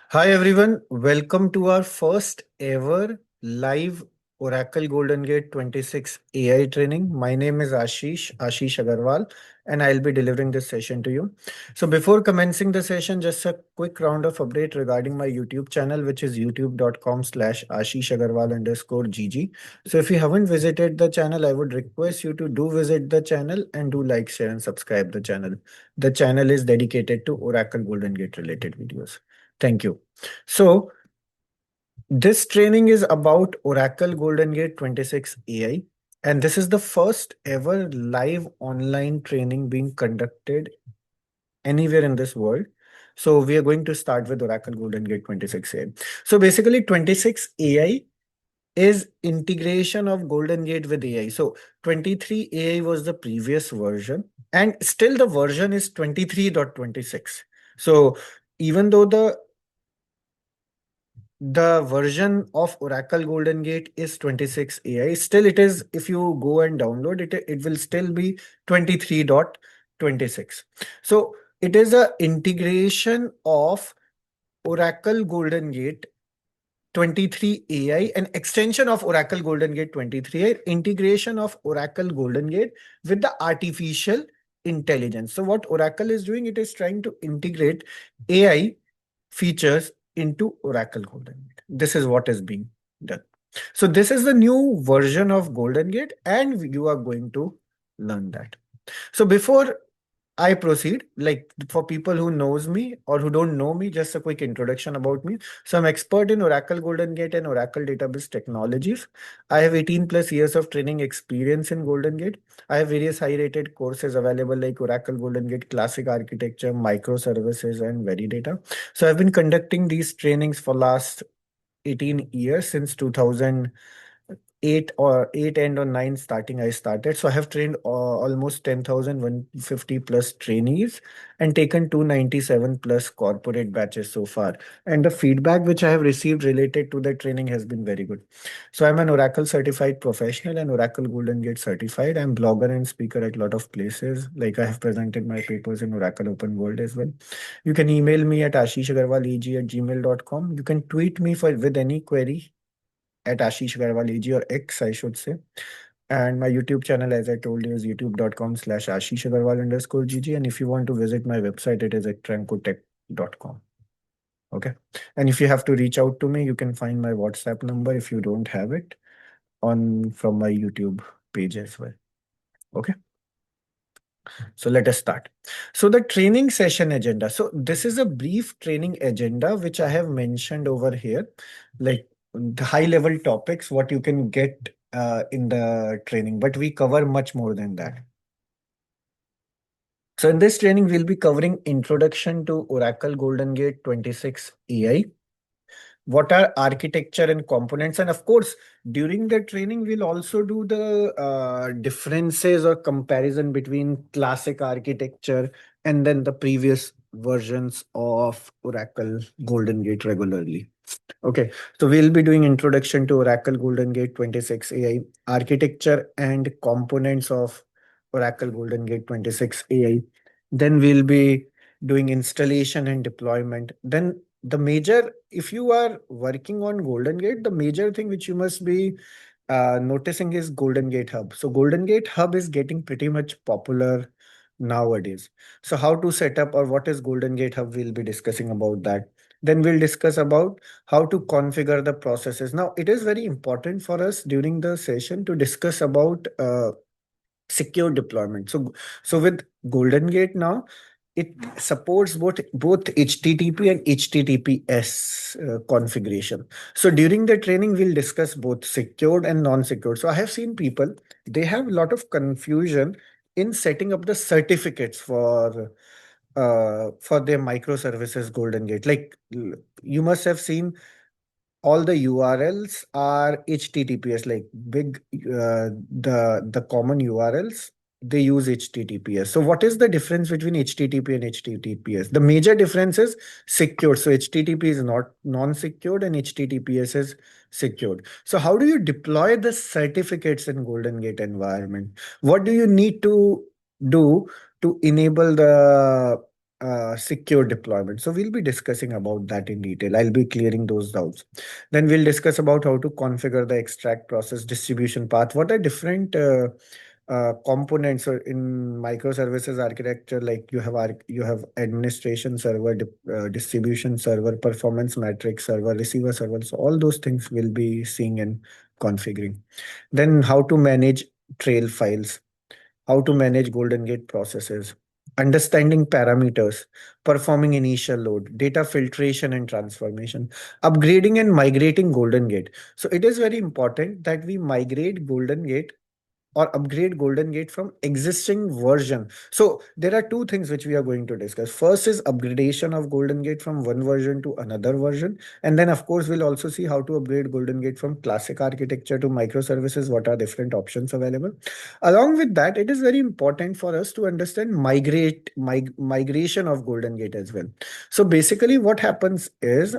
Hi everyone, welcome to our first ever live Oracle GoldenGate 26 AI training. My name is Ashish Agarwal, and I'll be delivering this session to you. So before commencing the session, just a quick round of update regarding my YouTube channel, which is youtube.com/Ashish Agarwal _GG. So if you haven't visited the channel, I would request you to do visit the channel and do like, share, and subscribe the channel. The channel is dedicated to Oracle GoldenGate related videos. Thank you. So this training is about Oracle GoldenGate 26 AI, and this is the first ever live online training being conducted anywhere in this world. So we are going to start with Oracle GoldenGate 26 AI. So basically 26 AI is integration of GoldenGate with AI. So 23 AI was the previous version, and still the version is 23.26. So even though the version of Oracle GoldenGate is 26 AI. Still, it is, if you go and download it, it will still be 23.26. So it is a integration of Oracle GoldenGate 23 AI, an extension of Oracle GoldenGate 23 AI, integration of Oracle GoldenGate with the artificial intelligence. So what Oracle is doing, it is trying to integrate AI features into Oracle GoldenGate. This is what is being done. So this is the new version of GoldenGate, and you are going to learn that. So before I proceed, like for people who knows me or who don't know me, just a quick introduction about me. So I'm expert in Oracle GoldenGate and Oracle database technologies. I have 18 plus years of training experience in GoldenGate. I have various high rated courses available like Oracle GoldenGate Classic Architecture, Microservices, and Veridata. So I've been conducting these trainings for last 18 years since 2008 and or 9 starting I started. So I have trained almost 10,150 plus trainees and taken 297 plus corporate batches so far. And the feedback which I have received related to the training has been very good. So I'm an Oracle certified professional and Oracle GoldenGate certified. I'm blogger and speaker at a lot of places. Like I have presented my papers in Oracle Open World as well. You can email me at ashishagarwaleg@gmail.com. You can tweet me for with any query at Ashish Agarwal AG, or X, I should say. And my YouTube channel, as I told you, is youtube.com/Ashish Agarwal _GG. And if you want to visit my website, it is at trancotech.com. Okay. And if you have to reach out to me, you can find my WhatsApp number if you don't have it on from my YouTube page as well. Okay. So let us start. So the training session agenda. So this is a brief training agenda which I have mentioned over here, like the high level topics, what you can get in the training, but we cover much more than that. So in this training, we'll be covering introduction to Oracle GoldenGate 26 AI. What are architecture and components? And of course, during the training, we'll also do the differences or comparison between classic architecture and then the previous versions of Oracle GoldenGate regularly. Okay, so we'll be doing introduction to Oracle GoldenGate 26 AI, architecture and components of Oracle GoldenGate 26 AI. Then we'll be doing installation and deployment. Then the major, if you are working on GoldenGate, the major thing which you must be noticing is GoldenGate Hub. So GoldenGate Hub is getting pretty much popular nowadays. So how to set up or what is GoldenGate Hub, we'll be discussing about that. Then we'll discuss about how to configure the processes. Now, it is very important for us during the session to discuss about secure deployment. So with GoldenGate now, it supports both HTTP and HTTPS configuration. So during the training, we'll discuss both secured and non-secured. So I have seen people, they have a lot of confusion in setting up the certificates for their microservices GoldenGate. Like you must have seen all the URLs are HTTPS, like big the common URLs, they use HTTPS. So what is the difference between HTTP and HTTPS? The major difference is secured. So HTTP is not non-secured and HTTPS is secured. So how do you deploy the certificates in GoldenGate environment? What do you need to do to enable the secure deployment. So we'll be discussing about that in detail. I'll be clearing those doubts. Then we'll discuss about how to configure the extract, process, distribution path. What are different components or in microservices architecture? Like you have administration server, distribution server, performance matrix server, receiver server. So all those things we'll be seeing and configuring. Then how to manage trail files, how to manage GoldenGate processes, understanding parameters, performing initial load, data filtration and transformation, upgrading and migrating GoldenGate. So it is very important that we migrate GoldenGate or upgrade GoldenGate from existing version. So there are two things which we are going to discuss. First is upgradation of GoldenGate from one version to another version. And then of course, we'll also see how to upgrade GoldenGate from classic architecture to microservices, what are different options available. Along with that, it is very important for us to understand migration of GoldenGate as well. So basically what happens is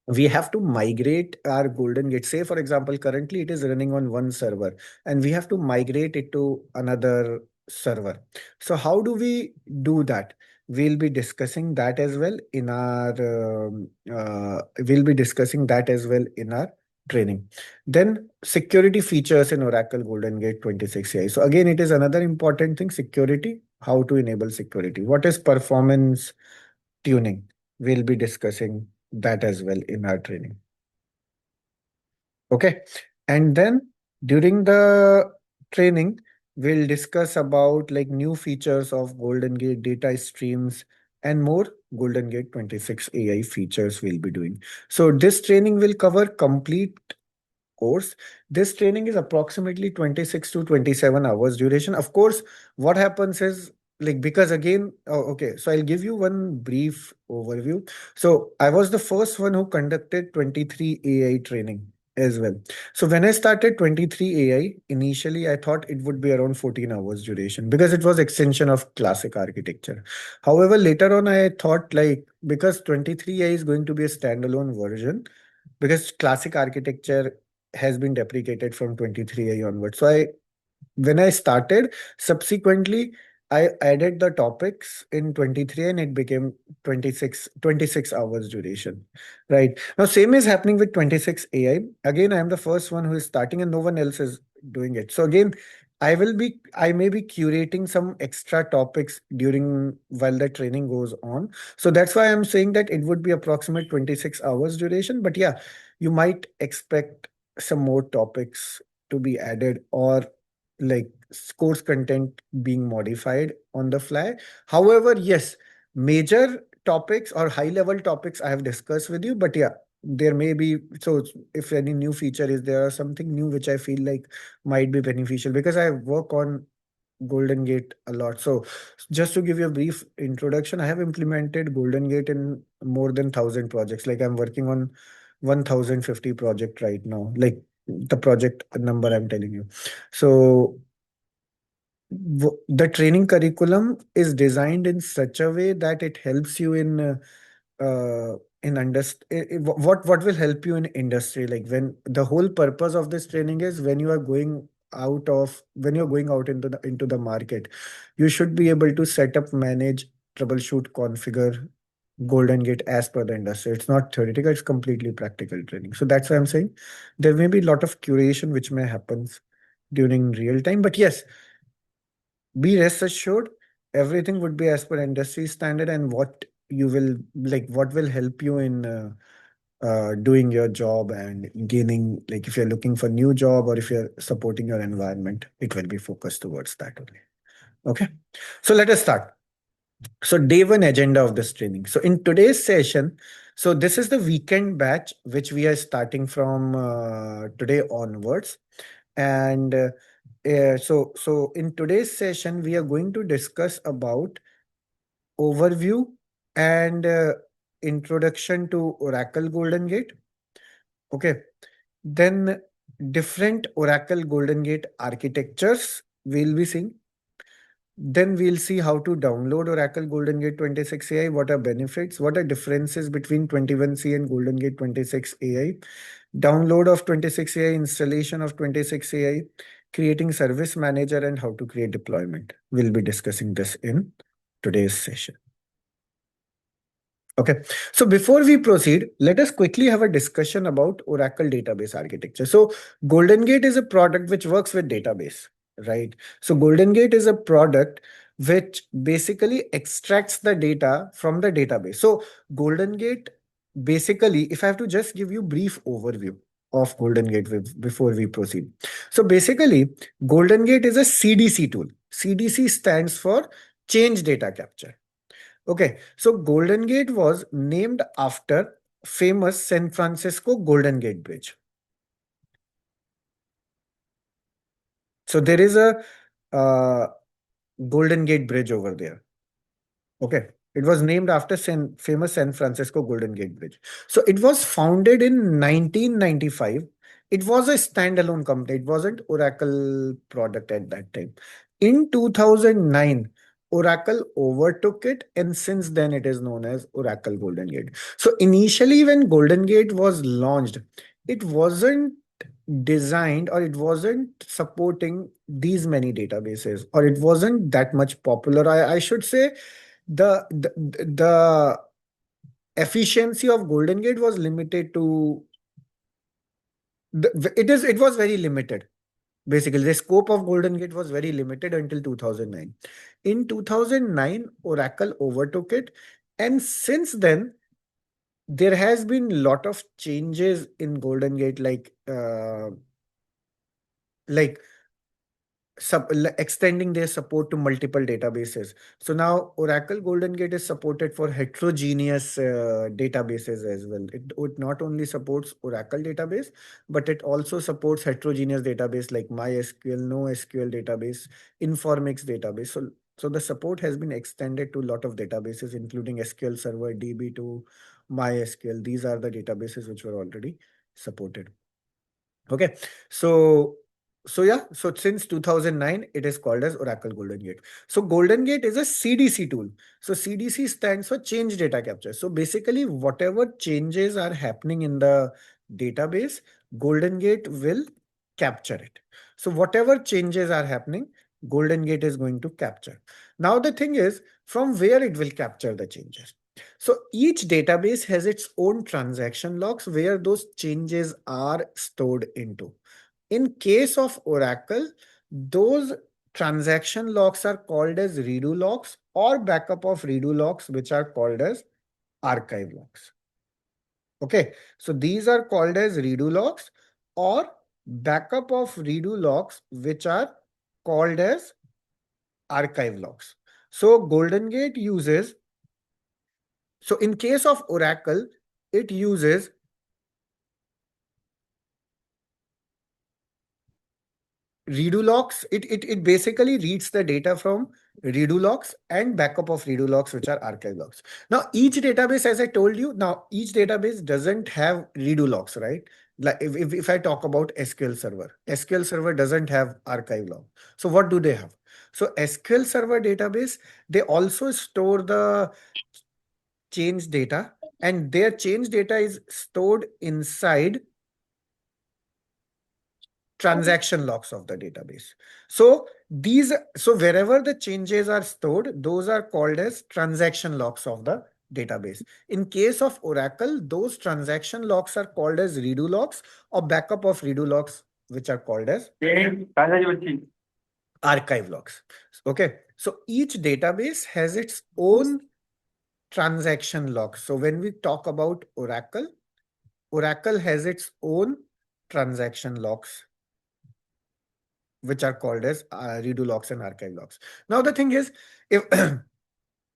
we have to migrate our GoldenGate. Say, for example, currently it is running on one server and we have to migrate it to another server. So how do we do that? We'll be discussing that as well in our training. Then security features in Oracle GoldenGate 26ai. So again, it is another important thing, security, how to enable security. What is performance tuning? We'll be discussing that as well in our training. Okay. And then during the training, we'll discuss about like new features of GoldenGate data streams and more GoldenGate 26 AI features we'll be doing. So this training will cover complete course. This training is approximately 26 to 27 hours duration. Of course, what happens is like because again, okay, so I'll give you one brief overview. So I was the first one who conducted 23 AI training as well. So when I started 23 AI, initially I thought it would be around 14 hours duration because it was extension of classic architecture. However, later on I thought like because 23 AI is going to be a standalone version because classic architecture has been deprecated from 23i onwards. So when I started, subsequently, I added the topics in 23 and it became 26 hours duration. Right. Now, same is happening with 26 AI. Again, I am the first one who is starting and no one else is doing it. So again, I may be curating some extra topics during while the training goes on. So that's why I'm saying that it would be approximate 26 hours duration. But yeah, you might expect some more topics to be added or like course content being modified on the fly. However, yes, major topics or high level topics I have discussed with you, but yeah, there may be so if any new feature is there or something new which I feel like might be beneficial because I work on GoldenGate a lot. So just to give you a brief introduction, I have implemented GoldenGate in more than 1,000 projects. Like I'm working on 1,050 project right now, like the project number I'm telling you. So the training curriculum is designed in such a way that it helps you in what will help you in industry, like when the whole purpose of this training is when you are going when you're going out into the market, you should be able to set up, manage, troubleshoot, configure GoldenGate as per the industry. It's not theoretical, it's completely practical training. So that's why I'm saying there may be a lot of curation which may happen during real time, but yes, be rest assured everything would be as per industry standard and what you will like what will help you in doing your job and gaining, like if you're looking for new job or if you're supporting your environment, it will be focused towards that only. Okay, so let us start. So day one agenda of this training. So in today's session, so this is the weekend batch which we are starting from today onwards. And so in today's session, we are going to discuss about overview and introduction to Oracle GoldenGate. Okay. Then different Oracle GoldenGate architectures we'll be seeing. Then we'll see how to download Oracle GoldenGate 26ai, what are benefits, what are differences between 21c and GoldenGate 26ai, download of 26ai, installation of 26ai, creating service manager, and how to create deployment. We'll be discussing this in today's session. Okay, so before we proceed, let us quickly have a discussion about Oracle database architecture. So GoldenGate is a product which works with database, right? So GoldenGate is a product which basically extracts the data from the database. So GoldenGate, basically, if I have to just give you brief overview of GoldenGate before we proceed. So basically, GoldenGate is a CDC tool. CDC stands for Change Data Capture. Okay, so Golden Gate was named after famous San Francisco Golden Gate Bridge. So there is a uh, Golden Gate Bridge over there. Okay, it was named after famous San Francisco Golden Gate Bridge. So it was founded in 1995. It was a standalone company. It wasn't Oracle product at that time. In 2009, Oracle overtook it, and since then it is known as Oracle Golden Gate. So initially, when Golden Gate was launched, it wasn't designed, or it wasn't supporting these many databases, or it wasn't that much popular. I should say the efficiency of Golden Gate was limited to it was very limited. Basically, the scope of Golden Gate was very limited until 2009. In 2009, Oracle overtook it, and since then there has been a lot of changes in Golden Gate, like extending their support to multiple databases. So now Oracle GoldenGate is supported for heterogeneous databases as well. It not only supports Oracle database, but it also supports heterogeneous database like MySQL, NoSQL database, Informix database. So the support has been extended to a lot of databases, including SQL Server, DB2, MySQL. These are the databases which were already supported. Okay, so so since 2009, it is called as Oracle GoldenGate. So GoldenGate is a CDC tool. So CDC stands for Change Data Capture. So basically, whatever changes are happening in the database, GoldenGate will capture it. So whatever changes are happening, GoldenGate is going to capture. Now the thing is, from where it will capture the changes. So each database has its own transaction logs where those changes are stored into. In case of Oracle, those transaction logs are called as redo logs, or backup of redo logs, which are called as archive logs. Okay, so these are called as redo logs, or backup of redo logs, which are called as archive logs. So GoldenGate uses, so in case of Oracle, it uses redo logs. It basically reads the data from redo logs and backup of redo logs, which are archive logs. Now, each database, as I told you, now each database doesn't have redo logs, right? Like if I talk about SQL Server doesn't have archive log. So what do they have? So SQL Server database, they also store the change data, and their change data is stored inside transaction logs of the database. So wherever the changes are stored, those are called as transaction logs of the database. In case of Oracle, those transaction logs are called as redo logs, or backup of redo logs, which are called as archive logs. Okay, so each database has its own transaction log. So when we talk about Oracle, Oracle has its own transaction logs, which are called as redo logs and archive logs. Now the thing is, if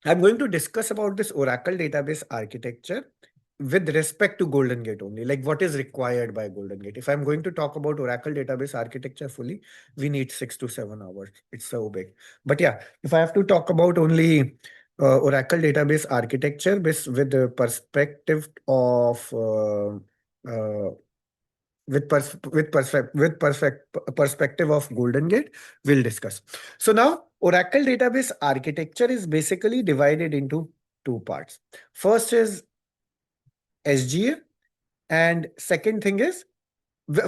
I'm going to discuss about this Oracle database architecture with respect to Golden Gate only, like what is required by Golden Gate. If I'm going to talk about Oracle database architecture fully, we need 6 to 7 hours. It's so big. But yeah, if I have to talk about only Oracle database architecture with the perspective of uh, perspective of Golden Gate, we'll discuss. So now Oracle database architecture is basically divided into two parts. First is SGA, and second thing is,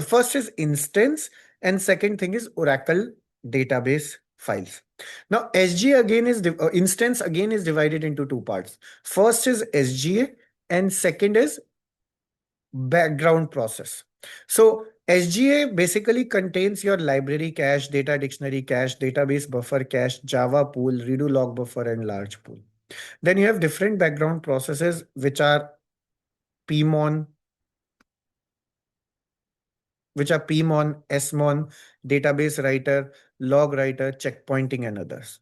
first is instance, and second thing is Oracle database files. Now, SGA again is instance again is divided into two parts. First is SGA and second is background process. So SGA basically contains your library cache, data dictionary cache, database buffer cache, Java pool, redo log buffer, and large pool. Then you have different background processes which are PMON, SMON, database writer, log writer, checkpointing, and others.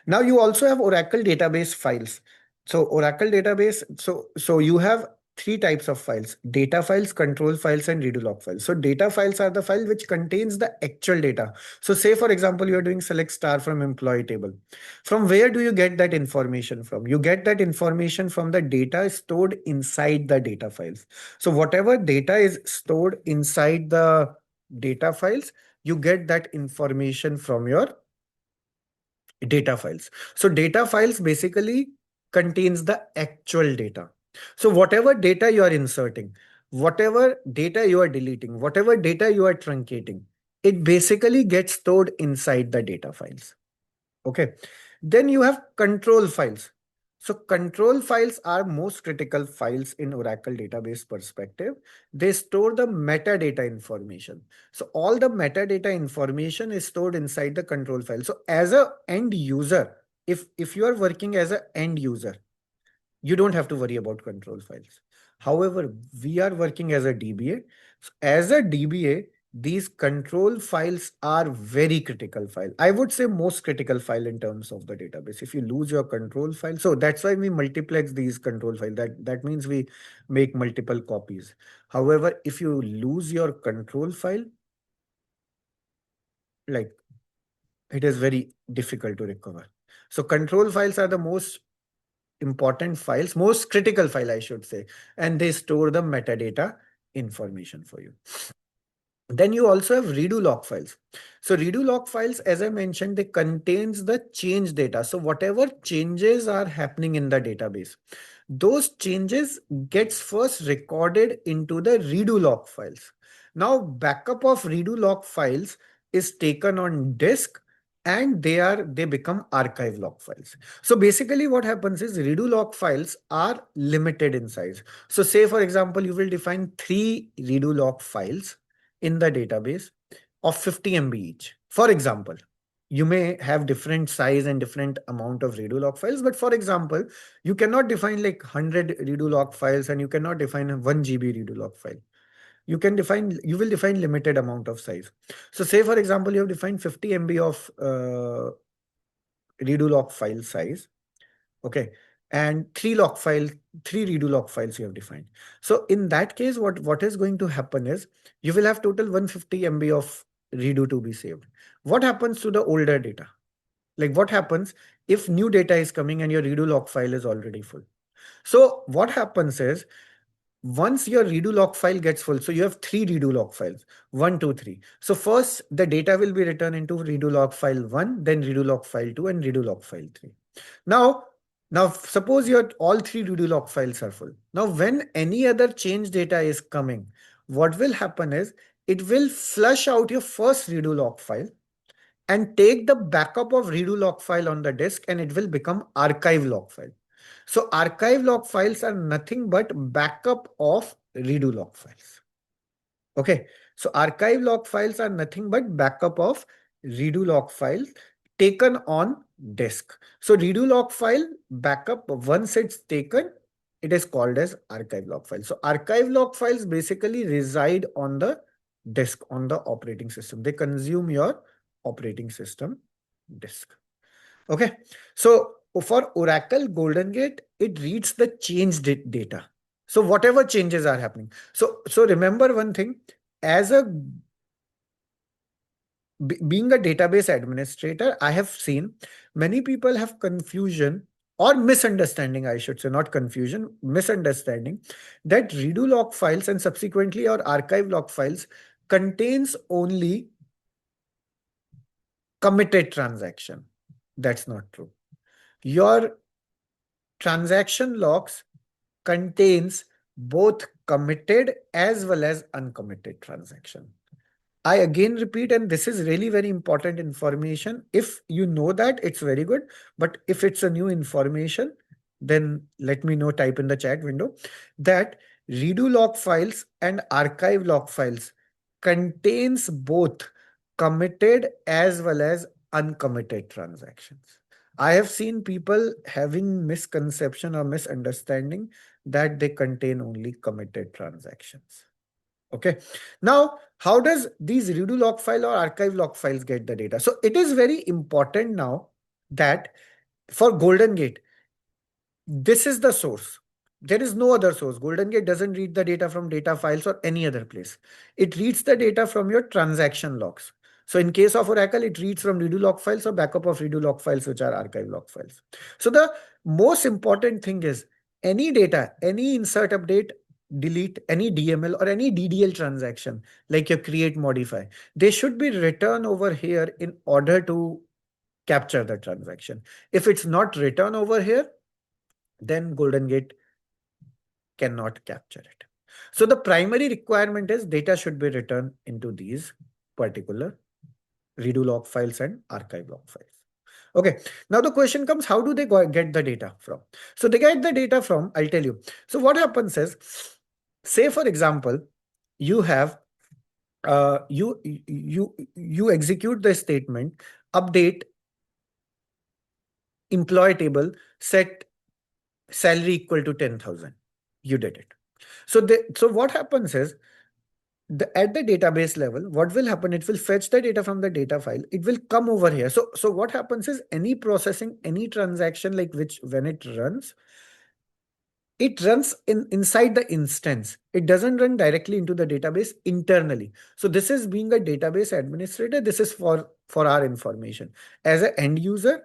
Now you also have Oracle database files. So Oracle database, so you have three types of files: data files, control files, and redo log files. So data files are the file which contains the actual data. So say for example, you are doing select star from employee table. From where do you get that information from? You get that information from the data stored inside the data files. So whatever data is stored inside the data files, you get that information from your data files. So data files basically contains the actual data. So whatever data you are inserting, whatever data you are deleting, whatever data you are truncating, it basically gets stored inside the data files. Okay. Then you have control files. So control files are most critical files in Oracle database perspective. They store the metadata information. So all the metadata information is stored inside the control file. So as a end user, if you are working as an end user, you don't have to worry about control files. However, we are working as a DBA. So as a DBA, these control files are very critical file. I would say most critical file in terms of the database. If you lose your control file, so that's why we multiplex these control file. That means we make multiple copies. However, if you lose your control file, like it is very difficult to recover. So control files are the most important files, most critical file, I should say, and they store the metadata information for you. Then you also have redo log files. So redo log files, as I mentioned, they contains the change data. So whatever changes are happening in the database, those changes gets first recorded into the redo log files. Now backup of redo log files is taken on disk and they become archive log files. So basically what happens is redo log files are limited in size. So say for example, you will define 3 redo log files in the database of 50 MB each. For example, you may have different size and different amount of redo log files, but for example, you cannot define like 100 redo log files and you cannot define a 1 GB redo log file. You will define limited amount of size. So say for example, you have defined 50 MB of redo log file size. Okay. And three redo log files you have defined. So in that case, what is going to happen is you will have total 150 MB of redo to be saved. What happens to the older data? Like what happens if new data is coming and your redo log file is already full? So what happens is once your redo log file gets full, so you have 3 redo log files, 1, 2, 3. So first the data will be written into redo log file 1, then redo log file 2, and redo log file 3. Now, now suppose your all 3 redo log files are full. Now, when any other change data is coming, what will happen is it will flush out your first redo log file and take the backup of redo log file on the disk, and it will become archive log file. So archive log files are nothing but backup of redo log files. Okay. So archive log files are nothing but backup of redo log files taken on disk. So redo log file backup, once it's taken, it is called as archive log file. So archive log files basically reside on the disk, on the operating system. They consume your operating system disk. Okay. So for Oracle GoldenGate, it reads the changed data. So whatever changes are happening. So remember one thing, as a being a database administrator, I have seen many people have confusion or misunderstanding, I should say, not confusion, misunderstanding, that redo log files and subsequently our archive log files contains only committed transaction. That's not true. Your transaction logs contains both committed as well as uncommitted transaction. I again repeat, and this is really very important information. If you know that, it's very good. But if it's a new information, then let me know, type in the chat window that redo log files and archive log files contains both committed as well as uncommitted transactions. I have seen people having misconception or misunderstanding that they contain only committed transactions. Okay. Now, how does these redo log file or archive log files get the data? So it is very important now that for GoldenGate, this is the source. There is no other source. GoldenGate doesn't read the data from data files or any other place. It reads the data from your transaction logs. So in case of Oracle, it reads from redo log files or backup of redo log files, which are archive log files. So the most important thing is any data, any insert, update, delete, any DML or any DDL transaction, like your create, modify, they should be written over here in order to capture the transaction. If it's not written over here, then GoldenGate cannot capture it. So the primary requirement is data should be written into these particular redo log files and archive log files. Okay, now the question comes, how do they get the data from? So they get the data from, I'll tell you. So what happens is, say for example, you have you execute the statement update employee table, set salary equal to 10,000. You did it. So what happens is, at the database level, what will happen? It will fetch the data from the data file. It will come over here. So what happens is, any processing, any transaction, like which when it runs inside the instance. It doesn't run directly into the database internally. So this is being a database administrator. This is for our information. As an end user,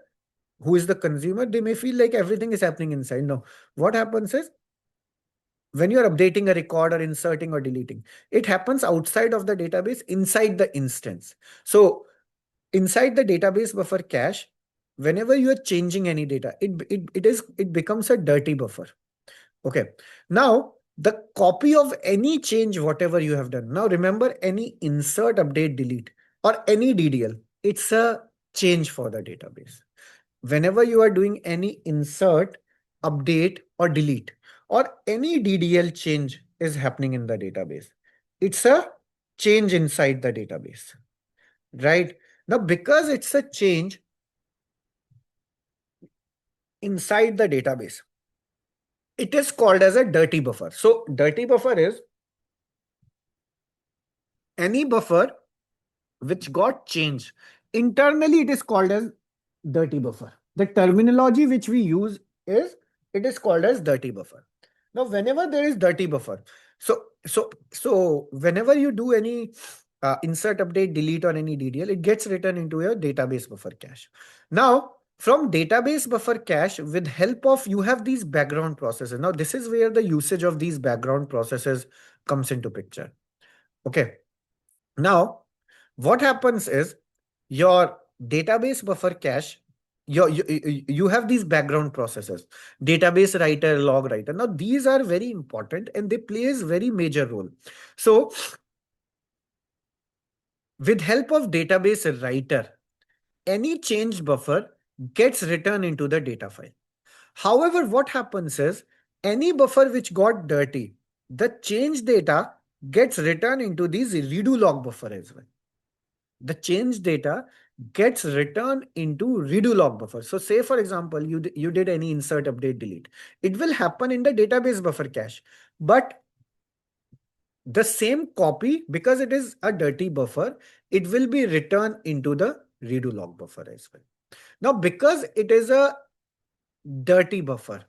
who is the consumer, they may feel like everything is happening inside. No, what happens is, when you're updating a record or inserting or deleting, it happens outside of the database, inside the instance. So inside the database buffer cache, whenever you are changing any data, it becomes a dirty buffer. Okay. Now the copy of any change, whatever you have done. Now remember, any insert, update, delete, or any DDL, it's a change for the database. Whenever you are doing any insert, update, or delete, or any DDL change is happening in the database, it's a change inside the database, right? Now, because it's a change inside the database, it is called as a dirty buffer. So dirty buffer is any buffer which got changed. Internally, it is called as dirty buffer. The terminology which we use is, it is called as dirty buffer. Now, whenever there is dirty buffer, so whenever you do any insert, update, delete, or any DDL, it gets written into your database buffer cache. Now, from database buffer cache, with help of, you have these background processes. Now, this is where the usage of these background processes comes into picture. Okay. Now, what happens is, your database buffer cache, you have these background processes, database writer, log writer. Now, these are very important and they play a very major role. So with help of database writer, any changed buffer gets written into the data file. However, what happens is, any buffer which got dirty, the change data gets written into these redo log buffer as well. The change data gets returned into redo log buffer. So say for example, you did any insert, update, delete. It will happen in the database buffer cache, but the same copy, because it is a dirty buffer, it will be returned into the redo log buffer as well. Now, because it is a dirty buffer,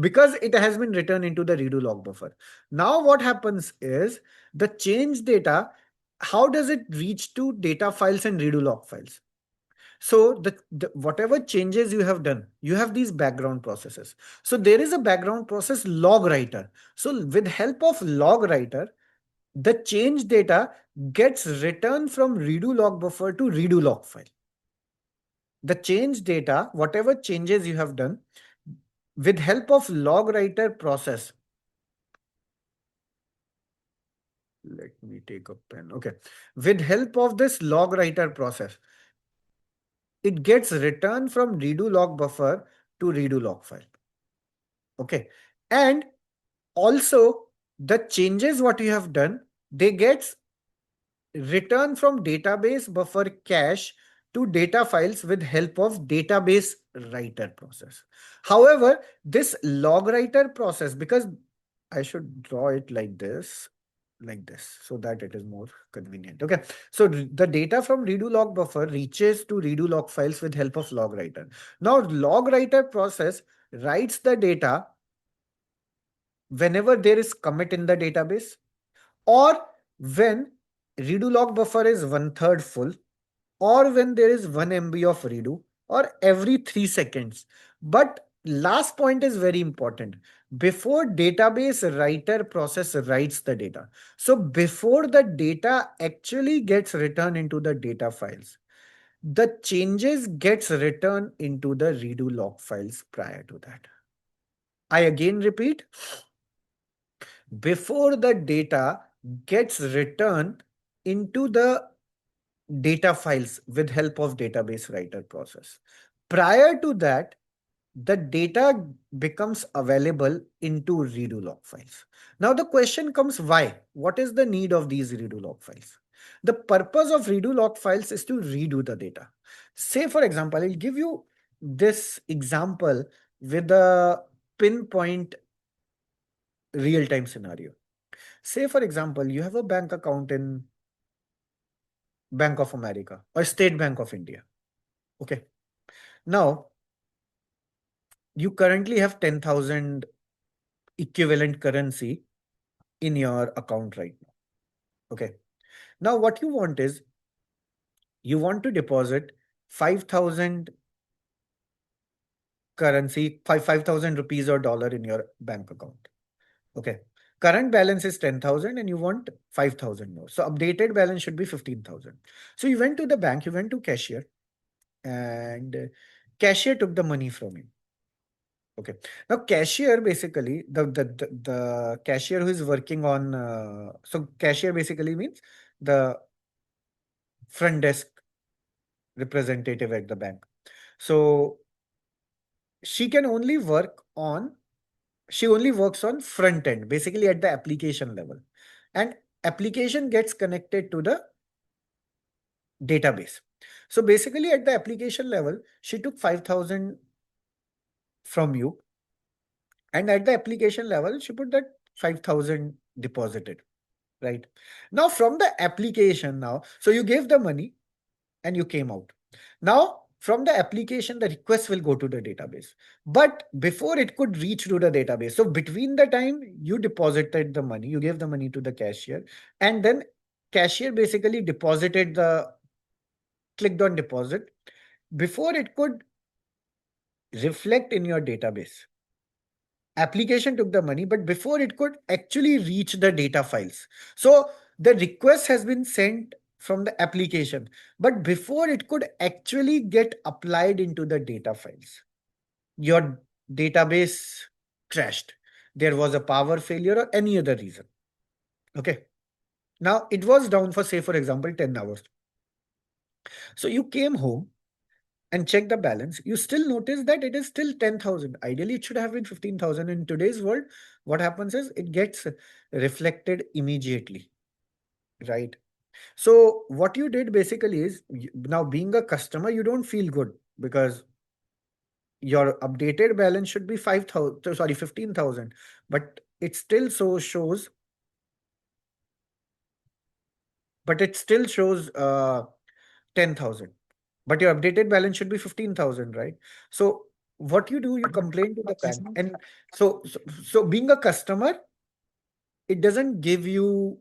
because it has been written into the redo log buffer, now what happens is, the change data, how does it reach to data files and redo log files? So the whatever changes you have done, you have these background processes. So there is a background process, log writer. So with help of log writer, the change data gets returned from redo log buffer to redo log file. The change data, whatever changes you have done, with help of log writer process, Let me take a pen. Okay. With help of this log writer process, it gets returned from redo log buffer to redo log file. Okay. And also the changes what you have done, they get return from database buffer cache to data files with help of database writer process. However, this log writer process, because I should draw it like this, so that it is more convenient. Okay. So the data from redo log buffer reaches to redo log files with help of log writer. Now, log writer process writes the data whenever there is commit in the database, or when redo log buffer is 1/3 full, or when there is 1 MB of redo, or every 3 seconds. But last point is very important. Before database writer process writes the data. So before the data actually gets returned into the data files, the changes gets returned into the redo log files prior to that. I again repeat, before the data gets returned into the data files with help of database writer process. Prior to that, the data becomes available into redo log files. Now the question comes, why? What is the need of these redo log files? The purpose of redo log files is to redo the data. Say for example, I'll give you this example with a pinpoint real-time scenario. Say for example, you have a bank account in Bank of America or State Bank of India. Okay. Now, you currently have 10,000 equivalent currency in your account right now. Okay. Now, what you want is you want to deposit 5,000 currency, 5,000 rupees or dollar in your bank account. Okay. Current balance is 10,000 and you want 5,000 more. So updated balance should be 15,000. So you went to the bank, you went to cashier, and cashier took the money from you. Okay. Now, cashier basically, the cashier who is working on, so cashier basically means the front desk representative at the bank. So she can only work on, she only works on front end, basically at the application level. And application gets connected to the database. So basically at the application level, she took 5,000 from you. And at the application level, she put that 5,000 deposited. Right. Now from the application now, so you gave the money and you came out. Now from the application, the request will go to the database. But before it could reach to the database, so between the time you deposited the money, you gave the money to the cashier, and then cashier basically deposited the, clicked on deposit, before it could reflect in your database, application took the money, but before it could actually reach the data files. So the request has been sent from the application, but before it could actually get applied into the data files, your database crashed. There was a power failure or any other reason. Okay. Now it was down for, say, for example, 10 hours. So you came home and check the balance, you still notice that it is still 10,000. Ideally, it should have been 15,000. In today's world, what happens is it gets reflected immediately, right? So what you did basically is, now being a customer, you don't feel good because your updated balance should be 5,000, sorry, 15,000, but it still shows 10,000. But your updated balance should be 15,000, right? So what you do, you complain to the bank. And so being a customer, it doesn't give you,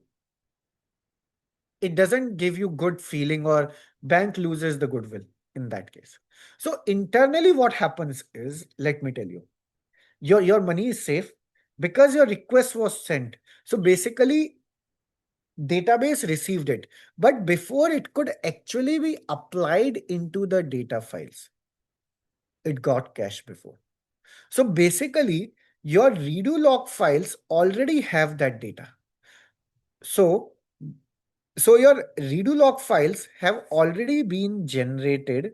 good feeling, or bank loses the goodwill in that case. So internally what happens is, let me tell you, your money is safe because your request was sent. So basically database received it, but before it could actually be applied into the data files, it got cached before. So basically, your redo log files already have that data. So So your redo log files have already been generated.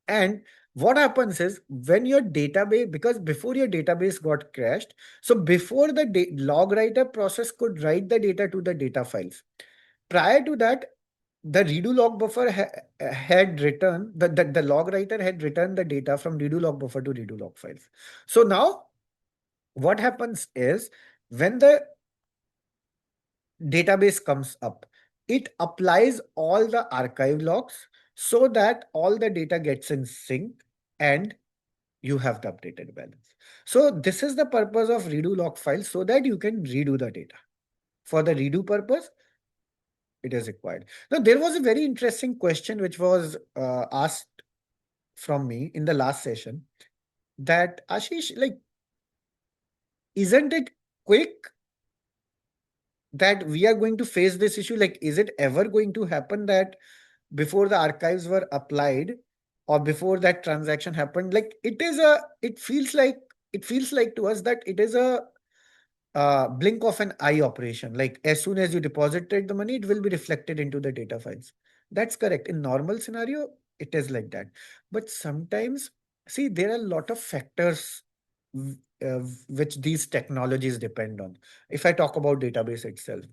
And what happens is when your database, because before your database got crashed, so before the log writer process could write the data to the data files, prior to that, the redo log buffer had returned, the log writer had returned the data from redo log buffer to redo log files. So now what happens is when the database comes up, it applies all the archive logs so that all the data gets in sync and you have the updated balance. So this is the purpose of redo log files, so that you can redo the data. For the redo purpose, it is required. Now, there was a very interesting question which was asked from me in the last session, that Ashish, like, isn't it quick that we are going to face this issue? Like, is it ever going to happen that before the archives were applied or before that transaction happened, like it feels like to us that it is a blink of an eye operation. Like as soon as you deposited the money, it will be reflected into the data files. That's correct. In normal scenario, it is like that. But sometimes, see, there are a lot of factors which these technologies depend on. If I talk about database itself,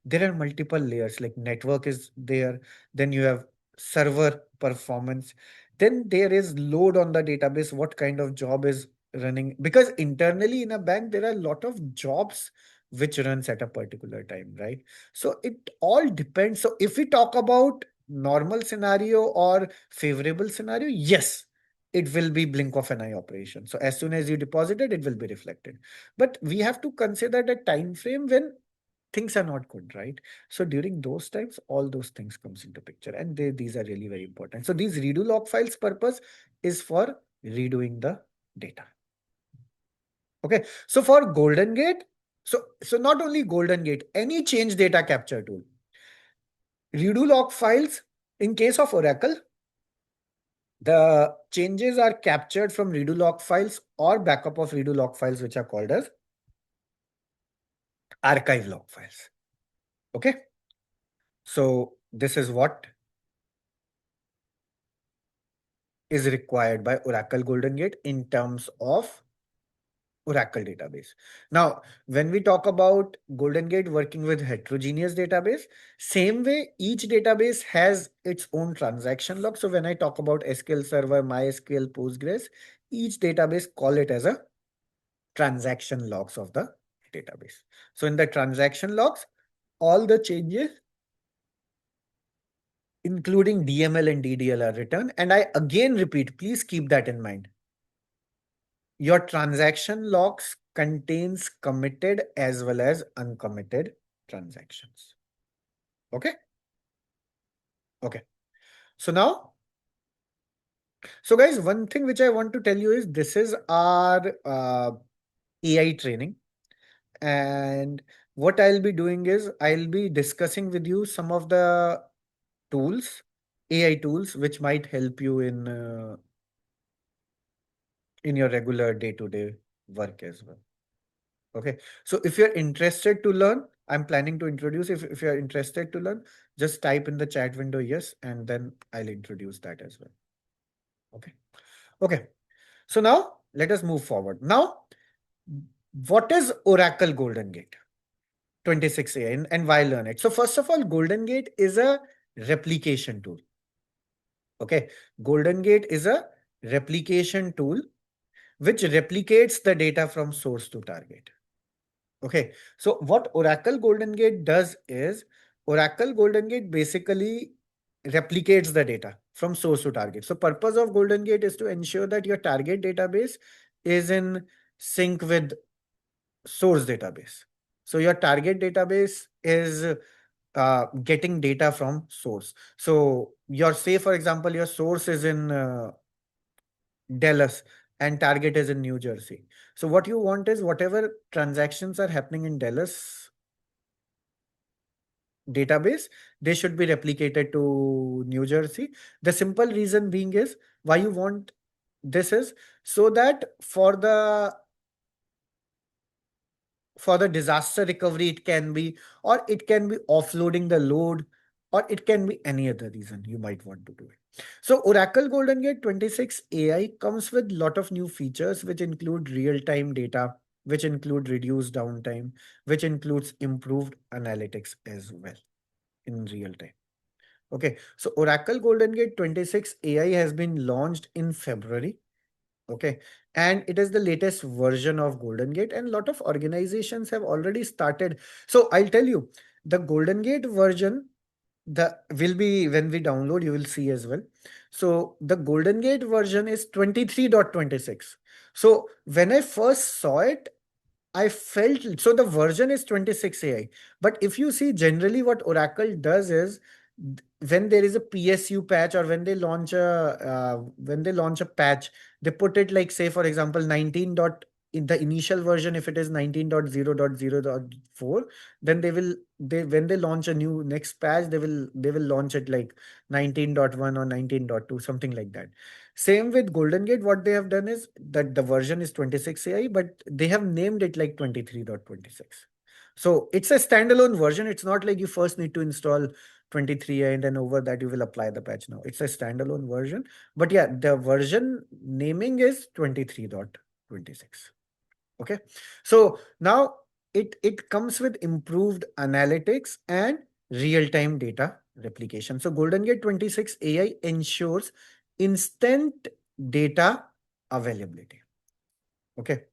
there are multiple layers, like network is there, then you have server performance, then there is load on the database, what kind of job is running, because internally in a bank there are a lot of jobs which runs at a particular time, right? So it all depends. So if we talk about normal scenario or favorable scenario, yes, it will be blink of an eye operation. So as soon as you deposit it, it will be reflected. But we have to consider the time frame when things are not good, right? So during those times, all those things comes into picture, and these are really very important. So these redo log files purpose is for redoing the data. Okay, so for GoldenGate, so not only GoldenGate, any change data capture tool, redo log files. In case of Oracle, the changes are captured from redo log files or backup of redo log files, which are called as archive log files. Okay, so this is what is required by Oracle GoldenGate in terms of Oracle database. Now, when we talk about GoldenGate working with heterogeneous database, same way each database has its own transaction log. So when I talk about SQL Server, MySQL, Postgres, each database call it as a transaction logs of the database. So in the transaction logs, all the changes, including DML and DDL, are written. And I again repeat, please keep that in mind. Your transaction logs contains committed as well as uncommitted transactions. Okay. Okay. So now, so guys, one thing which I want to tell you is this is our AI training. And what I'll be doing is I'll be discussing with you some of the tools, AI tools, which might help you in your regular day-to-day work as well. Okay. So if you're interested to learn, I'm planning to introduce, if you're interested to learn, just type in the chat window yes, and then I'll introduce that as well. Okay. Okay. So now let us move forward. Now, what is Oracle GoldenGate 26ai and why learn it? So first of all, GoldenGate is a replication tool. Okay. GoldenGate is a replication tool which replicates the data from source to target. Okay, so what Oracle GoldenGate does is Oracle GoldenGate basically replicates the data from source to target. So purpose of GoldenGate is to ensure that your target database is in sync with source database. So your target database is getting data from source. So your, say for example, your source is in Dallas and target is in New Jersey. So what you want is whatever transactions are happening in Dallas database, they should be replicated to New Jersey. The simple reason being is why you want this is so that for the For the disaster recovery, it can be, or it can be offloading the load, or it can be any other reason you might want to do it. So Oracle GoldenGate 26 AI comes with lot of new features, which include real-time data, which include reduced downtime, which includes improved analytics as well in real time. Okay, so Oracle GoldenGate 26 AI has been launched in February. Okay, and it is the latest version of GoldenGate, and a lot of organizations have already started. So I'll tell you, the GoldenGate version, the will be when we download, you will see as well. So the GoldenGate version is 23.26. So when I first saw it, I felt so the version is 26 AI. But if you see generally what Oracle does is when there is a PSU patch or when they launch a patch, they put it like say for example 19 dot in the initial version, if it is 19.0.0.4, then they when they launch a new next patch, they will launch it like 19.1 or 19.2, something like that. Same with GoldenGate, what they have done is that the version is 26 AI, but they have named it like 23.26. So it's a standalone version. It's not like you first need to install 23 and then over that you will apply the patch now. It's a standalone version. But yeah, the version naming is 23.26. Okay. So now it comes with improved analytics and real-time data replication. So GoldenGate 26 AI ensures instant data availability. Okay.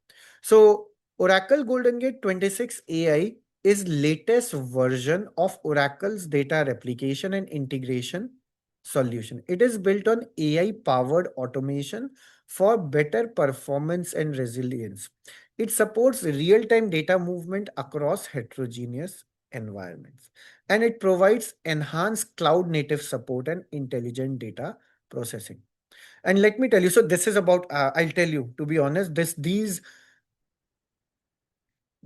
So Oracle GoldenGate 26 AI is latest version of Oracle's data replication and integration solution. It is built on AI powered automation for better performance and resilience. It supports real-time data movement across heterogeneous environments, and it provides enhanced cloud native support and intelligent data processing. And let me tell you, so this is about, I'll tell you, to be honest, these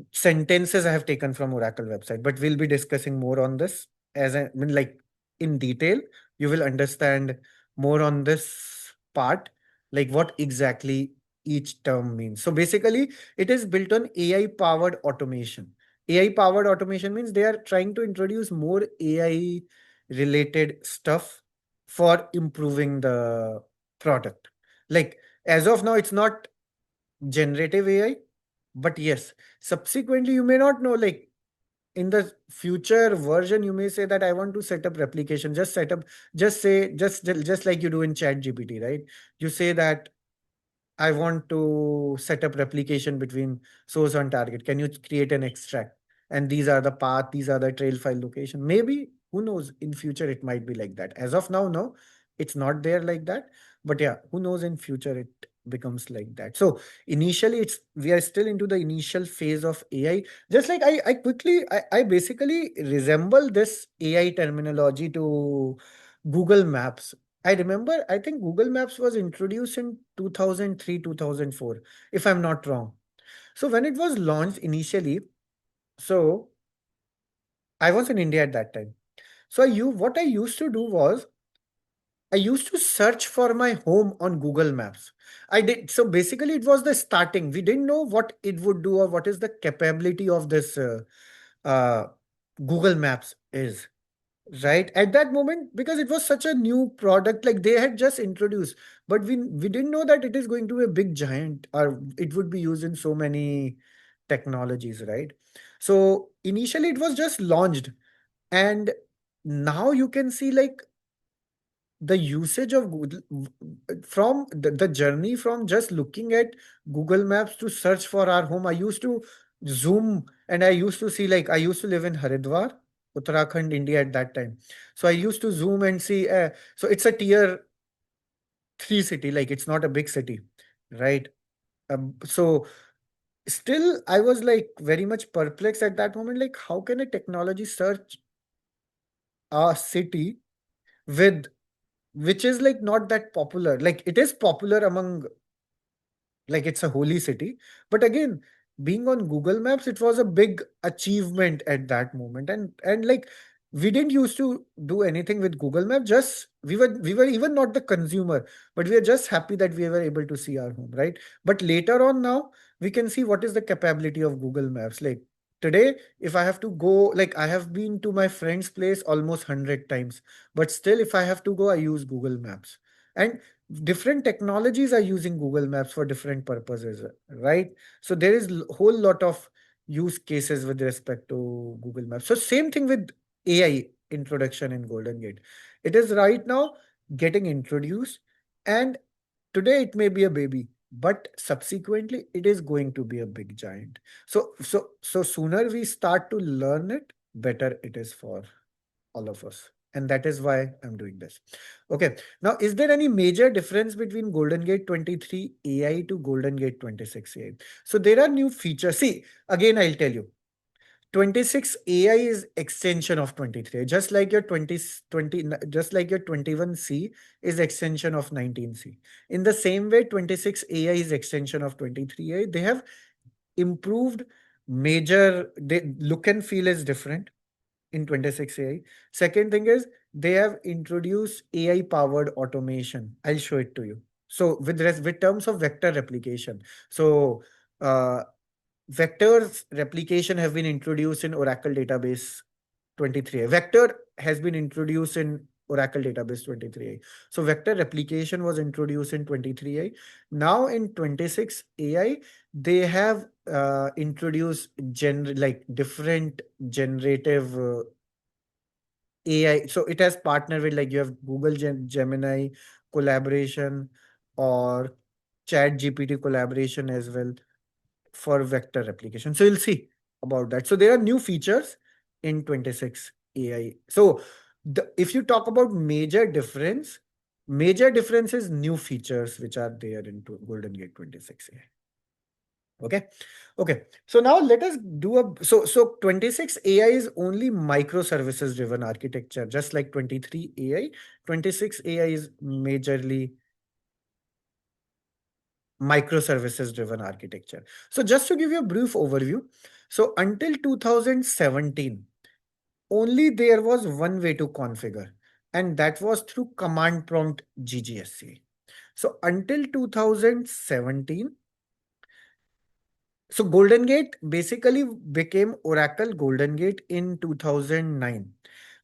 sentences I have taken from Oracle website, but we'll be discussing more on this I mean, like in detail. You will understand more on this part, like what exactly each term means. So basically, it is built on AI powered automation. AI powered automation means they are trying to introduce more AI related stuff for improving the product. Like as of now, it's not generative AI, but yes, subsequently, you may not know, like in the future version, you may say that I want to set up replication. Just set up, just say, just like you do in Chat GPT, right? You say that I want to set up replication between source and target. Can you create an extract? And these are the path, these are the trail file location. Maybe, who knows, in future it might be like that. As of now, no, it's not there like that. But yeah, who knows in future it becomes like that. So initially we are still into the initial phase of AI. Just like I basically resemble this AI terminology to Google Maps. I remember, I think Google Maps was introduced in 2003, 2004, if I'm not wrong. So when it was launched initially, so I was in India at that time. So what I used to do was I used to search for my home on Google Maps. I did. So basically it was the starting. We didn't know what it would do or what is the capability of this uh, Google Maps is. Right at that moment, because it was such a new product, like they had just introduced, but we didn't know that it is going to be a big giant or it would be used in so many technologies, right? So initially it was just launched, and now you can see like the usage of Google from the journey from just looking at Google Maps to search for our home. I used to zoom and I used to see, like I used to live in Haridwar, Uttarakhand, India at that time. So I used to zoom and see. So it's a tier 3 city, like it's not a big city, right? So still, I was like very much perplexed at that moment. Like, how can a technology search a city with which is like not that popular? Like it is popular among, like it's a holy city, but again, being on Google Maps, it was a big achievement at that moment. And like we didn't used to do anything with Google Maps. Just we were even not the consumer, but we are just happy that we were able to see our home, right? But later on now, we can see what is the capability of Google Maps. Like today, if I have to go, like I have been to my friend's place almost 100 times, but still, if I have to go, I use Google Maps. And different technologies are using Google Maps for different purposes, right? So there is whole lot of use cases with respect to Google Maps. So same thing with AI introduction in GoldenGate. It is right now getting introduced, and today it may be a baby, but subsequently it is going to be a big giant. So sooner we start to learn it, better it is for all of us. And that is why I'm doing this. Okay. Now, is there any major difference between GoldenGate 23 AI to GoldenGate 26 AI? So there are new features. See, again, I'll tell you. 26 AI is extension of 23. Just like your 20, just like your 21C is extension of 19C. In the same way, 26 AI is extension of 23 AI. They have improved major, they look and feel is different in 26 AI. Second thing is they have introduced AI powered automation. I'll show it to you. So with terms of vector replication. So uh, vectors replication have been introduced in Oracle database 23. Vector has been introduced in Oracle database 23. So vector replication was introduced in 23. Now in 26 AI, they have introduced like different generative AI. So it has partnered with like you have Google Gemini collaboration or Chat GPT collaboration as well for vector replication. So you'll see about that. So there are new features in 26 AI. So if you talk about major difference is new features which are there in GoldenGate 26 AI. Okay. Okay. So now let us do so 26 AI is only microservices driven architecture, just like 23 AI. 26 AI is majorly microservices driven architecture. So just to give you a brief overview, so until 2017, only there was one way to configure, and that was through command prompt GGSC. So until 2017, so GoldenGate basically became Oracle GoldenGate in 2009.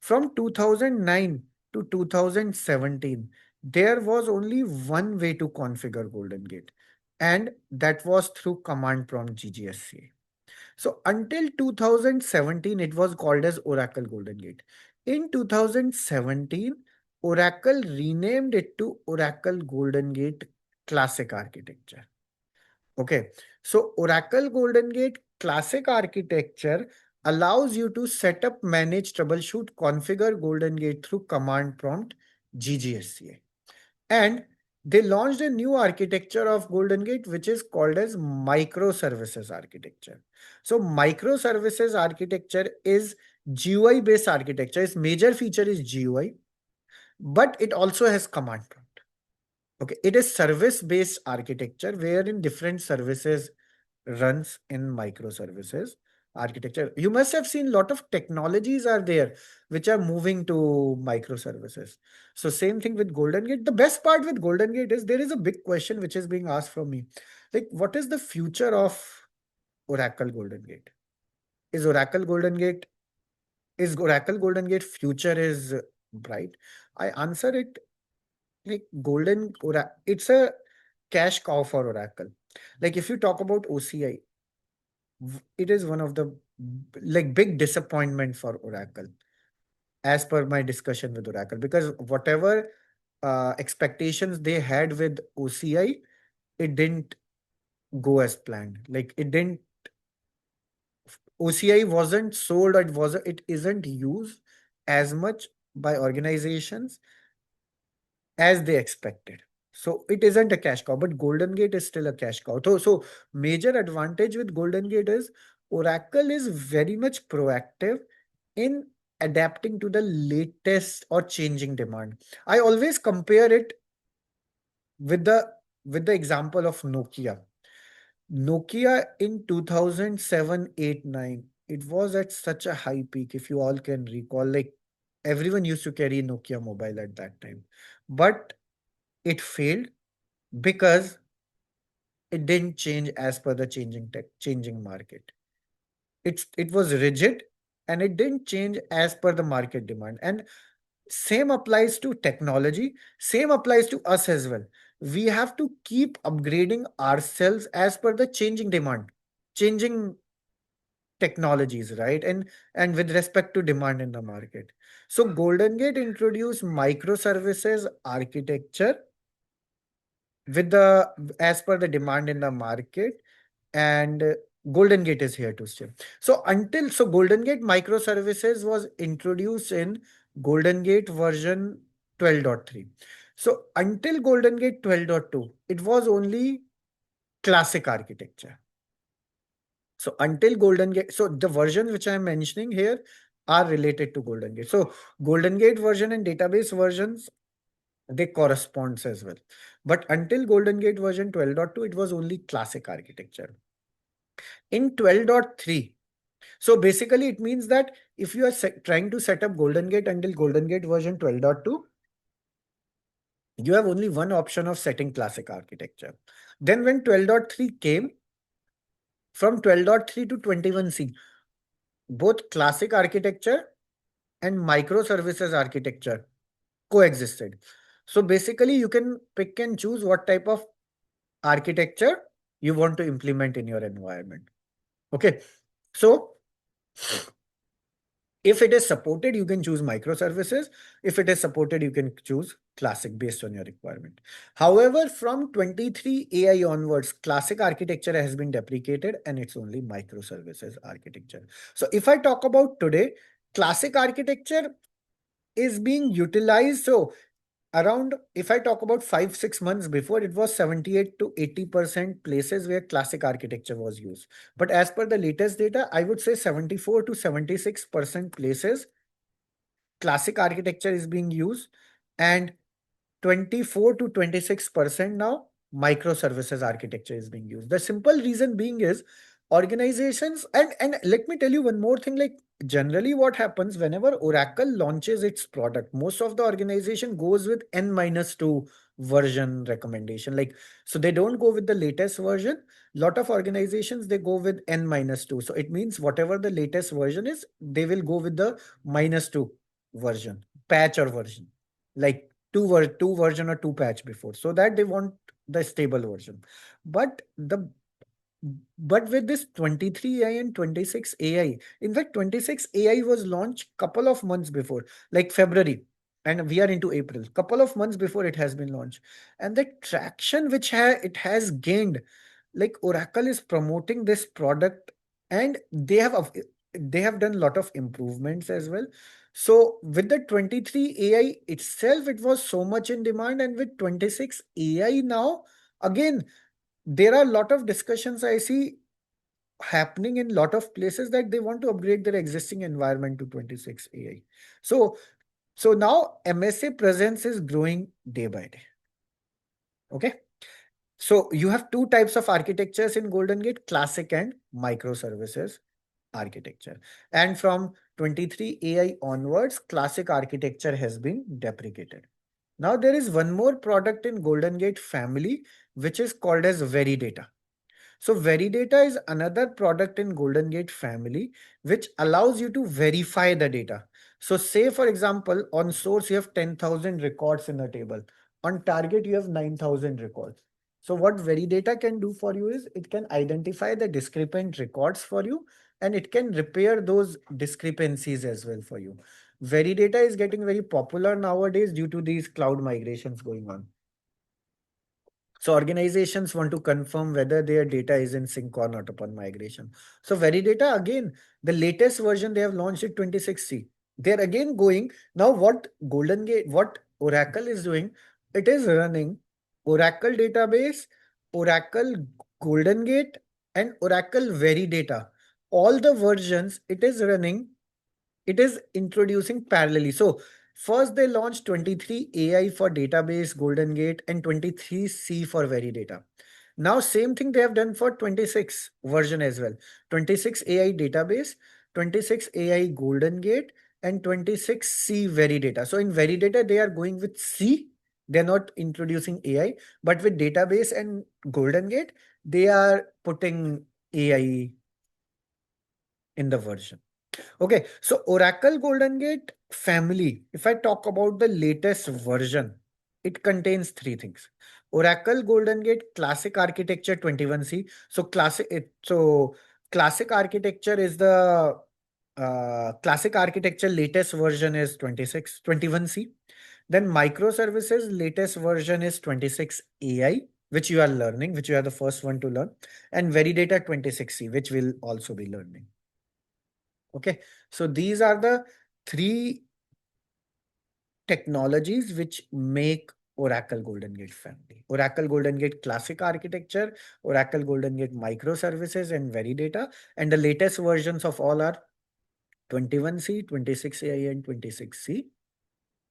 From 2009 to 2017, there was only one way to configure GoldenGate, and that was through command prompt GGSC. So until 2017, it was called as Oracle GoldenGate. In 2017, Oracle renamed it to Oracle GoldenGate Classic Architecture. Okay, so Oracle GoldenGate Classic Architecture allows you to set up, manage, troubleshoot, configure GoldenGate through command prompt GGSCA. And they launched a new architecture of GoldenGate, which is called as microservices architecture. So microservices architecture is GUI based architecture. Its major feature is GUI, but it also has command prompt. Okay, it is service-based architecture wherein different services runs in microservices architecture. You must have seen a lot of technologies are there which are moving to microservices. So same thing with GoldenGate. The best part with GoldenGate is there is a big question which is being asked from me. Like, what is the future of Oracle GoldenGate? Is Oracle GoldenGate is Oracle GoldenGate future is bright? I answer it like it's a cash cow for Oracle. Like if you talk about OCI, it is one of the like big disappointment for Oracle as per my discussion with Oracle, because whatever expectations they had with OCI, it didn't go as planned. Like it didn't OCI wasn't sold, or it isn't used as much by organizations as they expected. So it isn't a cash cow, but GoldenGate is still a cash cow. So major advantage with GoldenGate is Oracle is very much proactive in adapting to the latest or changing demand. I always compare it with the example of Nokia. Nokia in 2007, 8, 9, it was at such a high peak, if you all can recall. Like Everyone used to carry Nokia mobile at that time, but it failed because it didn't change as per the changing market. It was rigid and it didn't change as per the market demand. And same applies to technology, same applies to us as well. We have to keep upgrading ourselves as per the changing demand, changing technologies, right? And with respect to demand in the market. So Golden Gate introduced microservices architecture with the as per the demand in the market, and Golden Gate is here to stay. So Golden Gate microservices was introduced in Golden Gate version 12.3. So until Golden Gate 12.2, it was only classic architecture. So until Golden Gate, so the versions which I'm mentioning here are related to Golden Gate. So Golden Gate version and database versions, they corresponds as well. But until Golden Gate version 12.2, it was only classic architecture. In 12.3, so basically it means that if you are trying to set up Golden Gate until Golden Gate version 12.2, you have only one option of setting classic architecture. Then when 12.3 came, from 12.3 to 21c, both classic architecture and microservices architecture coexisted. So basically you can pick and choose what type of architecture you want to implement in your environment. Okay. So if it is supported, you can choose microservices. If it is supported, you can choose classic based on your requirement. However, from 23 AI onwards, classic architecture has been deprecated and it's only microservices architecture. So if I talk about today, classic architecture is being utilized. So around, if I talk about 5-6 months before, it was 78 to 80% places where classic architecture was used. But as per the latest data, I would say 74 to 76% places classic architecture is being used, and 24 to 26% now microservices architecture is being used. The simple reason being is organizations, and let me tell you one more thing, like generally what happens whenever Oracle launches its product, most of the organization goes with N-2 version recommendation. Like, so they don't go with the latest version. Lot of organizations, they go with N-2. So it means whatever the latest version is, they will go with the -2 version, patch or version. Like two version or two patch before, so that they want the stable version. But the but with this 23 AI and 26 AI, in fact 26 AI was launched couple of months before, like February, and we are into April, couple of months before it has been launched. And the traction which it has gained, like Oracle is promoting this product, and they have done a lot of improvements as well. So with the 23 AI itself, it was so much in demand, and with 26 AI now, again, there are a lot of discussions I see happening in a lot of places that they want to upgrade their existing environment to 26 AI. So now MSA presence is growing day by day. Okay. So you have two types of architectures in Golden Gate, classic and microservices architecture. And from 23 AI onwards, classic architecture has been deprecated. Now there is one more product in Golden Gate family, which is called as Veridata. So Veridata is another product in GoldenGate family, which allows you to verify the data. So say, for example, on source, you have 10,000 records in a table. On target, you have 9,000 records. So what Veridata can do for you is it can identify the discrepant records for you, and it can repair those discrepancies as well for you. Veridata is getting very popular nowadays due to these cloud migrations going on. So organizations want to confirm whether their data is in sync or not upon migration. So Veridata, again, the latest version they have launched it 26c. They're again going now. What Oracle is doing, it is running Oracle database, Oracle GoldenGate, and Oracle Veridata. All the versions it is running, it is introducing parallelly. So first they launched 23 AI for database GoldenGate and 23C for Veridata. Now same thing they have done for 26 version as well. 26 AI database, 26 AI GoldenGate, and 26C Veridata. So in Veridata, they are going with C. They're not introducing AI, but with database and GoldenGate, they are putting AI in the version. Okay, so Oracle GoldenGate family, if I talk about the latest version, it contains three things. Oracle GoldenGate Classic Architecture 21C. So classic architecture is the classic architecture latest version is 21C. Then microservices latest version is 26 AI, which you are learning, which you are the first one to learn, and Veridata 26C, which will also be learning. Okay, so these are the three technologies which make Oracle GoldenGate family. Oracle GoldenGate Classic Architecture, Oracle GoldenGate Microservices, and Veridata. And the latest versions of all are 21C, 26AI, and 26C,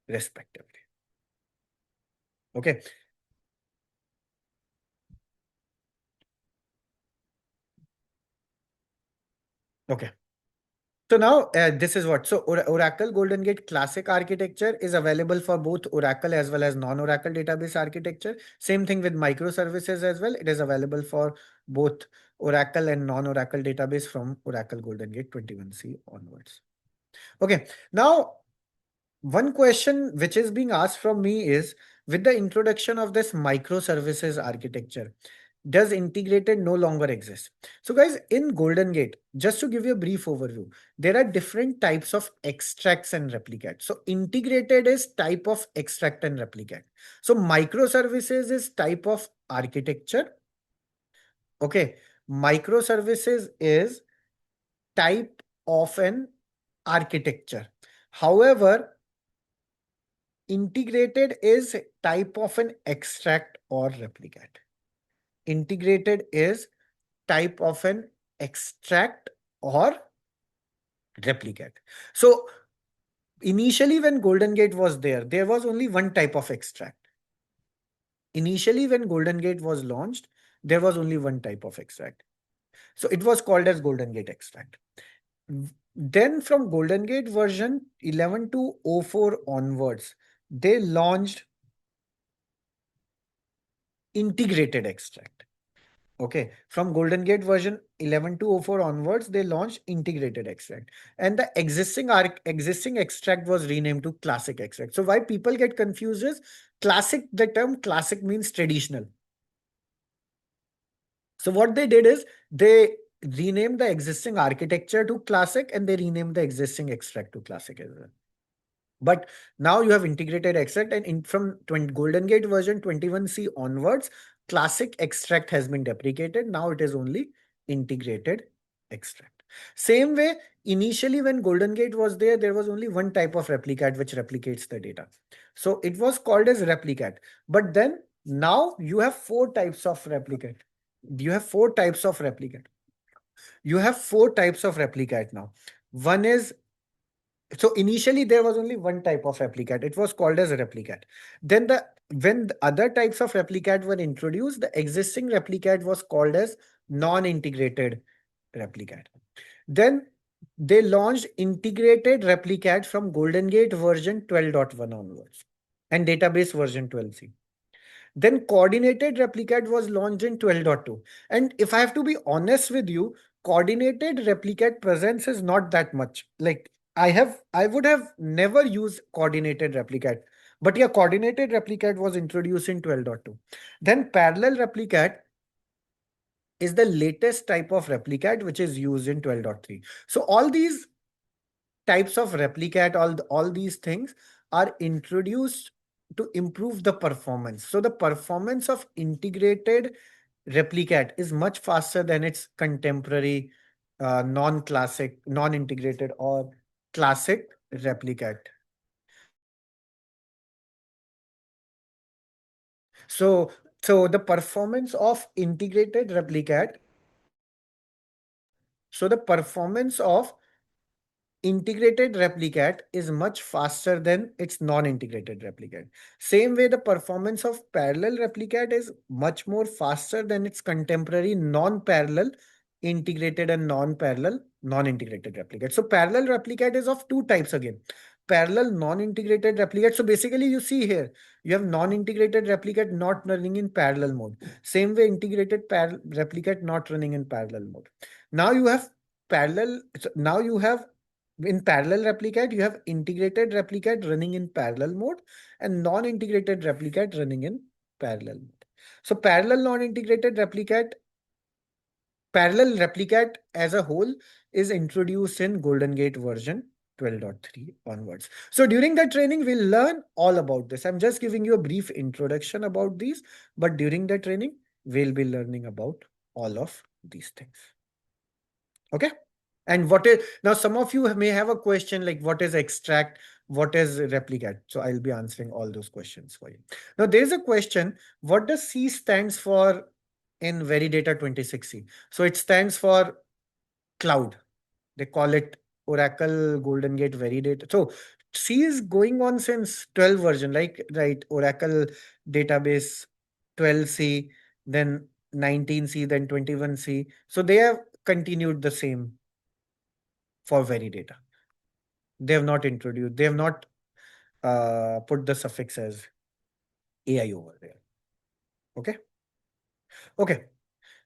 respectively. Okay. Okay. So now this is what. So Oracle GoldenGate Classic Architecture is available for both Oracle as well as non-Oracle database architecture. Same thing with microservices as well. It is available for both Oracle and non-Oracle database from Oracle GoldenGate 21C onwards. Okay. Now, one question which is being asked from me is, with the introduction of this microservices architecture, does integrated no longer exist? So guys, in GoldenGate, just to give you a brief overview, there are different types of extracts and replicate. So integrated is type of extract and replicate. So microservices is type of architecture. Okay. Microservices is type of an architecture. However, integrated is type of an extract or replicate. Integrated is type of an extract or replicate. So initially when GoldenGate was there was only one type of extract. Initially when GoldenGate was launched, there was only one type of extract. So it was called as GoldenGate extract. Then from GoldenGate version 11 to 04 onwards, they launched integrated extract. Okay, from GoldenGate version 11 to 04 onwards, they launched integrated extract, and the existing extract was renamed to classic extract. So why people get confused is classic. The term classic means traditional. So what they did is they renamed the existing architecture to classic, and they renamed the existing extract to classic as well. But now you have integrated extract, and from GoldenGate version 21C onwards, classic extract has been deprecated. Now it is only integrated extract. Same way, initially when GoldenGate was there was only one type of replicate which replicates the data. So it was called as replicate. But then now you have four types of replicate. You have four types of replicate. You have four types of replicate now. One is, so initially there was only one type of replicate. It was called as a replicate. Then when the other types of replicate were introduced, the existing replicate was called as non-integrated replicate. Then they launched integrated replicate from GoldenGate version 12.1 onwards and database version 12C. Then coordinated replicate was launched in 12.2. And if I have to be honest with you, coordinated replicate presence is not that much. Like I would have never used coordinated replicate. But yeah, coordinated replicate was introduced in 12.2. Then parallel replicate is the latest type of replicate which is used in 12.3. So all these types of replicate, all these things are introduced to improve the performance. So the performance of integrated replicate is much faster than its contemporary non-classic, non-integrated or classic replicate. So, so the performance of integrated replicate, so the performance of integrated replicate is much faster than its non-integrated replicate. Same way, the performance of parallel replicate is much more faster than its contemporary non-parallel integrated and non-parallel non-integrated replicate. So parallel replicate is of two types again. Parallel non-integrated replicate. So basically you see here, you have non-integrated replicate not running in parallel mode. Same way integrated replicate not running in parallel mode. Now you have parallel. So now you have in parallel replicate, you have integrated replicate running in parallel mode and non-integrated replicate running in parallel mode. So parallel replicate as a whole is introduced in GoldenGate version 12.3 onwards. So during the training, we'll learn all about this. I'm just giving you a brief introduction about these, but during the training, we'll be learning about all of these things. Okay. And what is now, some of you may have a question like what is extract, what is replicate? So I'll be answering all those questions for you. Now there's a question, what does C stands for in Veridata 26C? So it stands for cloud. They call it Oracle GoldenGate Veridata. So C is going on since 12 version, like right, Oracle database 12C, then 19C, then 21C. So they have continued the same for Veridata. They have not introduced, they have not put the suffix as AI over there. Okay. Okay.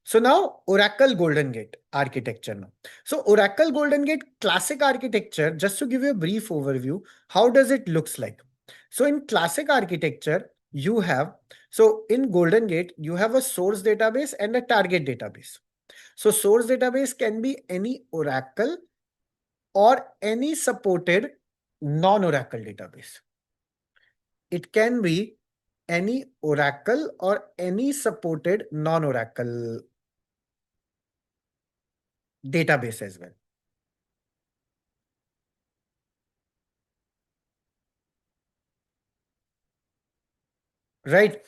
So now Oracle GoldenGate architecture now. So Oracle GoldenGate classic architecture, just to give you a brief overview, how does it looks like? So in classic architecture, you have, so in GoldenGate, you have a source database and a target database. So source database can be any Oracle or any supported non-Oracle database. It can be any Oracle or any supported non-Oracle database as well. Right.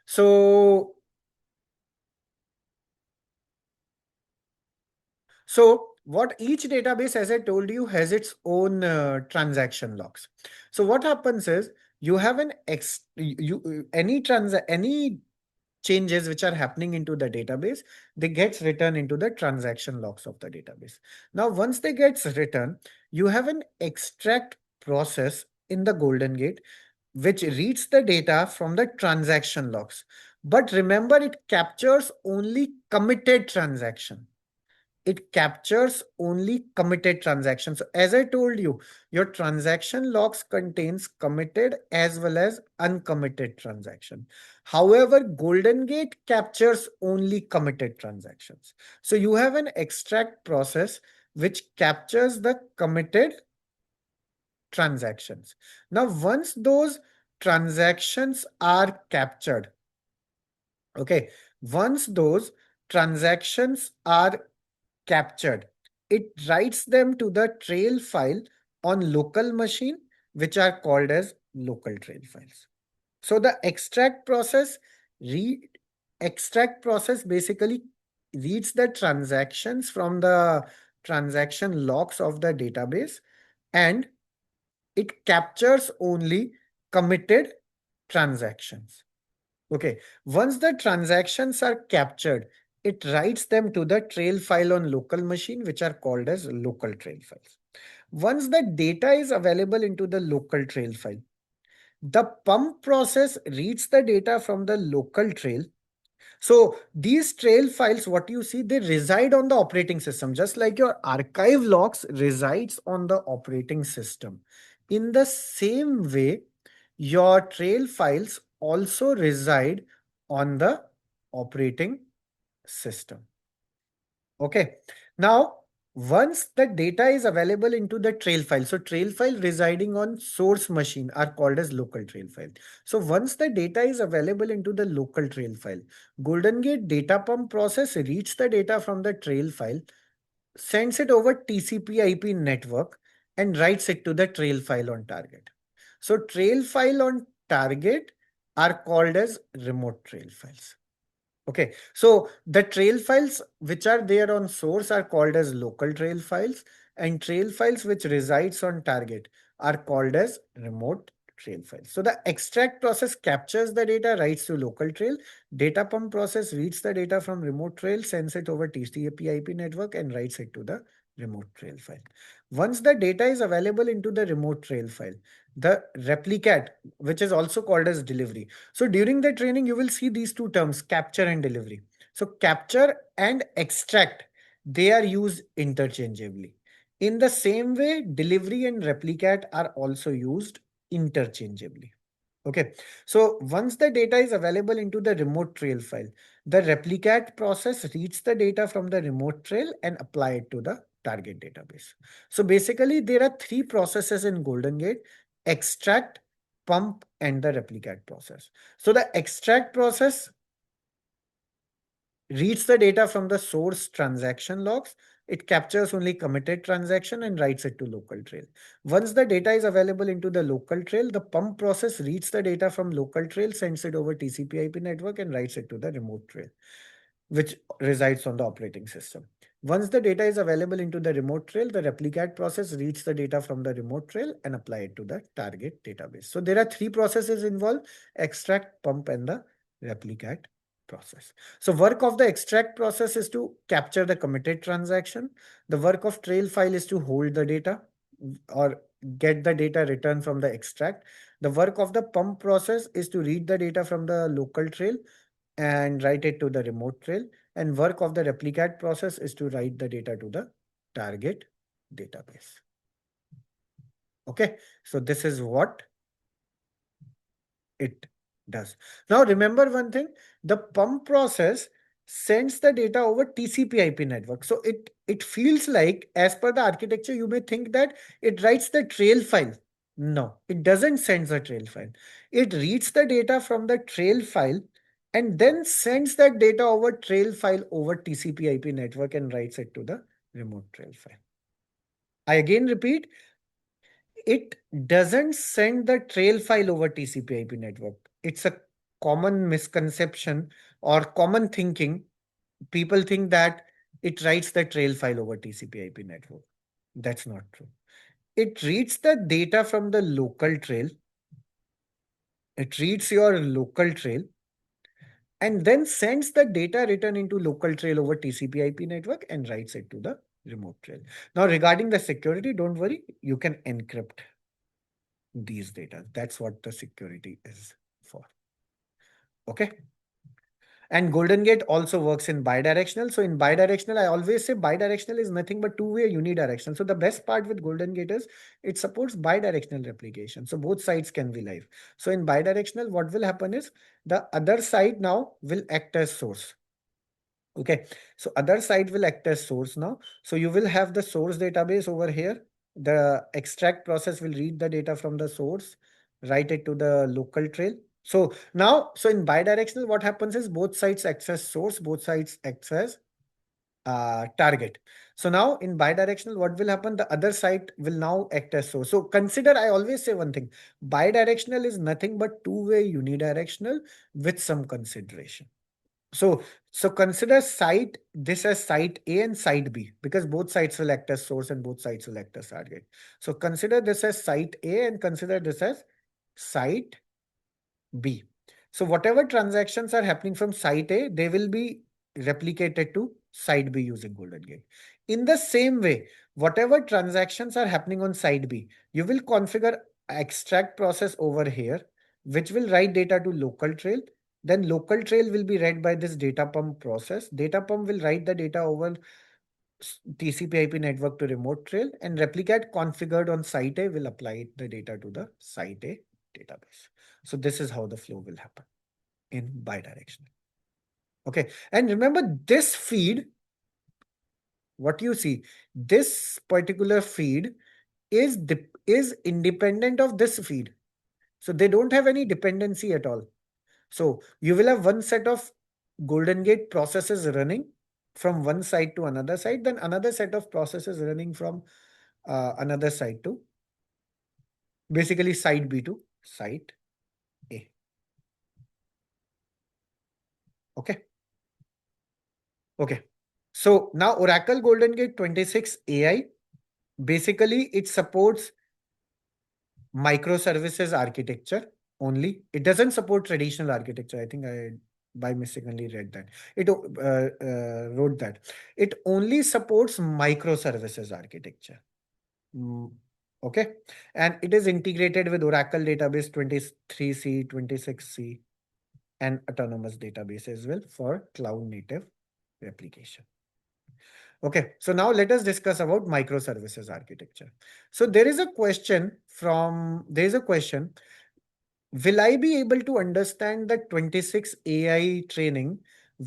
So what each database, as I told you, has its own transaction logs. So what happens is you have any changes which are happening into the database, they gets written into the transaction logs of the database. Now, once they gets written, you have an extract process in the GoldenGate which reads the data from the transaction logs. But remember, it captures only committed transaction. It captures only committed transactions. So as I told you, your transaction logs contains committed as well as uncommitted transaction. However, GoldenGate captures only committed transactions. So you have an extract process which captures the committed transactions. Now, once those transactions are captured, okay, once those transactions are captured, it writes them to the trail file on local machine, which are called as local trail files. So the extract process basically reads the transactions from the transaction logs of the database, and it captures only committed transactions. Okay. Once the transactions are captured, it writes them to the trail file on local machine, which are called as local trail files. Once the data is available into the local trail file, the pump process reads the data from the local trail. So these trail files, what you see, they reside on the operating system, just like your archive logs resides on the operating system. In the same way, your trail files also reside on the operating system. Okay. Now, once the data is available into the trail file, so trail file residing on source machine are called as local trail file. So once the data is available into the local trail file, GoldenGate data pump process reads the data from the trail file, sends it over TCP/IP network, and writes it to the trail file on target. So trail file on target are called as remote trail files. Okay, so the trail files which are there on source are called as local trail files, and trail files which resides on target are called as remote trail files. So the extract process captures the data, writes to local trail. Data pump process reads the data from remote trail, sends it over TCP/IP network, and writes it to the remote trail file. Once the data is available into the remote trail file, the replicat, which is also called as delivery. So during the training, you will see these two terms, capture and delivery. So capture and extract, they are used interchangeably. In the same way, delivery and replicat are also used interchangeably. Okay, so once the data is available into the remote trail file, the replicat process reads the data from the remote trail and apply it to the target database. So basically, there are three processes in GoldenGate: extract, pump, and the replicat process. So the extract process reads the data from the source transaction logs. It captures only committed transaction and writes it to local trail. Once the data is available into the local trail, the pump process reads the data from local trail, sends it over TCP/IP network and writes it to the remote trail, which resides on the operating system. Once the data is available into the remote trail, the replicat process reads the data from the remote trail and apply it to the target database. So there are three processes involved: extract, pump, and the replicat process. So work of the extract process is to capture the committed transaction. The work of trail file is to hold the data or get the data returned from the extract. The work of the pump process is to read the data from the local trail and write it to the remote trail. And work of the replicat process is to write the data to the target database. Okay, so this is what it does. Now remember one thing, the pump process sends the data over TCP/IP network. So it feels like, as per the architecture, you may think that it writes the trail file. No, it doesn't send the trail file. It reads the data from the trail file and then sends that data over trail file over TCP/IP network and writes it to the remote trail file. I again repeat, it doesn't send the trail file over TCP/IP network. It's a common misconception or common thinking. People think that it writes the trail file over TCP/IP network. That's not true. It reads the data from the local trail. It reads your local trail and then sends the data written into local trail over TCP/IP network and writes it to the remote trail. Now, regarding the security, don't worry, you can encrypt these data. That's what the security is for. Okay. And GoldenGate also works in bidirectional. So in bidirectional, I always say bidirectional is nothing but two-way unidirectional. So the best part with GoldenGate is it supports bidirectional replication. So both sides can be live. So in bidirectional, what will happen is the other side now will act as source. Okay, so other side will act as source now. So you will have the source database over here. The extract process will read the data from the source, write it to the local trail. So now, so in bidirectional, what happens is both sides access source, both sides access target. So now in bidirectional, what will happen? The other side will now act as source. So consider, I always say one thing, bidirectional is nothing but two-way unidirectional with some consideration. So consider site this as site A and site B because both sides will act as source and both sides will act as target. So consider this as site A and consider this as site B. So whatever transactions are happening from site A, they will be replicated to site B using GoldenGate. In the same way, whatever transactions are happening on site B, you will configure extract process over here, which will write data to local trail. Then local trail will be read by this data pump process. Data pump will write the data over TCP/IP network to remote trail, and replicat configured on site A will apply the data to the site A database. So this is how the flow will happen in bidirectional. Okay, and remember this feed, what you see, this particular feed is independent of this feed. So they don't have any dependency at all. So you will have one set of GoldenGate processes running from one side to another side, then another set of processes running from another side to basically side B to side A. Okay. Okay. So now Oracle GoldenGate 26ai, basically it supports microservices architecture only. It doesn't support traditional architecture. I think I by mistakenly read that. It wrote that it only supports microservices architecture. Mm, okay, and it is integrated with Oracle database 23c, 26c, and autonomous database as well for cloud native replication. Okay, so now let us discuss about microservices architecture. So there is a question, will I be able to understand the 26 AI training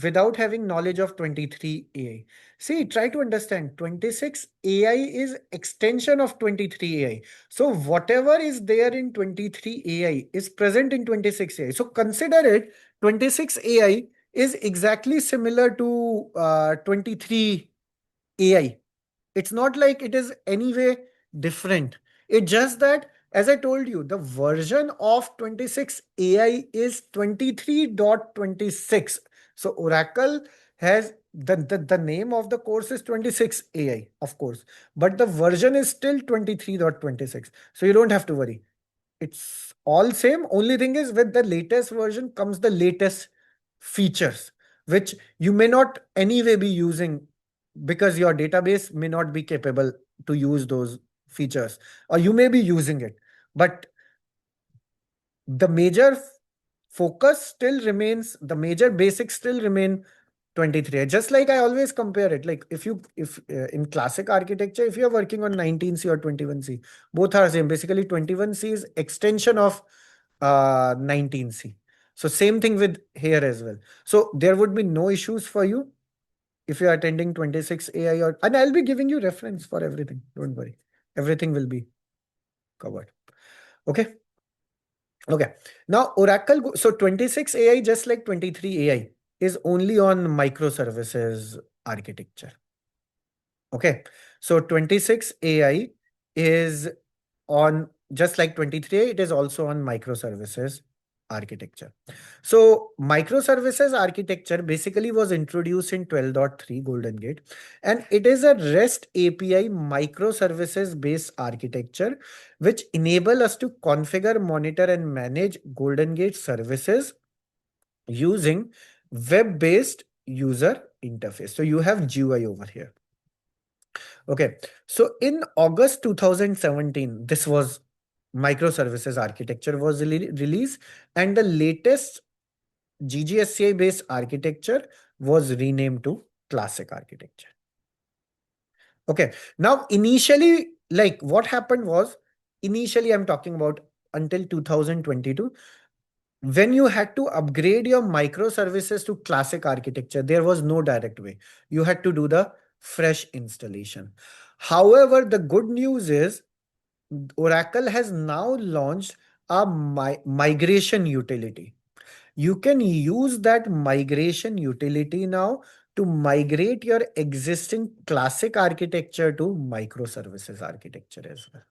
without having knowledge of 23 AI? See, try to understand 26 AI is extension of 23 AI. So whatever is there in 23 AI is present in 26 AI. So consider it 26 AI is exactly similar to 23 AI. It's not like it is anyway different. It's just that, as I told you, the version of 26 AI is 23.26. So Oracle has the name of the course is 26 AI, of course, but the version is still 23.26. So you don't have to worry. It's all same. Only thing is with the latest version comes the latest features, which you may not anyway be using because your database may not be capable to use those features, or you may be using it. But the major focus still remains, the major basics still remain 23. Just like I always compare it, like if in classic architecture, if you're working on 19c or 21c, both are same. Basically 21c is extension of 19c. So same thing with here as well. So there would be no issues for you if you're attending 26 AI, or and I'll be giving you reference for everything. Don't worry. Everything will be covered. Okay. Okay. Now so 26 AI, just like 23 AI, is only on microservices architecture. Okay. So 26 AI is on, just like 23, it is also on microservices architecture. So microservices architecture basically was introduced in 12.3 Golden Gate, and it is a REST API microservices based architecture which enable us to configure, monitor, and manage Golden Gate services using web-based user interface. So you have GUI over here. Okay. So in August 2017, this was microservices architecture was released, and the latest GGSCI based architecture was renamed to classic architecture. Okay. Now, initially, like what happened was, initially, I'm talking about until 2022, when you had to upgrade your microservices to classic architecture, there was no direct way. You had to do the fresh installation. However, the good news is Oracle has now launched a migration utility. You can use that migration utility now to migrate your existing classic architecture to microservices architecture as well.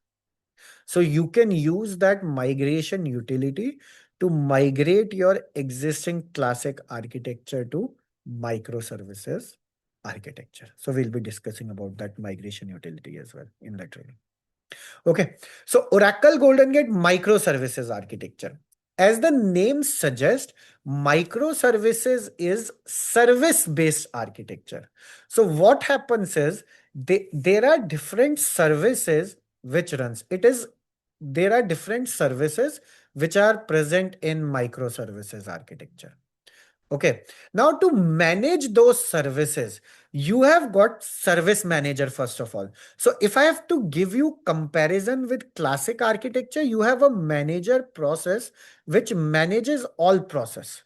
So you can use that migration utility to migrate your existing classic architecture to microservices architecture. So we'll be discussing about that migration utility as well in the training. Okay, so Oracle GoldenGate microservices architecture. As the name suggests, microservices is service-based architecture. So what happens is there are different services which runs. There are different services which are present in microservices architecture. Okay. Now to manage those services, you have got service manager first of all. So if I have to give you comparison with classic architecture, you have a manager process which manages all process.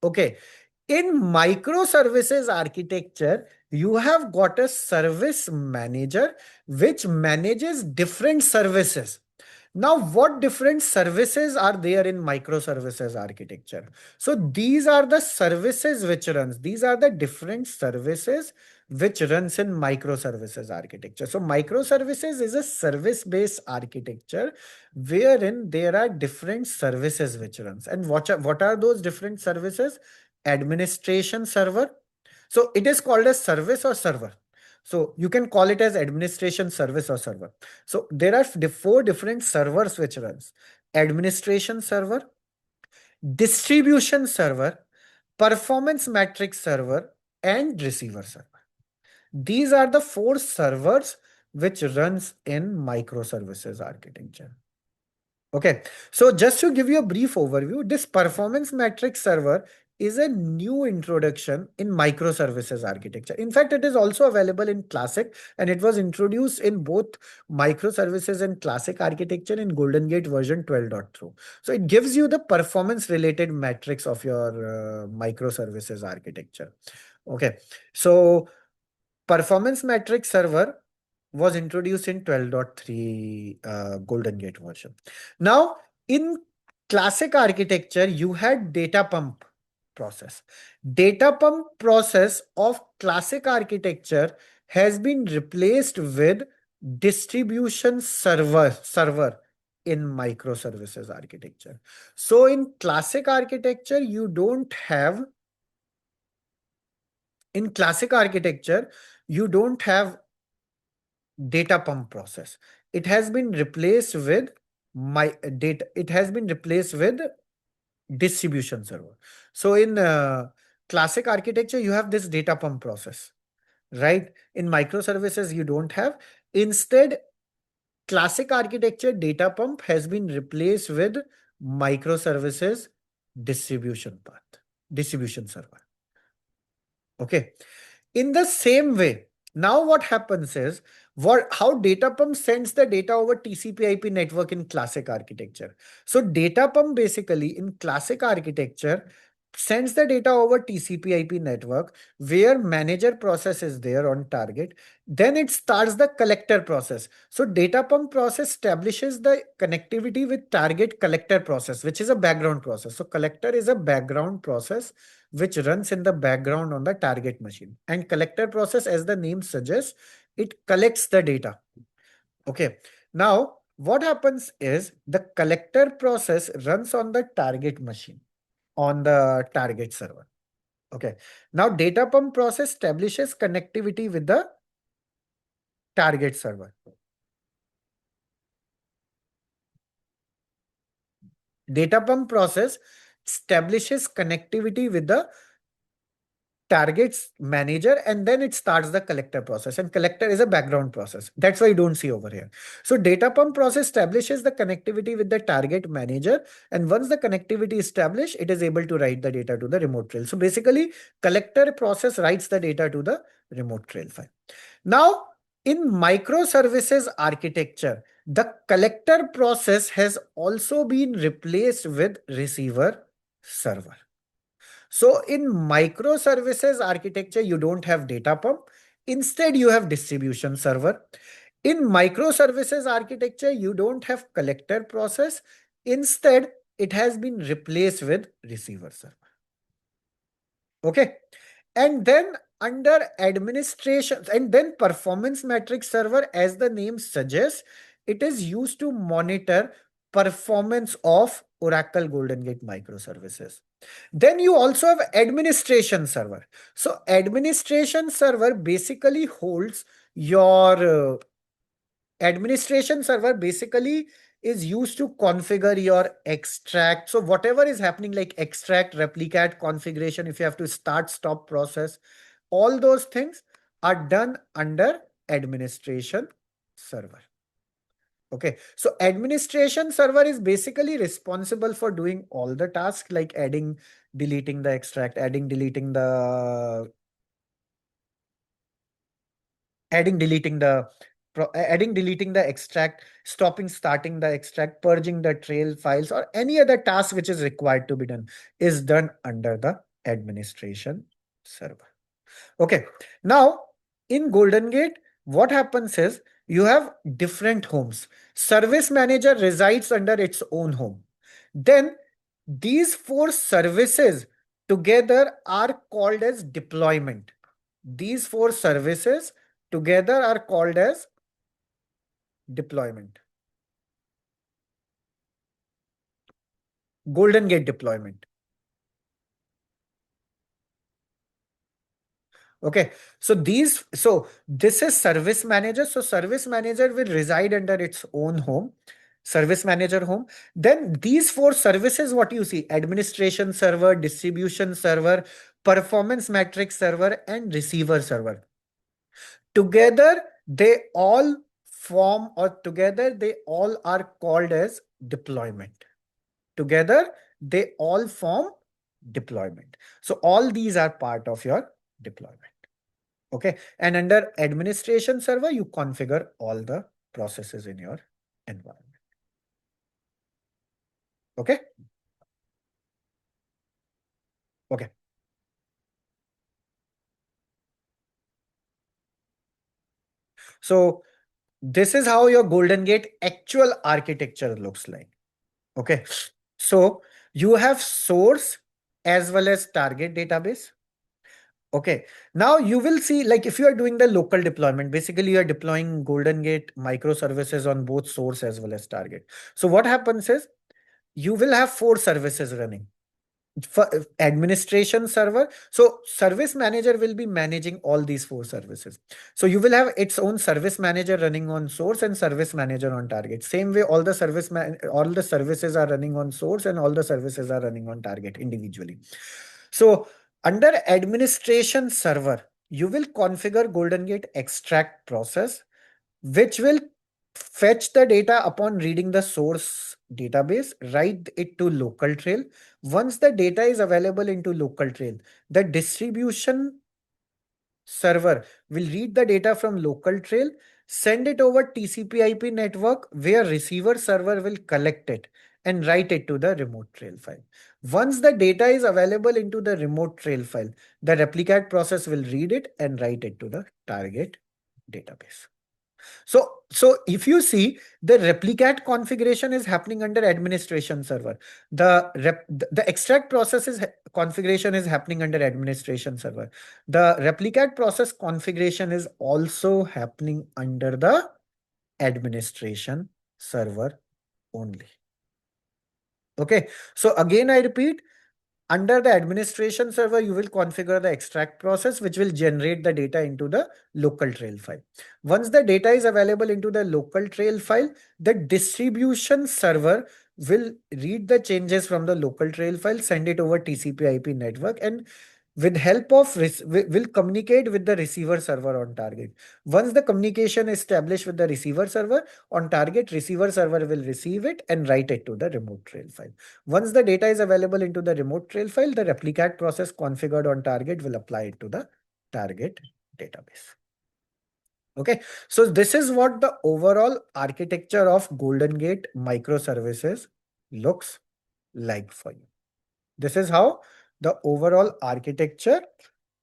Okay. In microservices architecture, you have got a service manager which manages different services. Now, what different services are there in microservices architecture? So these are the services which runs. These are the different services which runs in microservices architecture. So microservices is a service-based architecture wherein there are different services which runs. And what are those different services? Administration server. So it is called as service or server. So you can call it as administration service or server. So there are four different servers which runs: administration server, distribution server, performance matrix server, and receiver server. These are the four servers which runs in microservices architecture. Okay, so just to give you a brief overview, this performance matrix server is a new introduction in microservices architecture. In fact, it is also available in classic, and it was introduced in both microservices and classic architecture in GoldenGate version 12.2. So it gives you the performance related metrics of your microservices architecture. Okay, so performance matrix server was introduced in 12.3 GoldenGate version. Now, in classic architecture, you had data pump process. Data pump process of classic architecture has been replaced with distribution server in microservices architecture. So in classic architecture, you don't have data pump process. It has been replaced with distribution server. So in classic architecture, you have this data pump process, right? In microservices, you don't have. Instead, classic architecture data pump has been replaced with microservices distribution server. Okay. In the same way, now what happens is how data pump sends the data over TCP/IP network in classic architecture. So data pump basically in classic architecture sends the data over TCP/IP network where manager process is there on target. Then it starts the collector process. So data pump process establishes the connectivity with target collector process, which is a background process. So collector is a background process which runs in the background on the target machine. And collector process, as the name suggests, it collects the data. Okay. Now, what happens is the collector process runs on the target machine, on the target server. Okay. Now, data pump process establishes connectivity with the target server. Data pump process establishes connectivity with the targets manager, and then it starts the collector process, and collector is a background process. That's why you don't see over here. So data pump process establishes the connectivity with the target manager, and once the connectivity is established, it is able to write the data to the remote trail. So basically collector process writes the data to the remote trail file. Now in microservices architecture, the collector process has also been replaced with receiver server. So in microservices architecture, you don't have data pump. Instead, you have distribution server. In microservices architecture, you don't have collector process. Instead, it has been replaced with receiver server. Okay. And then under administration, and then performance matrix server, as the name suggests, it is used to monitor performance of Oracle GoldenGate microservices. Then you also have administration server. So administration server basically holds your administration server basically is used to configure your extract. So whatever is happening like extract, replicat configuration, if you have to start, stop process, all those things are done under administration server. Okay, so administration server is basically responsible for doing all the tasks like adding, deleting the extract, adding, deleting the extract, stopping, starting the extract, purging the trail files, or any other task which is required to be done is done under the administration server. Okay, now in GoldenGate, what happens is you have different homes. Service manager resides under its own home. Then these four services together are called as deployment. These four services together are called as deployment. GoldenGate deployment. Okay, so this is service manager. So service manager will reside under its own home. service manager home. Then these four services, what you see, administration server, distribution server, performance metrics server, and receiver server. Together, they all form, or together they all are called as deployment. Together, they all form deployment. So all these are part of your deployment. Okay. And under administration server, you configure all the processes in your environment. Okay. Okay. So this is how your GoldenGate actual architecture looks like. Okay. So you have source as well as target database. Okay. Now you will see, like if you are doing the local deployment, basically you are deploying GoldenGate microservices on both source as well as target. So what happens is you will have four services running. For administration server, so service manager will be managing all these four services. So you will have its own service manager running on source and service manager on target. Same way, all the all the services are running on source and all the services are running on target individually. So under administration server, you will configure GoldenGate extract process, which will fetch the data upon reading the source database, write it to local trail. Once the data is available into local trail, the distribution server will read the data from local trail, send it over TCP/IP network, where receiver server will collect it and write it to the remote trail file. Once the data is available into the remote trail file, the replicat process will read it and write it to the target database. So if you see, the replicat configuration is happening under administration server. The extract process configuration is happening under administration server. The replicat process configuration is also happening under the administration server only. Okay. So again, I repeat, under the administration server, you will configure the extract process, which will generate the data into the local trail file. Once the data is available into the local trail file, the distribution server will read the changes from the local trail file, send it over TCP/IP network, and with help of will communicate with the receiver server on target. Once the communication is established with the receiver server on target, receiver server will receive it and write it to the remote trail file. Once the data is available into the remote trail file, the replicat process configured on target will apply it to the target database. Okay, so this is what the overall architecture of GoldenGate microservices looks like for you. This is how the overall architecture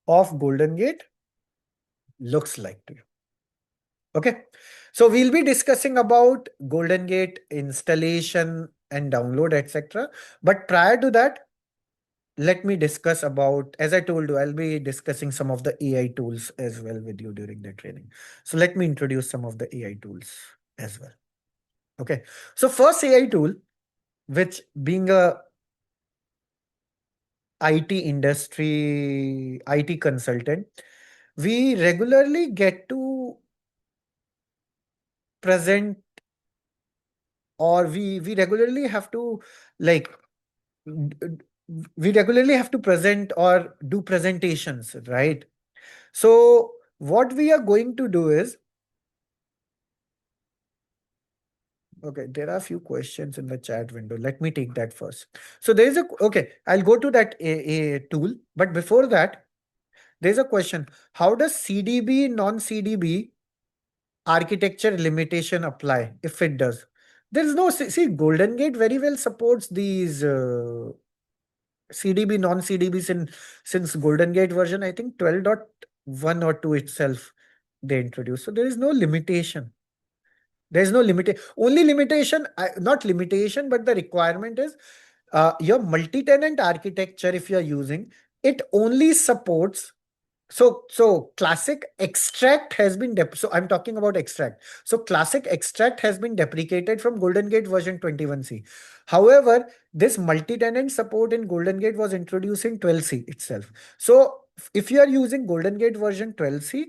of GoldenGate looks like to you. Okay, so we'll be discussing about GoldenGate installation and download, etc. But prior to that, let me discuss about, as I told you, I'll be discussing some of the AI tools as well with you during the training. So let me introduce some of the AI tools as well. Okay, so first AI tool, which being a IT industry, IT consultant, we regularly get to present, or we regularly have to, like, we regularly have to present or do presentations, right? So what we are going to do is, okay, there are a few questions in the chat window. Let me take that first. So there is okay, I'll go to that a tool. But before that, there's a question. How does CDB, non-CDB architecture limitation apply if it does? There's no, see, GoldenGate very well supports these CDB, non-CDBs since GoldenGate version, I think 12.1 or 2 itself they introduced. So there is no limitation. There's no limitation. Only limitation, not limitation, but the requirement is your multi-tenant architecture, if you're using, it only supports. So classic extract has been so I'm talking about extract. So classic extract has been deprecated from GoldenGate version 21c. However, this multi-tenant support in GoldenGate was introduced in 12c itself. So if you are using GoldenGate version 12c,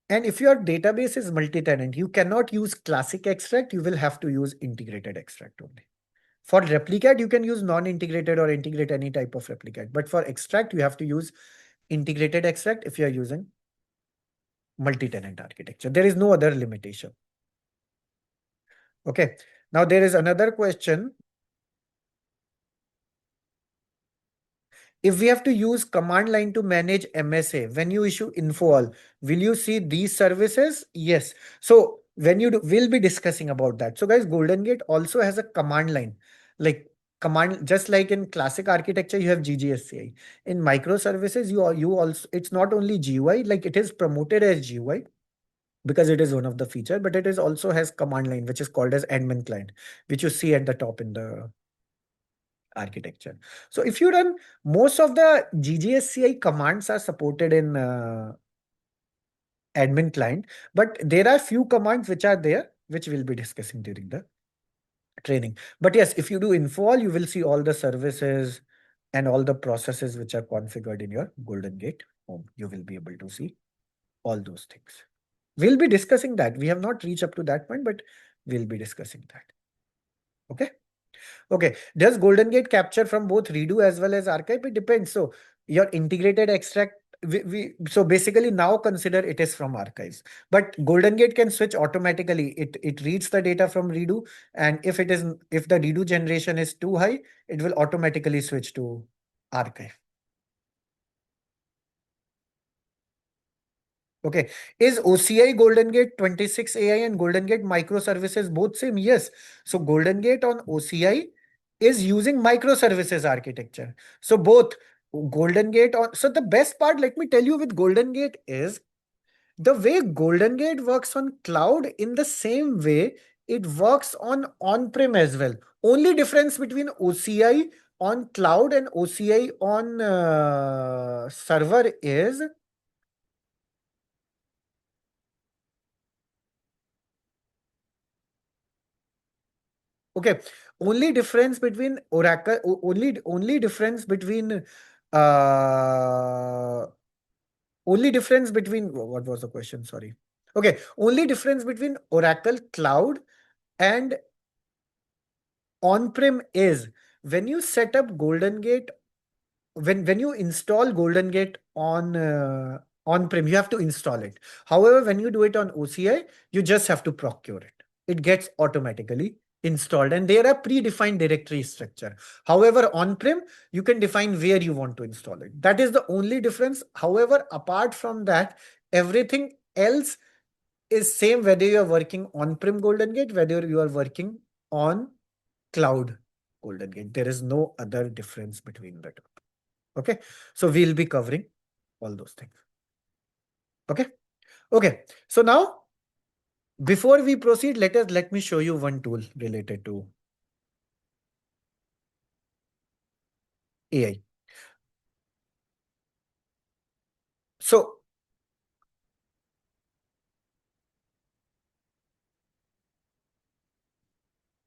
And if your database is multi-tenant, you cannot use classic extract. You will have to use integrated extract only. For replicat, you can use non-integrated or integrate any type of replicat. But for extract, you have to use integrated extract if you are using multi-tenant architecture. There is no other limitation. Okay. Now there is another question. If we have to use command line to manage MSA, when you issue info all, will you see these services? Yes. So when you do, we'll be discussing about that. So guys, GoldenGate also has a command line, like command, just like in classic architecture, you have GGSCI. In microservices, you also, it's not only GUI, like it is promoted as GUI because it is one of the feature, but it is also has command line, which is called as admin client, which you see at the top in the architecture. So if you run, most of the GGSCI commands are supported in admin client, but there are few commands which are there, which we'll be discussing during the training. But yes, if you do info all, you will see all the services and all the processes which are configured in your GoldenGate home. You will be able to see all those things. We'll be discussing that. We have not reached up to that point, but we'll be discussing that. Okay. Okay. Does GoldenGate capture from both redo as well as archive? It depends. So your integrated extract, so basically now consider it is from archives. But GoldenGate can switch automatically. It reads the data from redo, and if the redo generation is too high, it will automatically switch to archive. Okay. Is OCI GoldenGate 26ai and GoldenGate microservices both same? Yes. So GoldenGate on OCI is using microservices architecture. So both GoldenGate on, so the best part, let me tell you with GoldenGate is the way GoldenGate works on cloud, in the same way it works on-prem as well. Only difference between OCI on cloud and OCI on server is, okay, only difference between Oracle, only difference between uh only difference between, what was the question? Sorry. Okay, only difference between Oracle Cloud and on-prem is when you set up GoldenGate, when you install GoldenGate on-prem, you have to install it. However, when you do it on OCI, you just have to procure it. It gets automatically installed, and there are predefined directory structure. However, on-prem, you can define where you want to install it. That is the only difference. However, apart from that, everything else is same, whether you are working on-prem GoldenGate, whether you are working on cloud GoldenGate. There is no other difference between the two. Okay. So we'll be covering all those things. Okay. Okay. So now, before we proceed, let me show you one tool related to AI. So,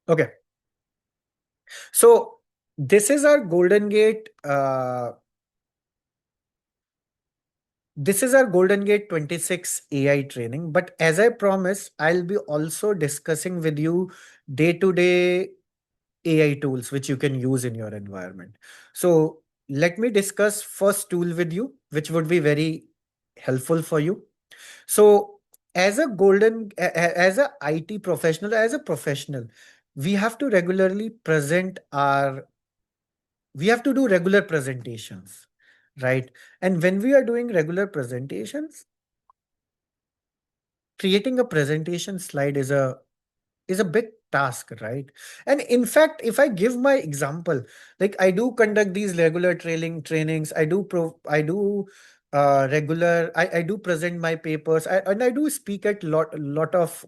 okay. So this is our GoldenGate. This is our GoldenGate 26 AI training. But as I promised, I'll be also discussing with you day-to-day AI tools which you can use in your environment. So let me discuss first tool with you, which would be very helpful for you. So as a as a IT professional, as a professional, we have to regularly present our, we have to do regular presentations, right? And when we are doing regular presentations, creating a presentation slide is a big task, right? And in fact, if I give my example, like I do conduct these regular trainings, I do regular, I do present my papers, and I do speak at lot of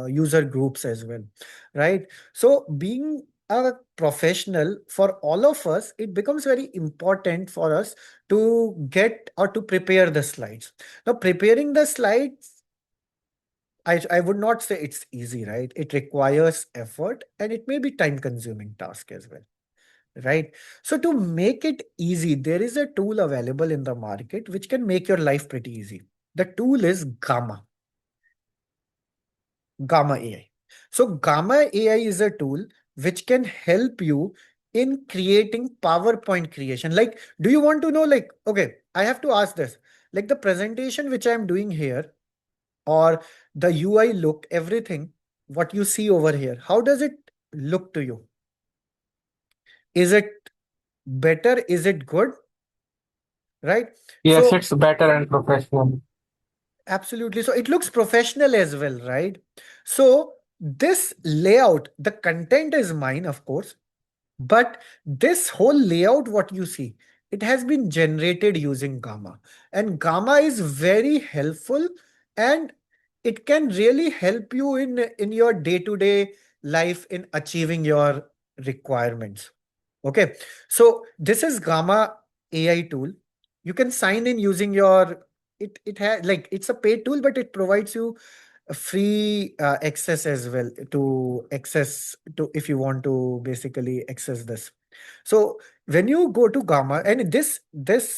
user groups as well, right? So being a professional, for all of us, it becomes very important for us to get or to prepare the slides. Now, preparing the slides, I would not say it's easy, right? It requires effort and it may be time consuming task as well, right? So to make it easy, there is a tool available in the market which can make your life pretty easy. The tool is Gamma. Gamma AI. So Gamma AI is a tool which can help you in creating PowerPoint creation. Like, do you want to know, like, okay, I have to ask this, like the presentation which I'm doing here, or the UI look, everything, what you see over here, how does it look to you? Is it better? Is it good? Right? Yes, So it's better and professional. absolutely. So it looks professional as well, right? So this layout, the content is mine, of course, but this whole layout, what you see, it has been generated using Gamma. And Gamma is very helpful, and it can really help you in your day-to-day life in achieving your requirements. Okay. So this is Gamma AI tool. You can sign in using your it has like it's a paid tool, but it provides you a free access as well to access to if you want to basically access this. So when you go to Gamma, and this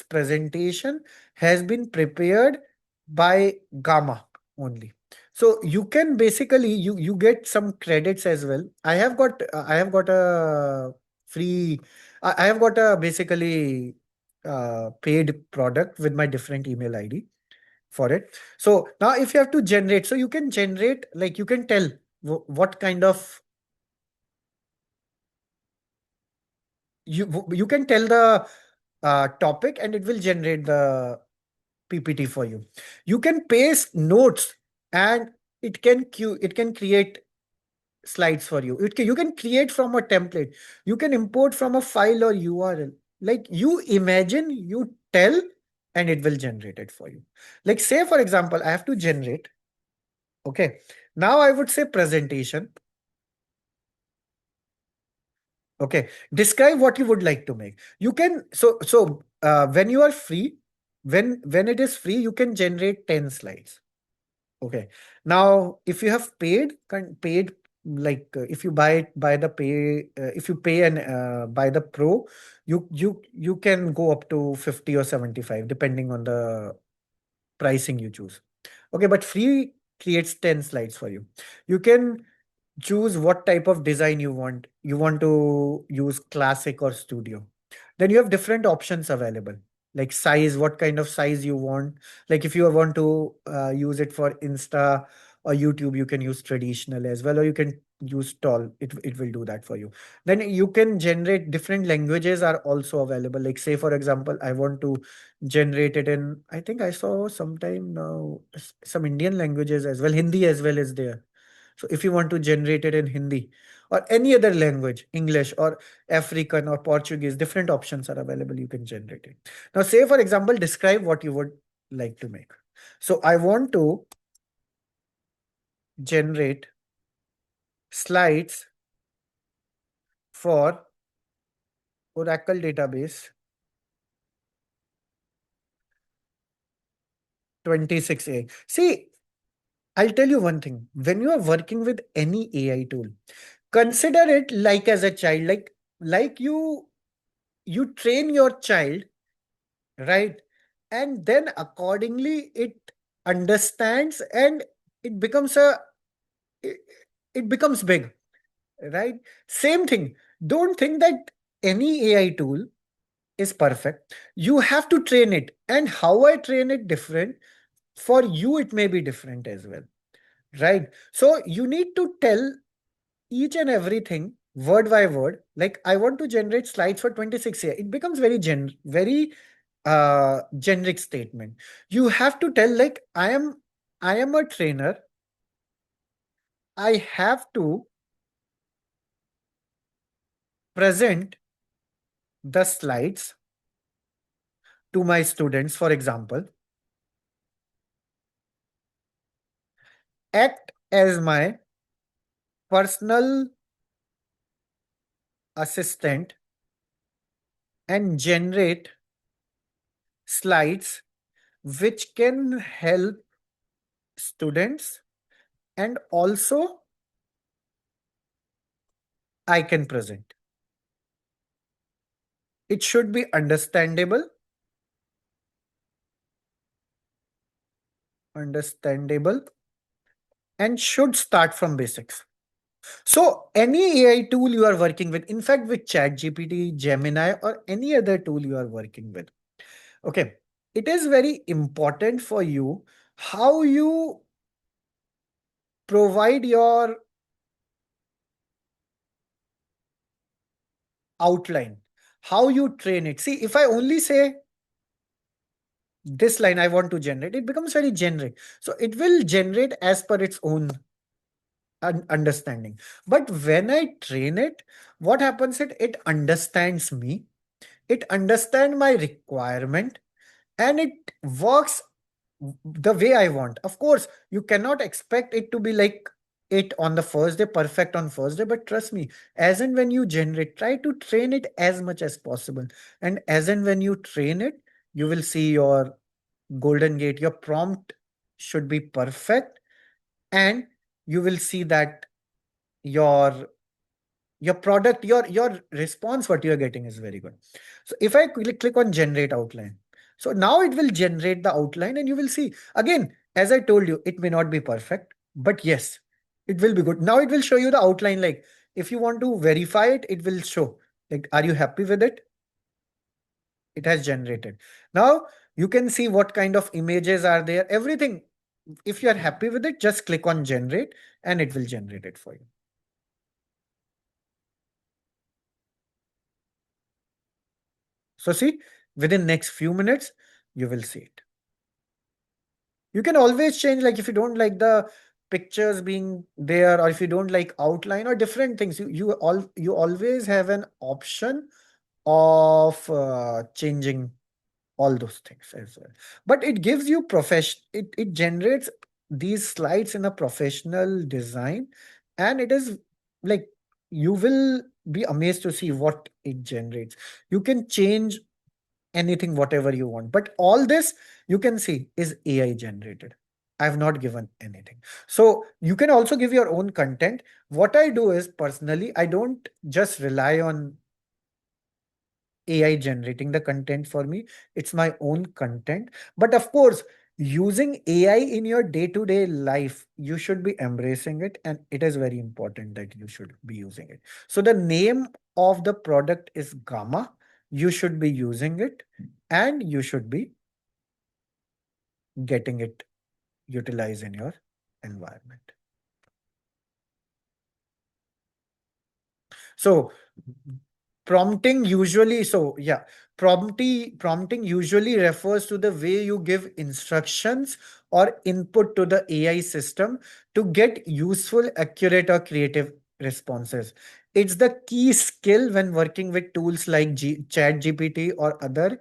presentation has been prepared by Gamma only. So you can basically you get some credits as well. I have got a free I have got a basically paid product with my different email ID for it. So now if you have to generate, so you can generate, like you can tell what kind of you can tell the topic, and it will generate the PPT for you. You can paste notes, and it can create slides for you. You can create from a template. You can import from a file or URL. Like you imagine, you tell, and it will generate it for you. Like say for example, I have to generate. Okay. Now I would say presentation. Okay. Describe what you would like to make. You can when you are free, when it is free, you can generate 10 slides. Okay. Now, if you have paid, like if you buy the pay, if you pay and buy the pro, you can go up to 50 or 75 depending on the pricing you choose. Okay, but free creates 10 slides for you. You can choose what type of design you want. You want to use classic or studio. Then you have different options available, like size, what kind of size you want. Like if you want to use it for Insta or YouTube, you can use traditional as well, or you can use tall. It will do that for you. Then you can generate different languages are also available. Like say for example, I want to generate it in, I think I saw sometime now some Indian languages as well. Hindi as well is there. So if you want to generate it in Hindi or any other language, English or African or Portuguese, different options are available. You can generate it. Now, say for example, describe what you would like to make. So I want to generate slides for Oracle database 26a. See, I'll tell you one thing. When you are working with any AI tool, consider it like as a child, like you train your child, right? And then accordingly it understands, and it becomes a it, it becomes big, right? Same thing. Don't think that any AI tool is perfect. You have to train it, and how I train it different. For you it may be different as well, right? So you need to tell each and everything word by word. Like I want to generate slides for 26 here, it becomes very generic statement. You have to tell, like, I am a trainer. I have to present the slides to my students, for example, act as my personal assistant and generate slides which can help students, and also I can present. It should be understandable, and should start from basics. So any AI tool you are working with, in fact, with ChatGPT, Gemini, or any other tool you are working with, okay, it is very important for you how you provide your outline, how you train it. See, if I only say this line I want to generate, it becomes very generic. So it will generate as per its own understanding. But when I train it, what happens is it understands me, it understands my requirement, and it works the way I want. Of course, you cannot expect it to be like it on the first day, perfect on first day, but trust me, as and when you generate, try to train it as much as possible. And as and when you train it, you will see your golden gate, your prompt should be perfect, and you will see that your your product, your response, what you're getting is very good. So if I click on generate outline, so now it will generate the outline, and you will see again, as I told you, it may not be perfect, but yes, it will be good. Now it will show you the outline. Like if you want to verify it, it will show like, are you happy with it? It has generated. Now you can see what kind of images are there, everything. If you are happy with it, just click on generate and it will generate it for you. So see, within next few minutes, you will see it. You can always change, like if you don't like the pictures being there, or if you don't like outline or different things, you always have an option of changing all those things as well. But it gives you it generates these slides in a professional design, and it is like you will be amazed to see what it generates. You can change anything, whatever you want. But all this you can see is AI generated. I have not given anything. So you can also give your own content. What I do is personally, I don't just rely on AI generating the content for me. It's my own content. But of course, using AI in your day-to-day life, you should be embracing it. And it is very important that you should be using it. So the name of the product is Gamma. You should be using it and you should be getting it utilized in your environment. So prompting usually refers to the way you give instructions or input to the AI system to get useful, accurate, or creative responses. It's the key skill when working with tools like ChatGPT or other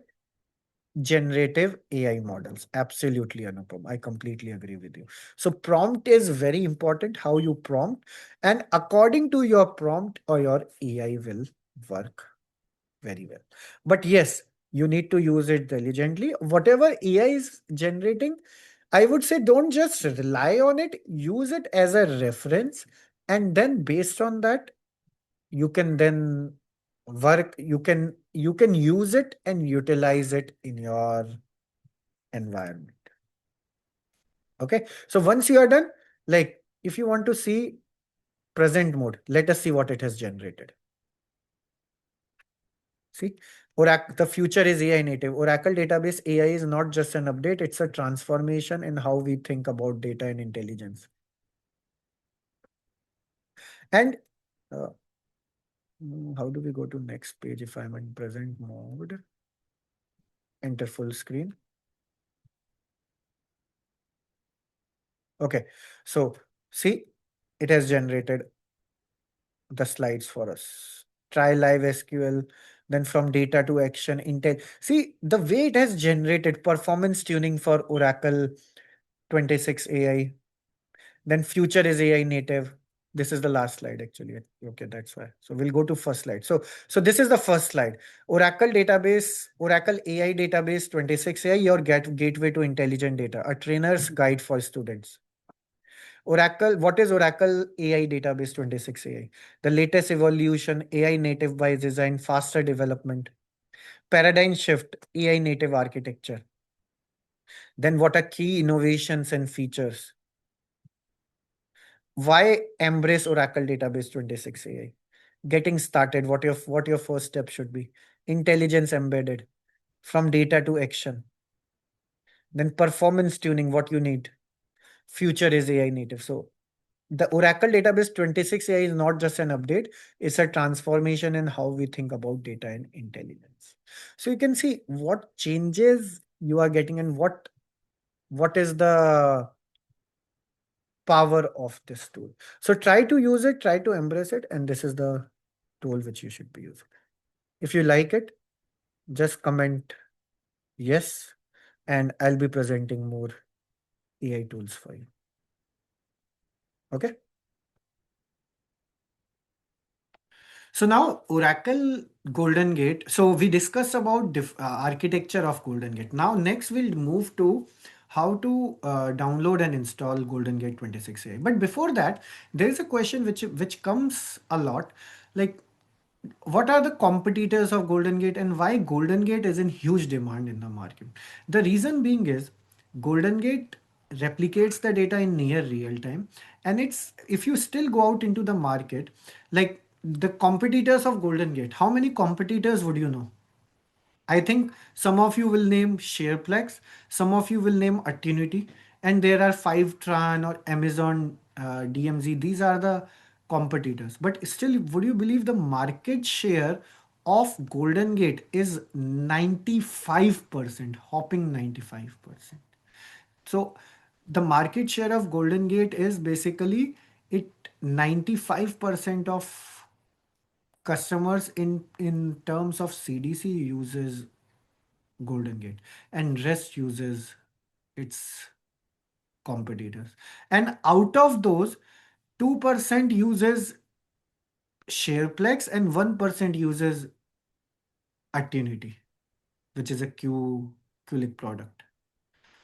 generative AI models. Absolutely, Anupam. I completely agree with you. So prompt is very important, how you prompt, and according to your prompt or your AI will work very well. But yes, you need to use it diligently. Whatever AI is generating, I would say don't just rely on it, use it as a reference, and then based on that, you can then you can use it and utilize it in your environment. Okay, so once you are done, like if you want to see present mode, let us see what it has generated. See, Oracle, the future is AI native. Oracle database AI is not just an update, it's a transformation in how we think about data and intelligence. And uh, how do we go to next page if I'm in present mode? Enter full screen. Okay, so see, it has generated the slides for us. Try live SQL, then from data to action, intel. See, the way it has generated performance tuning for Oracle 26ai, then future is AI native. This is the last slide actually. Okay, that's why. So we'll go to first slide. So this is the first slide. Oracle database, Oracle AI database 26ai, your gateway to intelligent data, a trainer's guide for students. Oracle, what is Oracle AI database 26ai? The latest evolution, AI native by design, faster development, paradigm shift, AI native architecture. Then what are key innovations and features? Why embrace Oracle Database 26 AI? Getting started, what your first step should be. Intelligence embedded from data to action. Then performance tuning, what you need. Future is AI native. So the Oracle Database 26 AI is not just an update, it's a transformation in how we think about data and intelligence. So you can see what changes you are getting and what is the power of this tool. So try to use it, try to embrace it, and this is the tool which you should be using. If you like it, just comment yes, and I'll be presenting more AI tools for you. Okay. So now Oracle GoldenGate. So we discussed about architecture of GoldenGate. Now next we'll move to how to download and install GoldenGate 26ai. But before that, there is a question which comes a lot, like what are the competitors of GoldenGate and why GoldenGate is in huge demand in the market? The reason being is GoldenGate replicates the data in near real time, and it's if you still go out into the market, like the competitors of GoldenGate, how many competitors would you know? I think some of you will name Shareplex, some of you will name Attunity, and there are Fivetran or Amazon DMZ. These are the competitors. But still, would you believe the market share of GoldenGate is 95%, hopping 95%. So the market share of GoldenGate is basically it 95% of customers in terms of CDC uses GoldenGate, and rest uses its competitors. And out of those, 2% uses Shareplex and 1% uses Attunity, which is a QLIC product.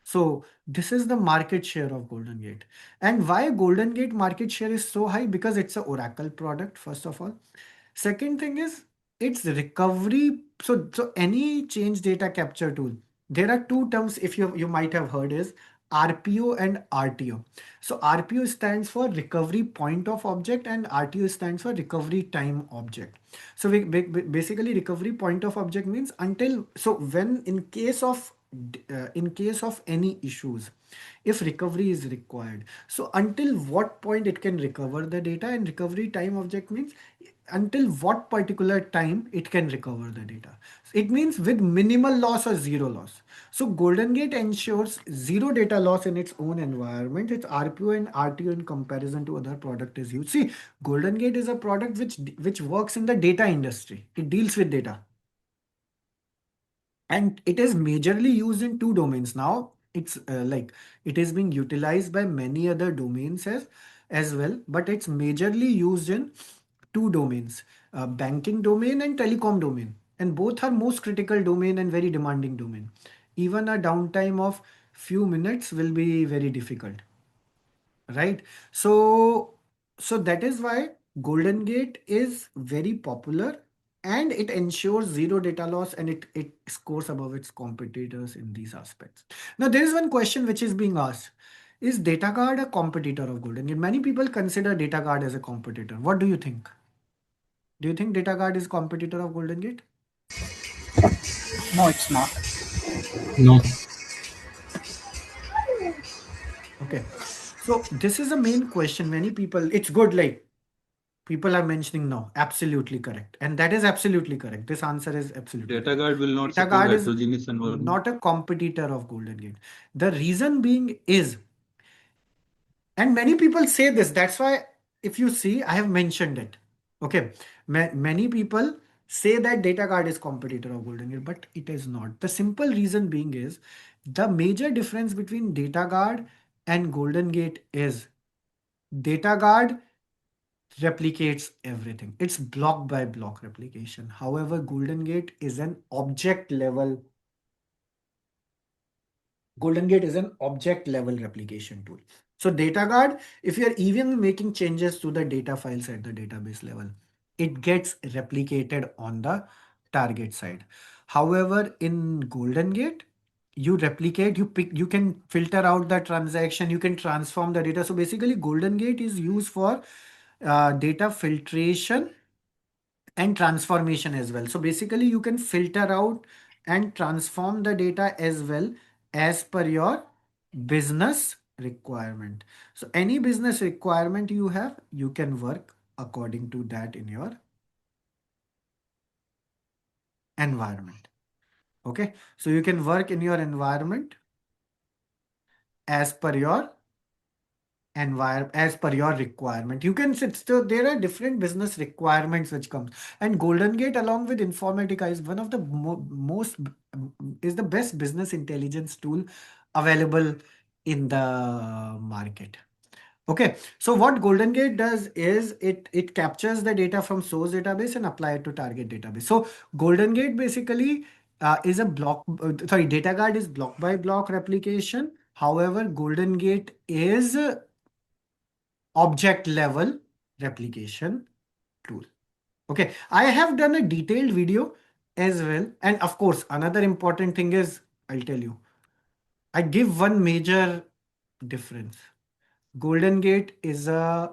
So this is the market share of GoldenGate. And why GoldenGate market share is so high? Because it's a Oracle product, first of all. Second thing is it's recovery. So any change data capture tool, there are two terms if you might have heard is RPO and RTO. So RPO stands for recovery point of object and RTO stands for recovery time object. So basically recovery point of object means until so when in case of any issues, if recovery is required, so until what point it can recover the data, and recovery time object means until what particular time it can recover the data. It means with minimal loss or zero loss. So GoldenGate ensures zero data loss in its own environment. Its RPO and RTO in comparison to other product is huge. See, GoldenGate is a product which works in the data industry. It deals with data. And it is majorly used in two domains now. It's like it is being utilized by many other domains as well, but it's majorly used in two domains, banking domain and telecom domain, and both are most critical domain and very demanding domain. Even a downtime of few minutes will be very difficult, right? So that is why GoldenGate is very popular, and it ensures zero data loss, and it scores above its competitors in these aspects. Now there is one question which is being asked: is DataGuard a competitor of GoldenGate? Many people consider DataGuard as a competitor. What do you think? Do you think DataGuard is competitor of GoldenGate? No, it's not. No. Okay, so this is a main question. Many people, it's good, like people are mentioning no, absolutely correct. And that is absolutely correct. This answer is absolutely correct. DataGuard will not support DataGuard is heterogeneous environment. not a competitor of GoldenGate. The reason being is, and many people say this, that's why if you see, I have mentioned it. Okay. Many people say that DataGuard is competitor of GoldenGate, but it is not. The simple reason being is the major difference between DataGuard and GoldenGate is DataGuard replicates everything. It's block by block replication. However, GoldenGate is an object level. GoldenGate is an object level replication tool. So DataGuard, if you're even making changes to the data files at the database level, it gets replicated on the target side. However, in GoldenGate, you replicate, you can filter out the transaction, you can transform the data. So basically, GoldenGate is used for data filtration and transformation as well. So basically, you can filter out and transform the data as well as per your business requirement. So any business requirement you have, you can work according to that in your environment. Okay, so you can work in your environment as per your as per your requirement. You can sit, so there are different business requirements which comes, and GoldenGate along with Informatica is one of the most is the best business intelligence tool available in the market. Okay, so what GoldenGate does is it captures the data from source database and apply it to target database. So GoldenGate basically is a data guard is block by block replication. However, GoldenGate is object level replication tool. Okay, I have done a detailed video as well. And of course, another important thing is, I'll tell you, I give one major difference. GoldenGate is a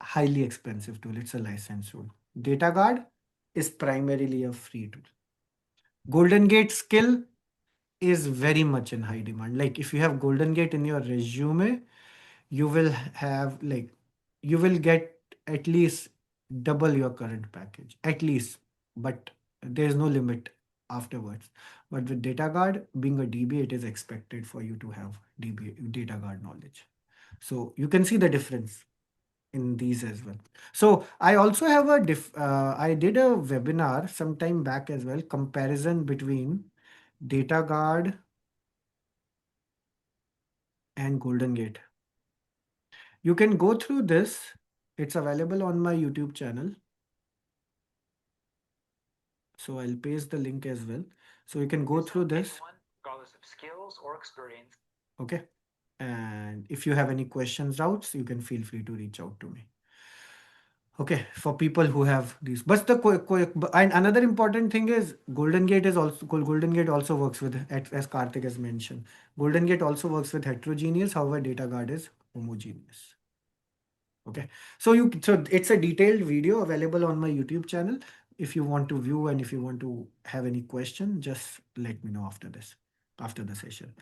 highly expensive tool. It's a license tool. DataGuard is primarily a free tool. GoldenGate skill is very much in high demand. Like if you have GoldenGate in your resume, you will have like you will get at least double your current package, at least, but there is no limit afterwards. But with DataGuard being a DB, it is expected for you to have DataGuard knowledge. So you can see the difference in these as well. So I also have I did a webinar some time back as well, comparison between DataGuard and GoldenGate. You can go through this. It's available on my YouTube channel. So I'll paste the link as well. So you can go through this. Regardless of skills or experience. Okay. And if you have any questions, doubts, you can feel free to reach out to me. Okay, for people who have these. But and another important thing is GoldenGate also works with, as Karthik has mentioned, GoldenGate also works with heterogeneous. However, DataGuard is homogeneous. Okay, so it's a detailed video available on my YouTube channel. If you want to view and if you want to have any question, just let me know after the session.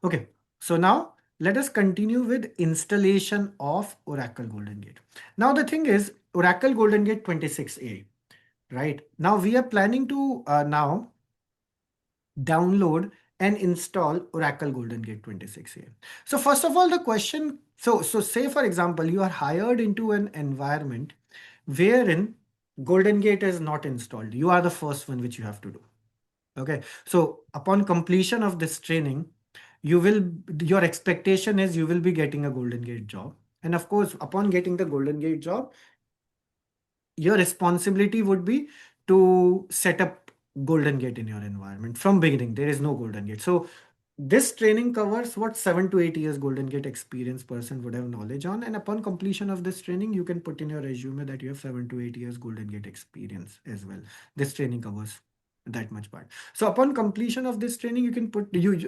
Okay, so now let us continue with installation of Oracle GoldenGate. Now the thing is Oracle GoldenGate 26ai, right? Now we are planning to now download and install Oracle GoldenGate 26ai. So first of all, the question, so say for example, you are hired into an environment wherein GoldenGate is not installed. You are the first one which you have to do. Okay. So upon completion of this training, your expectation is you will be getting a GoldenGate job. And of course, upon getting the GoldenGate job, your responsibility would be to set up GoldenGate in your environment from beginning. There is no GoldenGate. So this training covers what 7 to 8 years GoldenGate experience person would have knowledge on. And upon completion of this training, you can put in your resume that you have 7 to 8 years GoldenGate experience as well. This training covers that much part. So upon completion of this training, you can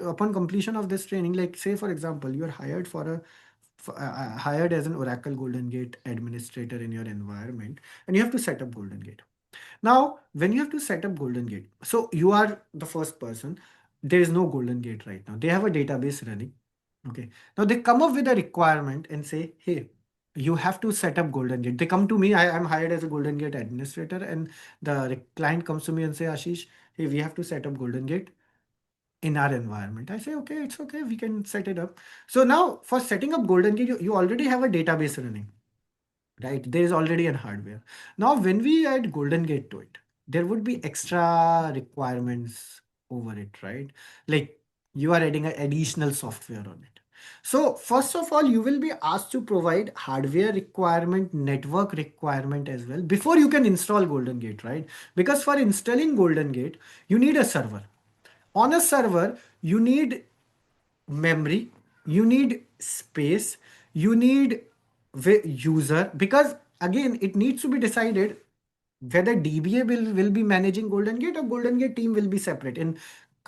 upon completion of this training, like say for example, you are hired hired as an Oracle GoldenGate administrator in your environment, and you have to set up GoldenGate. Now, when you have to set up GoldenGate, so you are the first person. There is no GoldenGate right now. They have a database running. Okay. Now they come up with a requirement and say, hey, you have to set up GoldenGate. They come to me. I am hired as a GoldenGate administrator, and the client comes to me and say, Ashish, hey, we have to set up GoldenGate in our environment. I say, okay, it's okay. We can set it up. So now for setting up GoldenGate, you already have a database running, right? There is already a hardware. Now, when we add GoldenGate to it, there would be extra requirements over it, right? Like you are adding an additional software on it. So first of all, you will be asked to provide hardware requirement, network requirement as well before you can install GoldenGate, right? Because for installing GoldenGate, you need a server. On a server, you need memory, you need space, you need user, because again, it needs to be decided whether DBA will be managing GoldenGate or GoldenGate team will be separate. In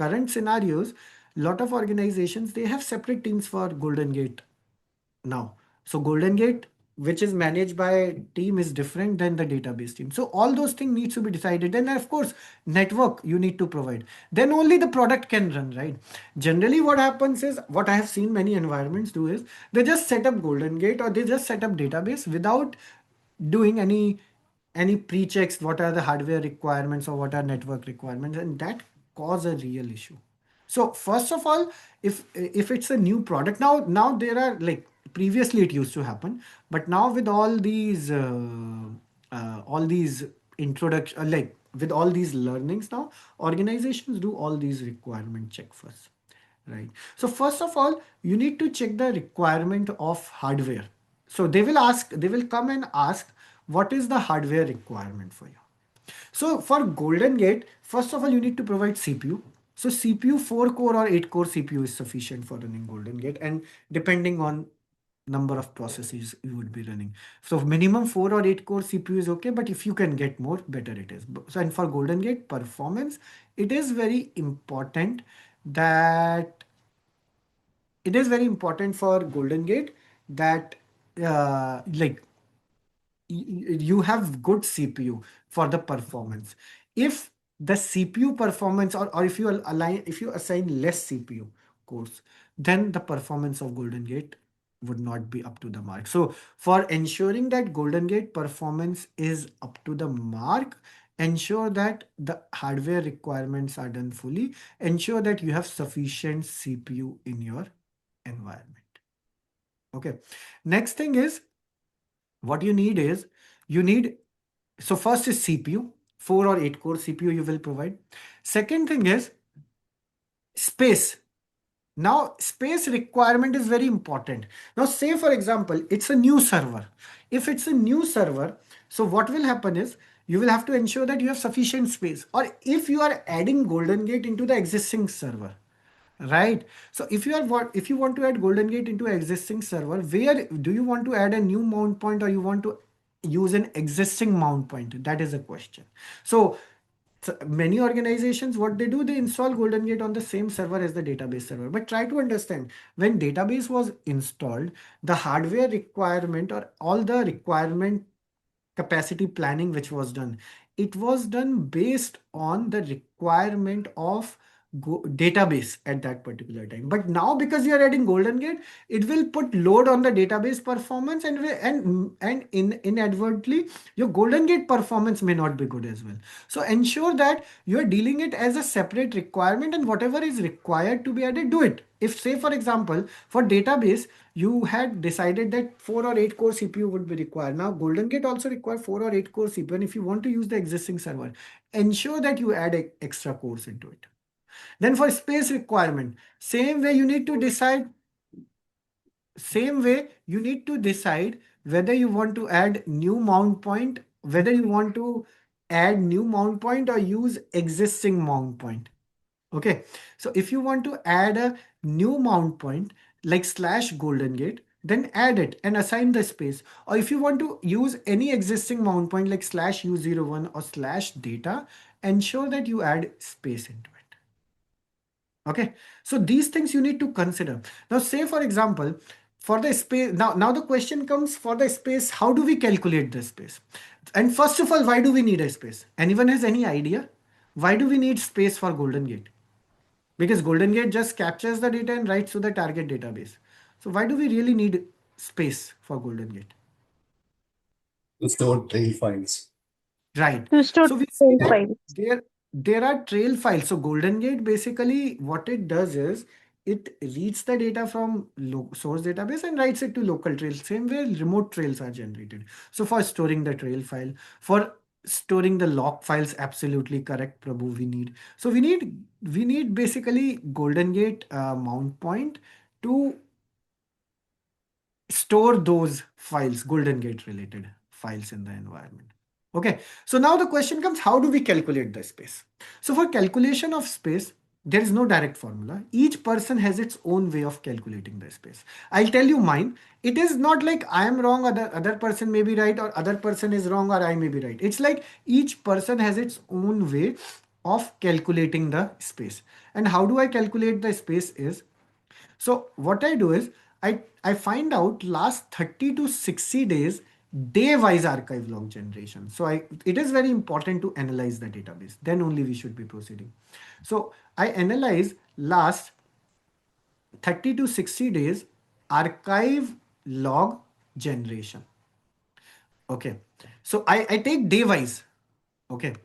current scenarios, lot of organizations, they have separate teams for GoldenGate now. So GoldenGate, which is managed by team, is different than the database team. So all those things needs to be decided. And of course, network you need to provide. Then only the product can run, right? Generally, what happens is, what I have seen many environments do is, they just set up GoldenGate or they just set up database without doing any pre-checks, what are the hardware requirements or what are network requirements, and that cause a real issue. So first of all, if it's a new product, now there are, like, previously it used to happen, but now with all these introduction, like with all these learnings, now organizations do all these requirement check first, right? So first of all, you need to check the requirement of hardware. So they will come and ask, what is the hardware requirement for you? So for GoldenGate, first of all, you need to provide CPU. So CPU 4 core or 8 core CPU is sufficient for running GoldenGate, and depending on number of processes you would be running. So minimum 4 or 8 core CPU is okay, but if you can get more, better it is. So, and for GoldenGate performance, it is very important that it is very important for GoldenGate that like you have good CPU for the performance. If the CPU performance, or if you align, if you assign less CPU cores, then the performance of GoldenGate would not be up to the mark. So for ensuring that GoldenGate performance is up to the mark, ensure that the hardware requirements are done fully, ensure that you have sufficient CPU in your environment. Okay. Next thing is, what you need is, you need, so first is CPU, 4 or 8 core CPU you will provide. Second thing is space. Now, space requirement is very important. Now, say for example, it's a new server. If it's a new server, so what will happen is, you will have to ensure that you have sufficient space. Or if you are adding GoldenGate into the existing server, right? So if you want to add GoldenGate into an existing server, where do you want to add a new mount point, or you want to use an existing mount point? That is a question. So many organizations, what they do, they install GoldenGate on the same server as the database server. But try to understand, when database was installed, the hardware requirement or all the requirement capacity planning which was done, it was done based on the requirement of database at that particular time. But now, because you are adding GoldenGate, it will put load on the database performance, and inadvertently your GoldenGate performance may not be good as well. So ensure that you are dealing it as a separate requirement, and whatever is required to be added, do it. If, say for example, for database, you had decided that 4 or 8 core CPU would be required. Now GoldenGate also require 4 or 8 core CPU, and if you want to use the existing server, ensure that you add extra cores into it. Then for space requirement, same way you need to decide whether you want to add new mount point, whether you want to add new mount point or use existing mount point. Okay, so if you want to add a new mount point like slash GoldenGate, then add it and assign the space. Or if you want to use any existing mount point like slash U01 or slash data, ensure that you add space into it. Okay, so these things you need to consider. Now, say for example, for the space, now the question comes, for the space, how do we calculate the space? And first of all, why do we need a space? Anyone has any idea? Why do we need space for GoldenGate? Because GoldenGate just captures the data and writes to the target database. So why do we really need space for GoldenGate? To store trail files. Right. To store So we see trail that files. there are trail files. So GoldenGate basically what it does is, it reads the data from source database and writes it to local trails. Same way remote trails are generated. So for storing the trail file, for storing the log files, absolutely correct, Prabhu. We need basically GoldenGate mount point to store those files, GoldenGate related files in the environment. Okay, so now the question comes, how do we calculate the space? So for calculation of space, there is no direct formula. Each person has its own way of calculating the space. I'll tell you mine. It is not like I am wrong, other person may be right, or other person is wrong, or I may be right. It's like each person has its own way of calculating the space. And how do I calculate the space is, so what I do is I find out last 30 to 60 days day wise archive log generation. So it is very important to analyze the database. Then only we should be proceeding. So I analyze last 30 to 60 days archive log generation. Okay. So I take day wise. Okay.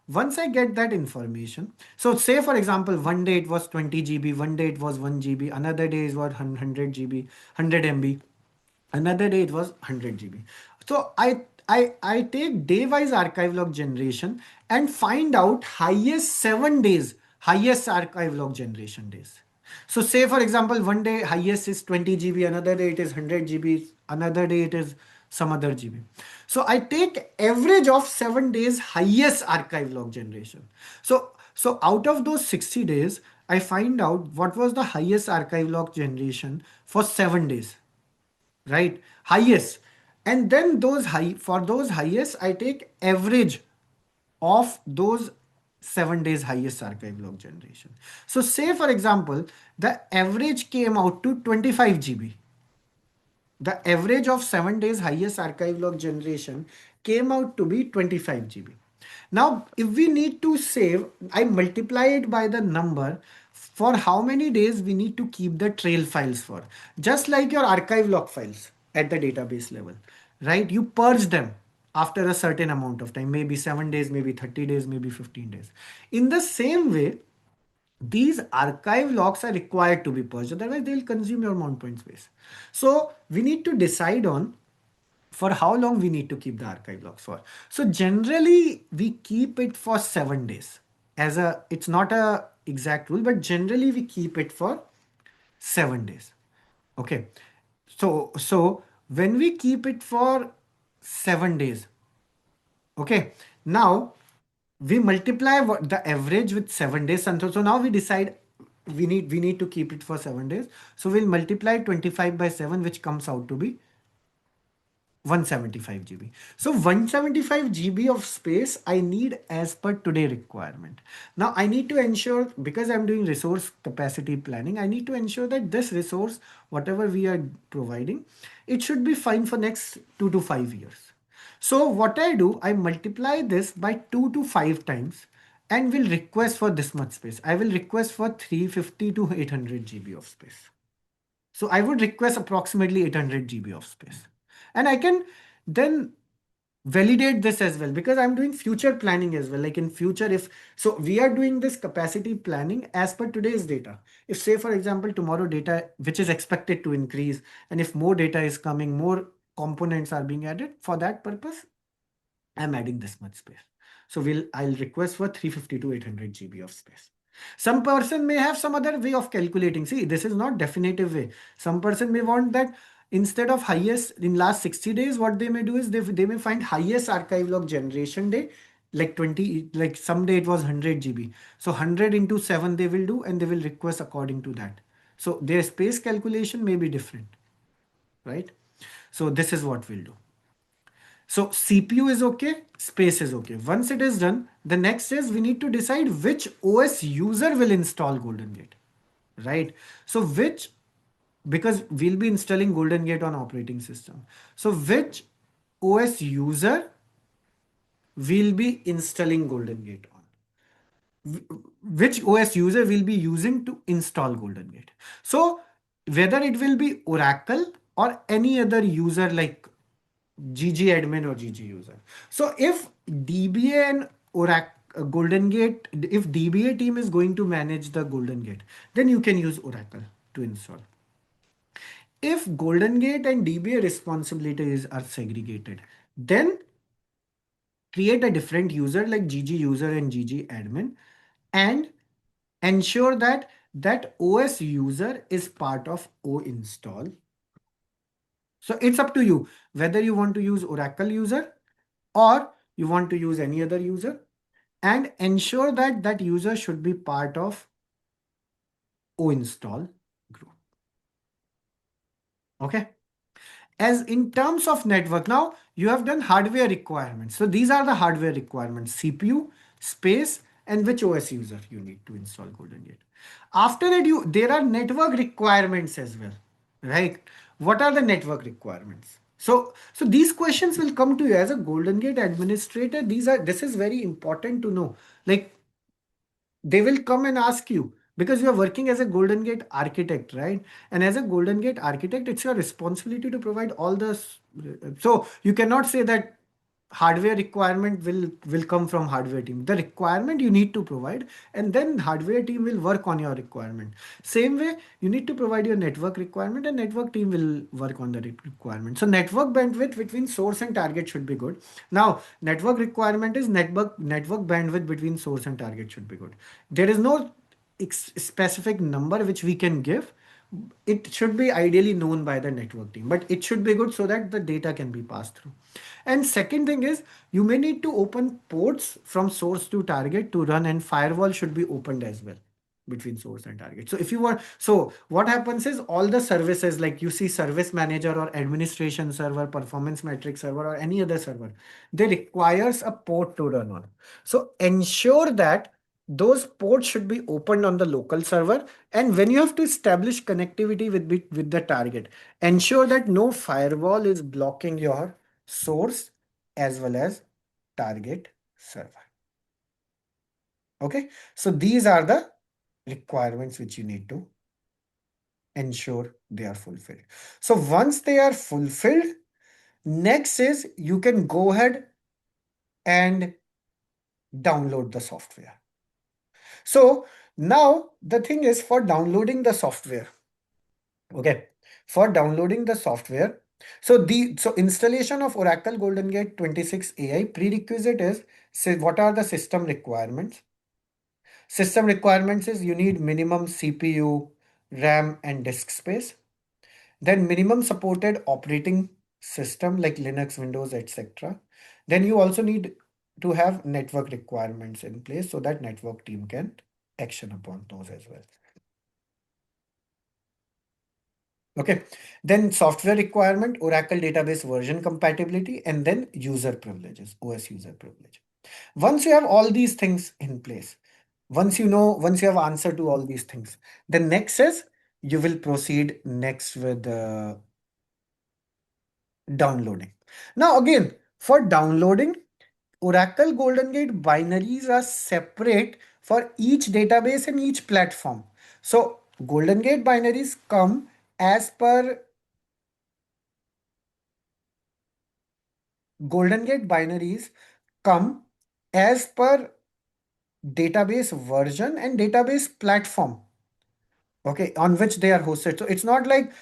Once I get that information, so say for example, one day it was 20 GB, one day it was 1 GB, another day it was 100 GB, 100 MB, another day it was 100 GB. So I take day wise archive log generation and find out highest 7 days, highest archive log generation days. So say for example, one day highest is 20 GB, another day it is 100 GB, another day it is some other GB. So I take average of 7 days highest archive log generation. So out of those 60 days, I find out what was the highest archive log generation for 7 days, right? Highest. And then for those highest, I take average of those 7 days highest archive log generation. So say for example, the average came out to 25 GB. The average of 7 days highest archive log generation came out to be 25 GB. Now, if we need to save, I multiply it by the number for how many days we need to keep the trail files for. Just like your archive log files at the database level, right? You purge them after a certain amount of time, maybe 7 days, maybe 30 days, maybe 15 days. In the same way, these archive logs are required to be purged, otherwise they'll consume your mount point space. So we need to decide on for how long we need to keep the archive logs for. So generally we keep it for 7 days. It's not a exact rule, but generally we keep it for 7 days. Okay. So when we keep it for 7 days, okay, now we multiply the average with 7 days. And so now we decide we need to keep it for 7 days. So we'll multiply 25 by 7, which comes out to be 175 GB. So 175 GB of space I need as per today requirement. Now I need to ensure, because I'm doing resource capacity planning, I need to ensure that this resource, whatever we are providing, it should be fine for next 2 to 5 years. So what I do, I multiply this by 2 to 5 times and will request for this much space. I will request for 350 to 800 GB of space. So I would request approximately 800 GB of space. And I can then validate this as well, because I'm doing future planning as well. Like in future, if so, we are doing this capacity planning as per today's data. If say, for example, tomorrow data, which is expected to increase, and if more data is coming, more components are being added, for that purpose, I'm adding this much space. So I'll request for 350 to 800 GB of space. Some person may have some other way of calculating. See, this is not definitive way. Some person may want that instead of highest in last 60 days, what they may do is they may find highest archive log generation day, like 20, like someday it was 100 GB. So 100 into 7 they will do, and they will request according to that. So their space calculation may be different, right? So this is what we'll do. So CPU is okay, space is okay. Once it is done, the next is we need to decide which OS user will install GoldenGate, right? So because we'll be installing GoldenGate on operating system. So which OS user will be installing GoldenGate on? Which OS user will be using to install GoldenGate? So whether it will be Oracle or any other user like GG admin or GG user. So if DBA and Oracle GoldenGate, if DBA team is going to manage the GoldenGate, then you can use Oracle to install. If GoldenGate and DBA responsibilities are segregated, then create a different user like GG user and GG admin, and ensure that that OS user is part of O install. So it's up to you whether you want to use Oracle user or you want to use any other user, and ensure that that user should be part of O install group. Okay. As in terms of network, now you have done hardware requirements. So these are the hardware requirements: CPU, space, and which OS user you need to install GoldenGate. After that, there are network requirements as well, right? What are the network requirements? So these questions will come to you as a GoldenGate administrator. This is very important to know. Like, they will come and ask you because you are working as a GoldenGate architect, right? And as a GoldenGate architect, it's your responsibility to provide all this. So you cannot say that hardware requirement will come from hardware team. The requirement you need to provide, and then hardware team will work on your requirement. Same way, you need to provide your network requirement, and network team will work on the requirement. So network bandwidth between source and target should be good. Now, network requirement is network bandwidth between source and target should be good. There is no specific number which we can give. It should be ideally known by the network team, but it should be good so that the data can be passed through. And second thing is, you may need to open ports from source to target to run, and firewall should be opened as well between source and target. So if you want, so what happens is all the services, like you see service manager or administration server, performance metric server, or any other server, they requires a port to run on. So ensure that those ports should be opened on the local server. And when you have to establish connectivity with the target, ensure that no firewall is blocking your source as well as target server. Okay, so these are the requirements which you need to ensure they are fulfilled. So once they are fulfilled, next is you can go ahead and download the software. So now the thing is, for downloading the software, okay, for downloading the software, so installation of Oracle GoldenGate 26ai prerequisite is, say, what are the system requirements? System requirements is you need minimum CPU, RAM, and disk space. Then minimum supported operating system like Linux, Windows, etc. Then you also need to have network requirements in place so that network team can action upon those as well. Okay, then software requirement, Oracle database version compatibility, and then user privileges, OS user privilege. Once you have all these things in place, once you have answer to all these things, the next is you will proceed next with downloading. Now again, for downloading, Oracle GoldenGate binaries are separate for each database and each platform. So GoldenGate binaries come as per GoldenGate binaries come as per database version and database platform, okay, on which they are hosted. So it's not like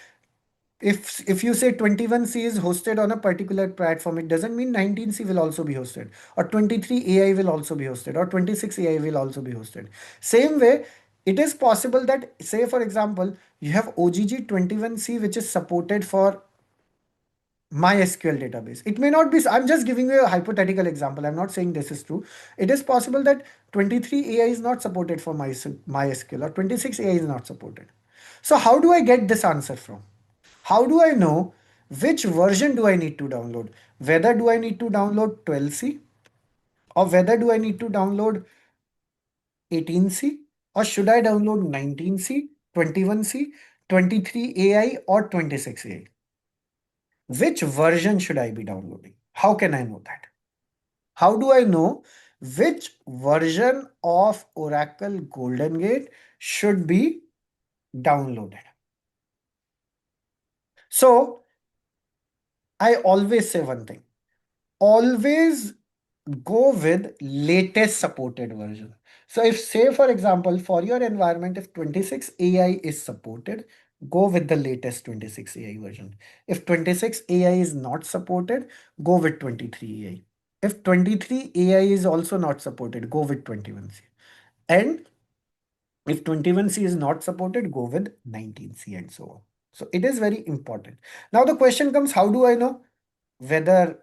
if you say 21c is hosted on a particular platform, it doesn't mean 19c will also be hosted, or 23ai will also be hosted, or 26ai will also be hosted. Same way, it is possible that, say for example, you have OGG 21c which is supported for MySQL database. It may not be, I'm just giving you a hypothetical example. I'm not saying this is true. It is possible that 23ai is not supported for MySQL, or 26ai is not supported. So how do I get this answer from? How do I know which version do I need to download? Whether do I need to download 12c, or whether do I need to download 18c, or should I download 19c, 21c, 23ai, or 26ai? Which version should I be downloading? How can I know that? How do I know which version of Oracle GoldenGate should be downloaded? So I always say one thing. Always go with latest supported version. So if, say for example, for your environment, if 26ai is supported, go with the latest 26ai version. If 26ai is not supported, go with 23ai. If 23ai is also not supported, go with 21c. And if 21c is not supported, go with 19c, and so on. So it is very important. Now the question comes, how do I know whether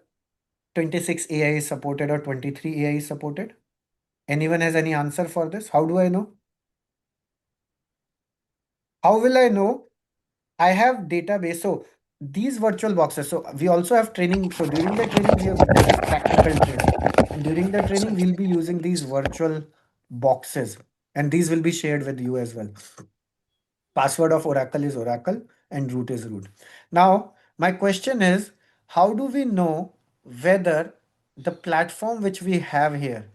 26ai is supported or 23ai is supported? Anyone has any answer for this? How do I know? How will I know? I have database. So these virtual boxes. So we also have training. So during the training, this is practical training. And during the training, we'll be using these virtual boxes, and these will be shared with you as well. Password of Oracle is Oracle and root is root. Now, my question is, how do we know whether the platform which we have here,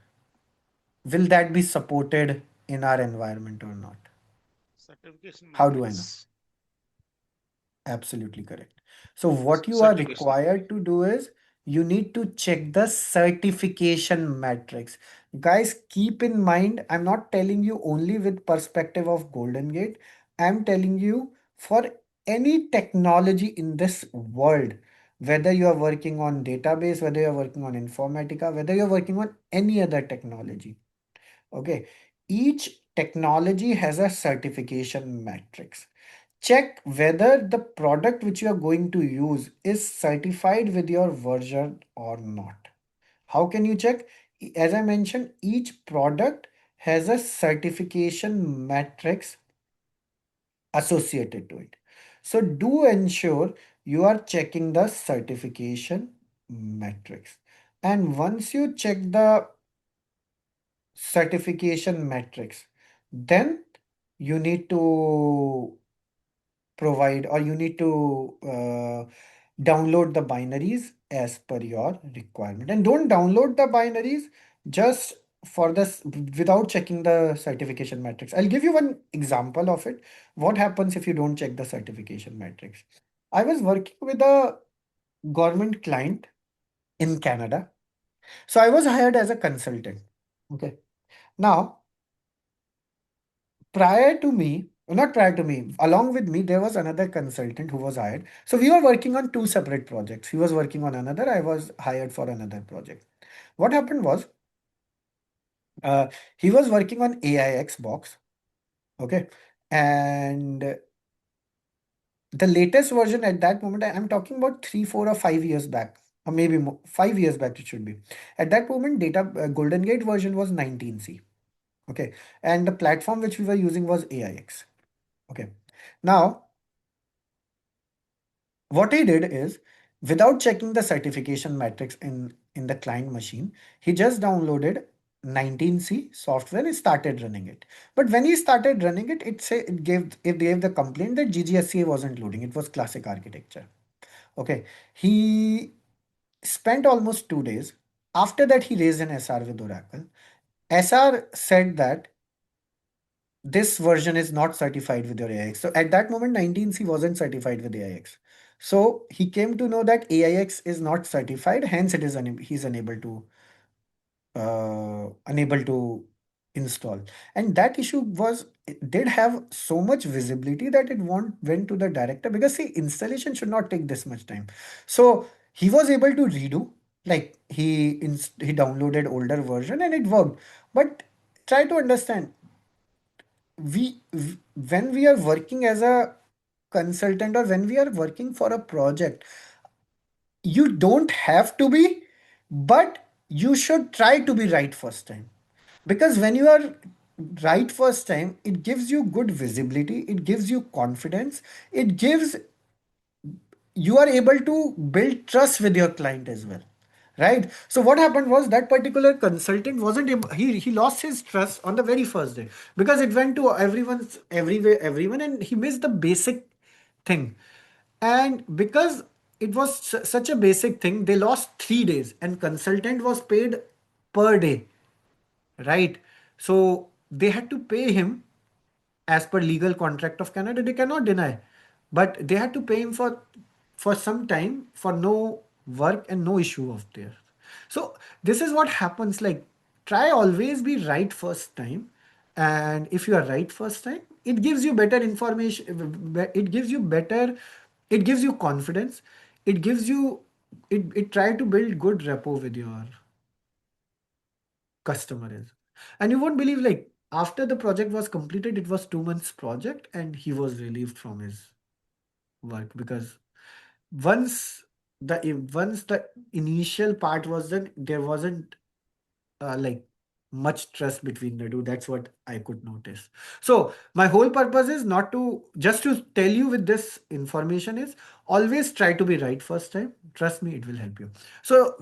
will that be supported in our environment or not? Certification How do I know? matrix. Absolutely correct. So what you are Certification. required to do is you need to check the certification matrix. Guys, keep in mind, I'm not telling you only with perspective of GoldenGate. I'm telling you for any technology in this world, whether you are working on database, whether you're working on Informatica, whether you're working on any other technology. Okay. Each technology has a certification matrix. Check whether the product which you are going to use is certified with your version or not. How can you check? As I mentioned, each product has a certification matrix associated to it. So do ensure you are checking the certification matrix. And once you check the certification matrix, then you need to provide, or you need to download the binaries as per your requirement. And don't download the binaries just for this without checking the certification matrix. I'll give you one example of it. What happens if you don't check the certification matrix? I was working with a government client in Canada. So I was hired as a consultant. Okay. Now, not prior to me, along with me, there was another consultant who was hired. So we were working on two separate projects. He was working on another, I was hired for another project. What happened was, uh, he was working on AIX box. Okay. And the latest version at that moment, I'm talking about 3, 4, or 5 years back, or maybe more, 5 years back, it should be. At that moment, GoldenGate version was 19C. Okay. And the platform which we were using was AIX. Okay. Now, what he did is, without checking the certification matrix in the client machine, he just downloaded 19C software and started running it. But when he started running it, it gave the complaint that GGSCA wasn't loading. It was classic architecture. Okay. He spent almost 2 days. After that, he raised an SR with Oracle. SR said that this version is not certified with your AIX. So at that moment, 19C wasn't certified with AIX. So he came to know that AIX is not certified, hence he's unable to install. And that issue it did have so much visibility that it went to the director, because see, installation should not take this much time. So he was able to redo, like he downloaded older version and it worked. But try to understand, when we are working as a consultant, or when we are working for a project, you don't have to be, but you should try to be right first time. Because when you are right first time, it gives you good visibility, it gives you confidence, it gives you are able to build trust with your client as well, right? So what happened was, that particular consultant wasn't able, he lost his trust on the very first day, because it went to everyone, and he missed the basic thing. And because it was such a basic thing, they lost 3 days, and consultant was paid per day, right? So they had to pay him as per legal contract of Canada. They cannot deny, but they had to pay him for some time for no work and no issue of theirs. So this is what happens. Like, try always be right first time, and if you are right first time, it gives you better information. It gives you better. It gives you confidence. It gives you. It try to build good rapport with your customer is. And you won't believe, like, after the project was completed, it was 2 months project, and he was relieved from his work, because once once the initial part was done, there wasn't like much trust between the two. That's what I could notice. So my whole purpose is not to just to tell you with this information is, always try to be right first time. Trust me, it will help you. So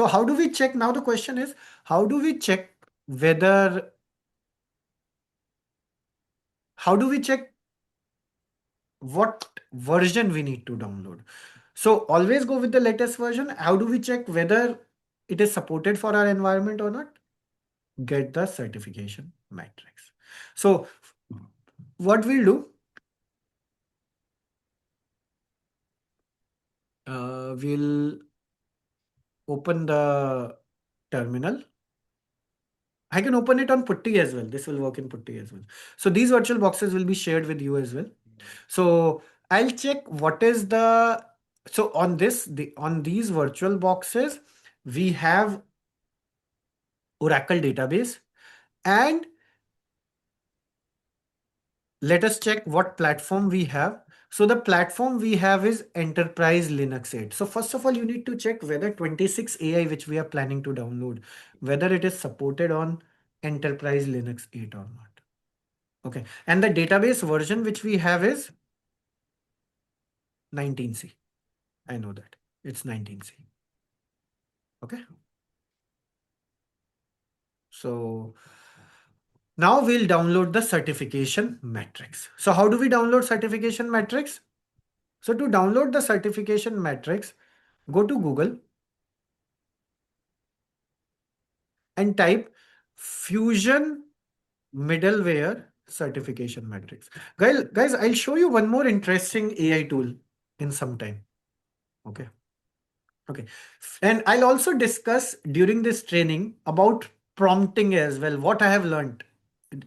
how do we check? Now the question is, how do we check whether how do we check what version we need to download? So always go with the latest version. How do we check whether it is supported for our environment or not? Get the certification matrix. So what we'll do, we'll open the terminal. I can open it on Putty as well. This will work in Putty as well. So these virtual boxes will be shared with you as well. So I'll check what is the, so on this, on these virtual boxes, we have Oracle database, and let us check what platform we have. So the platform we have is Enterprise Linux 8. So first of all, you need to check whether 26ai, which we are planning to download, whether it is supported on Enterprise Linux 8 or not. Okay. And the database version which we have is 19c. I know that. It's 19c. Okay. So now we'll download the certification matrix. So how do we download certification matrix? So to download the certification matrix, go to Google and type Fusion Middleware Certification Matrix. Guys, I'll show you one more interesting AI tool in some time. Okay. Okay. And I'll also discuss during this training about prompting as well, what I have learned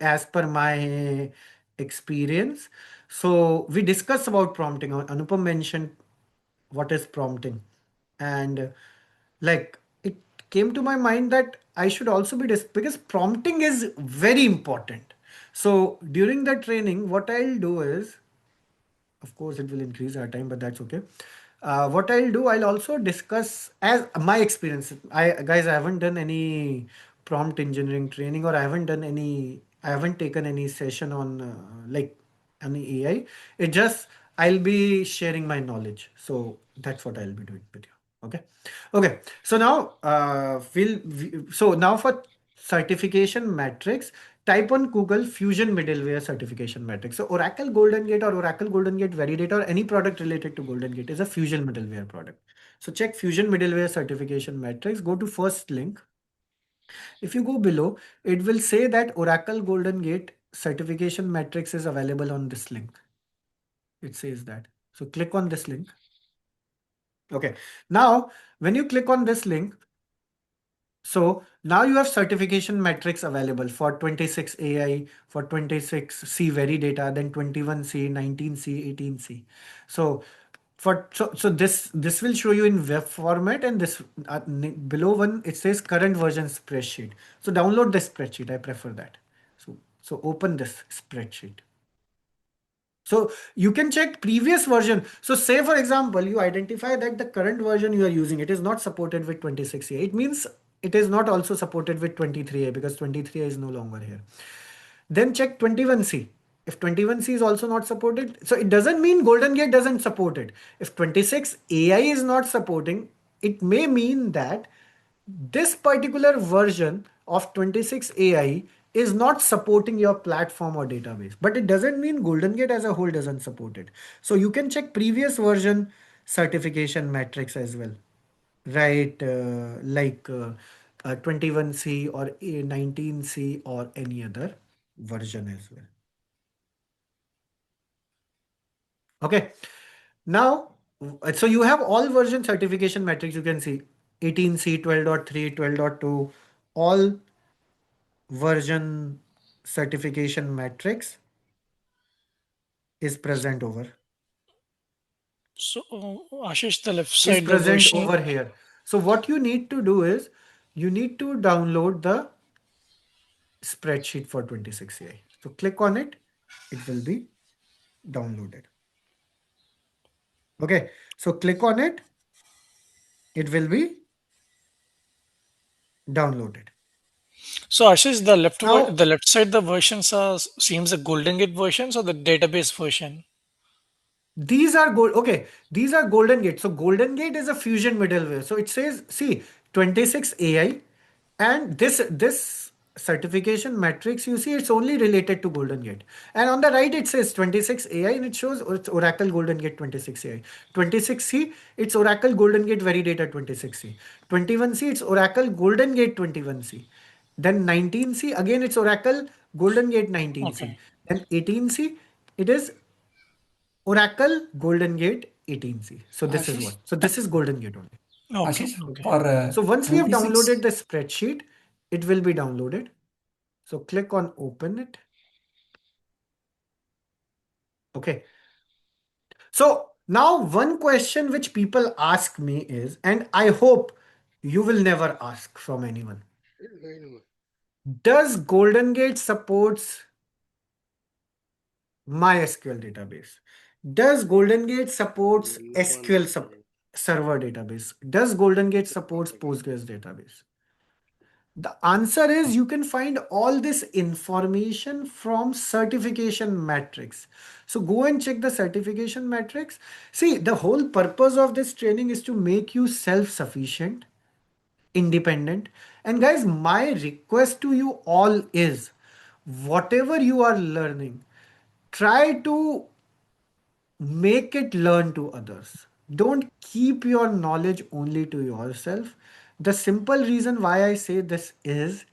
as per my experience. So we discussed about prompting. Anupam mentioned what is prompting. And like it came to my mind that I should also be because prompting is very important. So during the training, what I'll do is, of course, it will increase our time, but that's okay. What I'll do, I'll also discuss as my experience. I haven't done any prompt engineering training, or I haven't taken any session on like any AI. It just, I'll be sharing my knowledge. So that's what I'll be doing with you. Okay. Okay. So now, so now for certification matrix, type on Google Fusion Middleware Certification Matrix. So Oracle GoldenGate or Oracle GoldenGate Validate or any product related to GoldenGate is a Fusion middleware product. So check Fusion Middleware Certification Matrix. Go to first link. If you go below, it will say that Oracle GoldenGate Certification Matrix is available on this link. It says that. So click on this link. Okay. Now, when you click on this link, so now you have certification metrics available for 26ai, for 26c Veridata, then 21c, 19c, 18c. So this will show you in web format, and this below one it says current version spreadsheet. So download this spreadsheet. I prefer that. So open this spreadsheet. So you can check previous version. So say for example, you identify that the current version you are using, it is not supported with 26a. It means it is not also supported with 23a because 23a is no longer here. Then check 21c. If 21c is also not supported, so it doesn't mean GoldenGate doesn't support it. If 26ai is not supporting, it may mean that this particular version of 26ai is not supporting your platform or database, but it doesn't mean GoldenGate as a whole doesn't support it. So you can check previous version certification metrics as well, right? 21c or 19c or any other version as well. Okay. Now, so you have all version certification metrics. You can see 18c, 12.3, 12.2, all version certification matrix is present over. So, Ashish, the left Is side, the present version. over here. So what you need to do is you need to download the spreadsheet for 26ai. So click on it. It will be downloaded. Okay. So click on it. It will be downloaded. So, Ashish, the Now, the left side, the versions are seems the GoldenGate versions or the database version. these are gold. Okay, these are GoldenGate. So GoldenGate is a fusion middleware. So it says, see, 26ai, and this certification matrix, you see it's only related to GoldenGate. And on the right, it says 26ai and it shows it's Oracle GoldenGate 26ai. 26c, it's Oracle GoldenGate Veridata 26c. 21c, it's Oracle GoldenGate 21c. Then 19c, again, it's Oracle GoldenGate 19c. Okay. Then 18c, it is Oracle GoldenGate 18c. So this is what. Ashish, So this is GoldenGate only. Okay. Ashish, Okay. for So once we have downloaded 26, the spreadsheet, it will be downloaded. So click on open it. Okay. So now one question which people ask me is, and I hope you will never ask from anyone. Does GoldenGate supports MySQL database? Does GoldenGate supports SQL server database? Does GoldenGate supports Postgres database? The answer is you can find all this information from certification matrix. So go and check the certification matrix. See, the whole purpose of this training is to make you self-sufficient, independent. And guys, my request to you all is whatever you are learning, try to make it learn to others. Don't keep your knowledge only to yourself. The simple reason why I say this is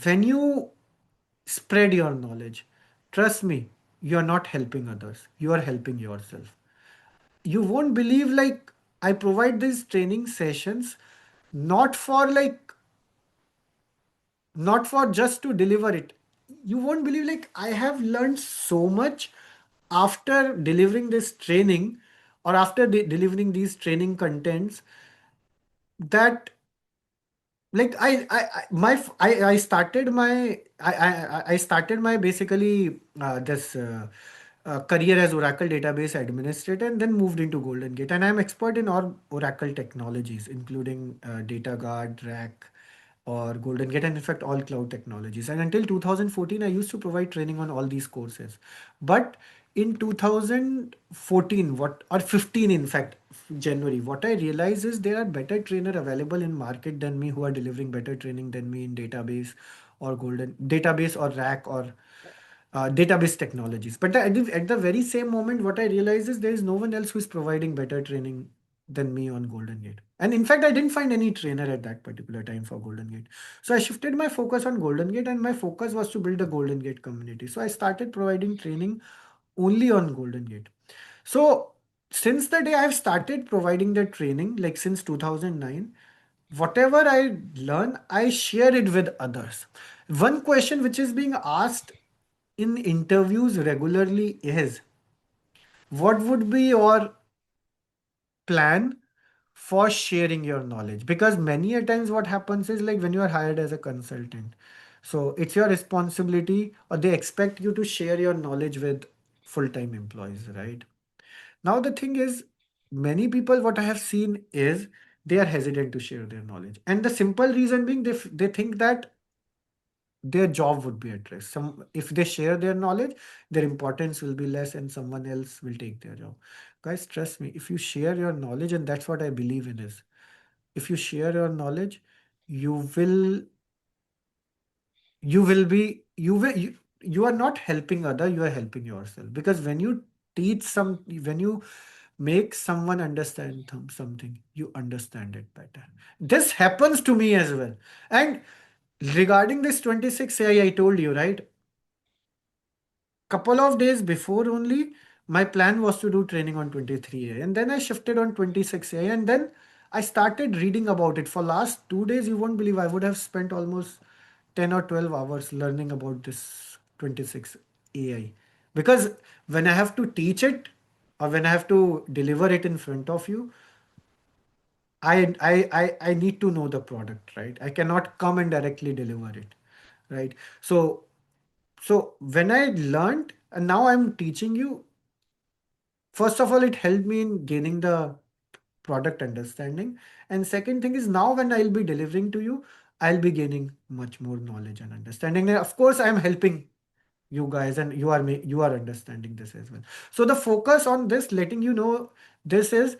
when you spread your knowledge, trust me, you're not helping others, you are helping yourself. You won't believe, like, I provide these training sessions not for like not for just to deliver it. You won't believe, like, I have learned so much after delivering this training or after delivering these training contents that, like, I started my I started my basically this career as Oracle database administrator and then moved into GoldenGate, and I'm expert in all Oracle technologies including data guard, rack, or GoldenGate, and in fact all cloud technologies. And until 2014 I used to provide training on all these courses. But in 2014, what, or 15 in fact, January, what I realized is there are better trainer available in market than me who are delivering better training than me in database or golden database or rack or database technologies. But at the very same moment, what I realized is there is no one else who is providing better training than me on GoldenGate. And in fact, I didn't find any trainer at that particular time for GoldenGate. So I shifted my focus on GoldenGate, and my focus was to build a GoldenGate community. So I started providing training only on GoldenGate. So since the day I've started providing the training, like since 2009, whatever I learn, I share it with others. One question which is being asked in interviews regularly is, what would be your plan for sharing your knowledge? Because many a times what happens is, like, when you are hired as a consultant, so it's your responsibility or they expect you to share your knowledge with full-time employees, right? Now the thing is, many people, what I have seen is they are hesitant to share their knowledge, and the simple reason being they think that their job would be at risk. Some, if they share their knowledge, their importance will be less and someone else will take their job. Guys, trust me, if you share your knowledge, and that's what I believe in is, if you share your knowledge, you will you are not helping other, you are helping yourself. Because when you when you make someone understand something, you understand it better. This happens to me as well. And regarding this 26ai, I told you, right? Couple of days before only, my plan was to do training on 23ai, and then I shifted on 26ai, and then I started reading about it. For last 2 days, you won't believe, I would have spent almost 10 or 12 hours learning about this 26ai. Because when I have to teach it or when I have to deliver it in front of you, I need to know the product, right? I cannot come and directly deliver it, right? So when I learned and now I'm teaching you, first of all, it helped me in gaining the product understanding. And second thing is, now when I'll be delivering to you, I'll be gaining much more knowledge and understanding. And of course, I'm helping you guys, and you are understanding this as well. So the focus on this, letting you know, this is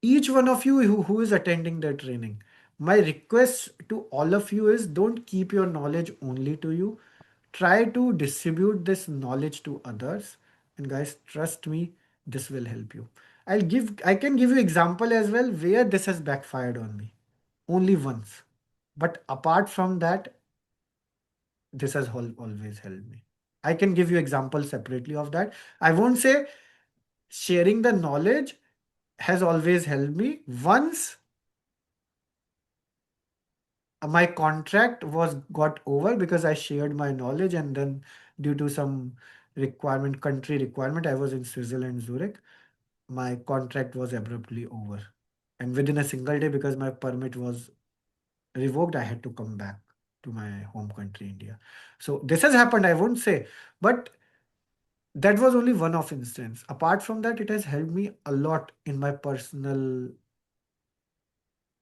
each one of you who is attending the training. My request to all of you is don't keep your knowledge only to you. Try to distribute this knowledge to others. And guys, trust me, this will help you. I can give you example as well where this has backfired on me. Only once. But apart from that, this has always helped me. I can give you examples separately of that. I won't say sharing the knowledge has always helped me. Once my contract was got over because I shared my knowledge, and then due to some country requirement, I was in Switzerland, Zurich. My contract was abruptly over, and within a single day, because my permit was revoked, I had to come back to my home country, India. So this has happened, I won't say, but that was only one of instance. Apart from that, it has helped me a lot in my personal.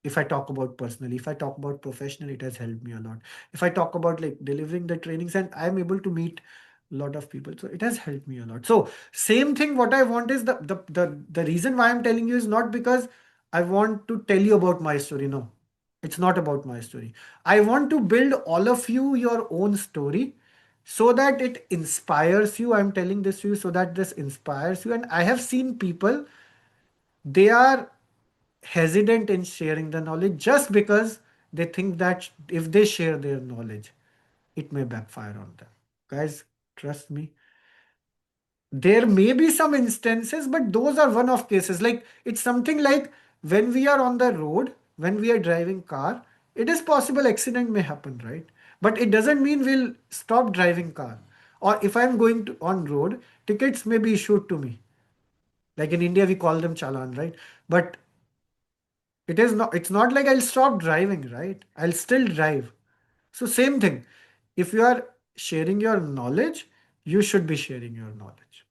If I talk about personally, if I talk about professional, it has helped me a lot. If I talk about like delivering the trainings, and I'm able to meet a lot of people, so it has helped me a lot. So same thing, what I want is the reason why I'm telling you is not because I want to tell you about my story. No, it's not about my story. I want to build all of you your own story so that it inspires you. I'm telling this to you so that this inspires you. And I have seen people, they are hesitant in sharing the knowledge just because they think that if they share their knowledge, it may backfire on them. Guys, trust me. There may be some instances, but those are one of cases. Like it's something like when we are on the road, when we are driving car, it is possible accident may happen, right? But it doesn't mean we'll stop driving car. Or if I'm going to on road, tickets may be issued to me. Like in India, we call them challan, right? But it's not like I'll stop driving, right? I'll still drive. So same thing. If you are sharing your knowledge, you should be sharing your knowledge.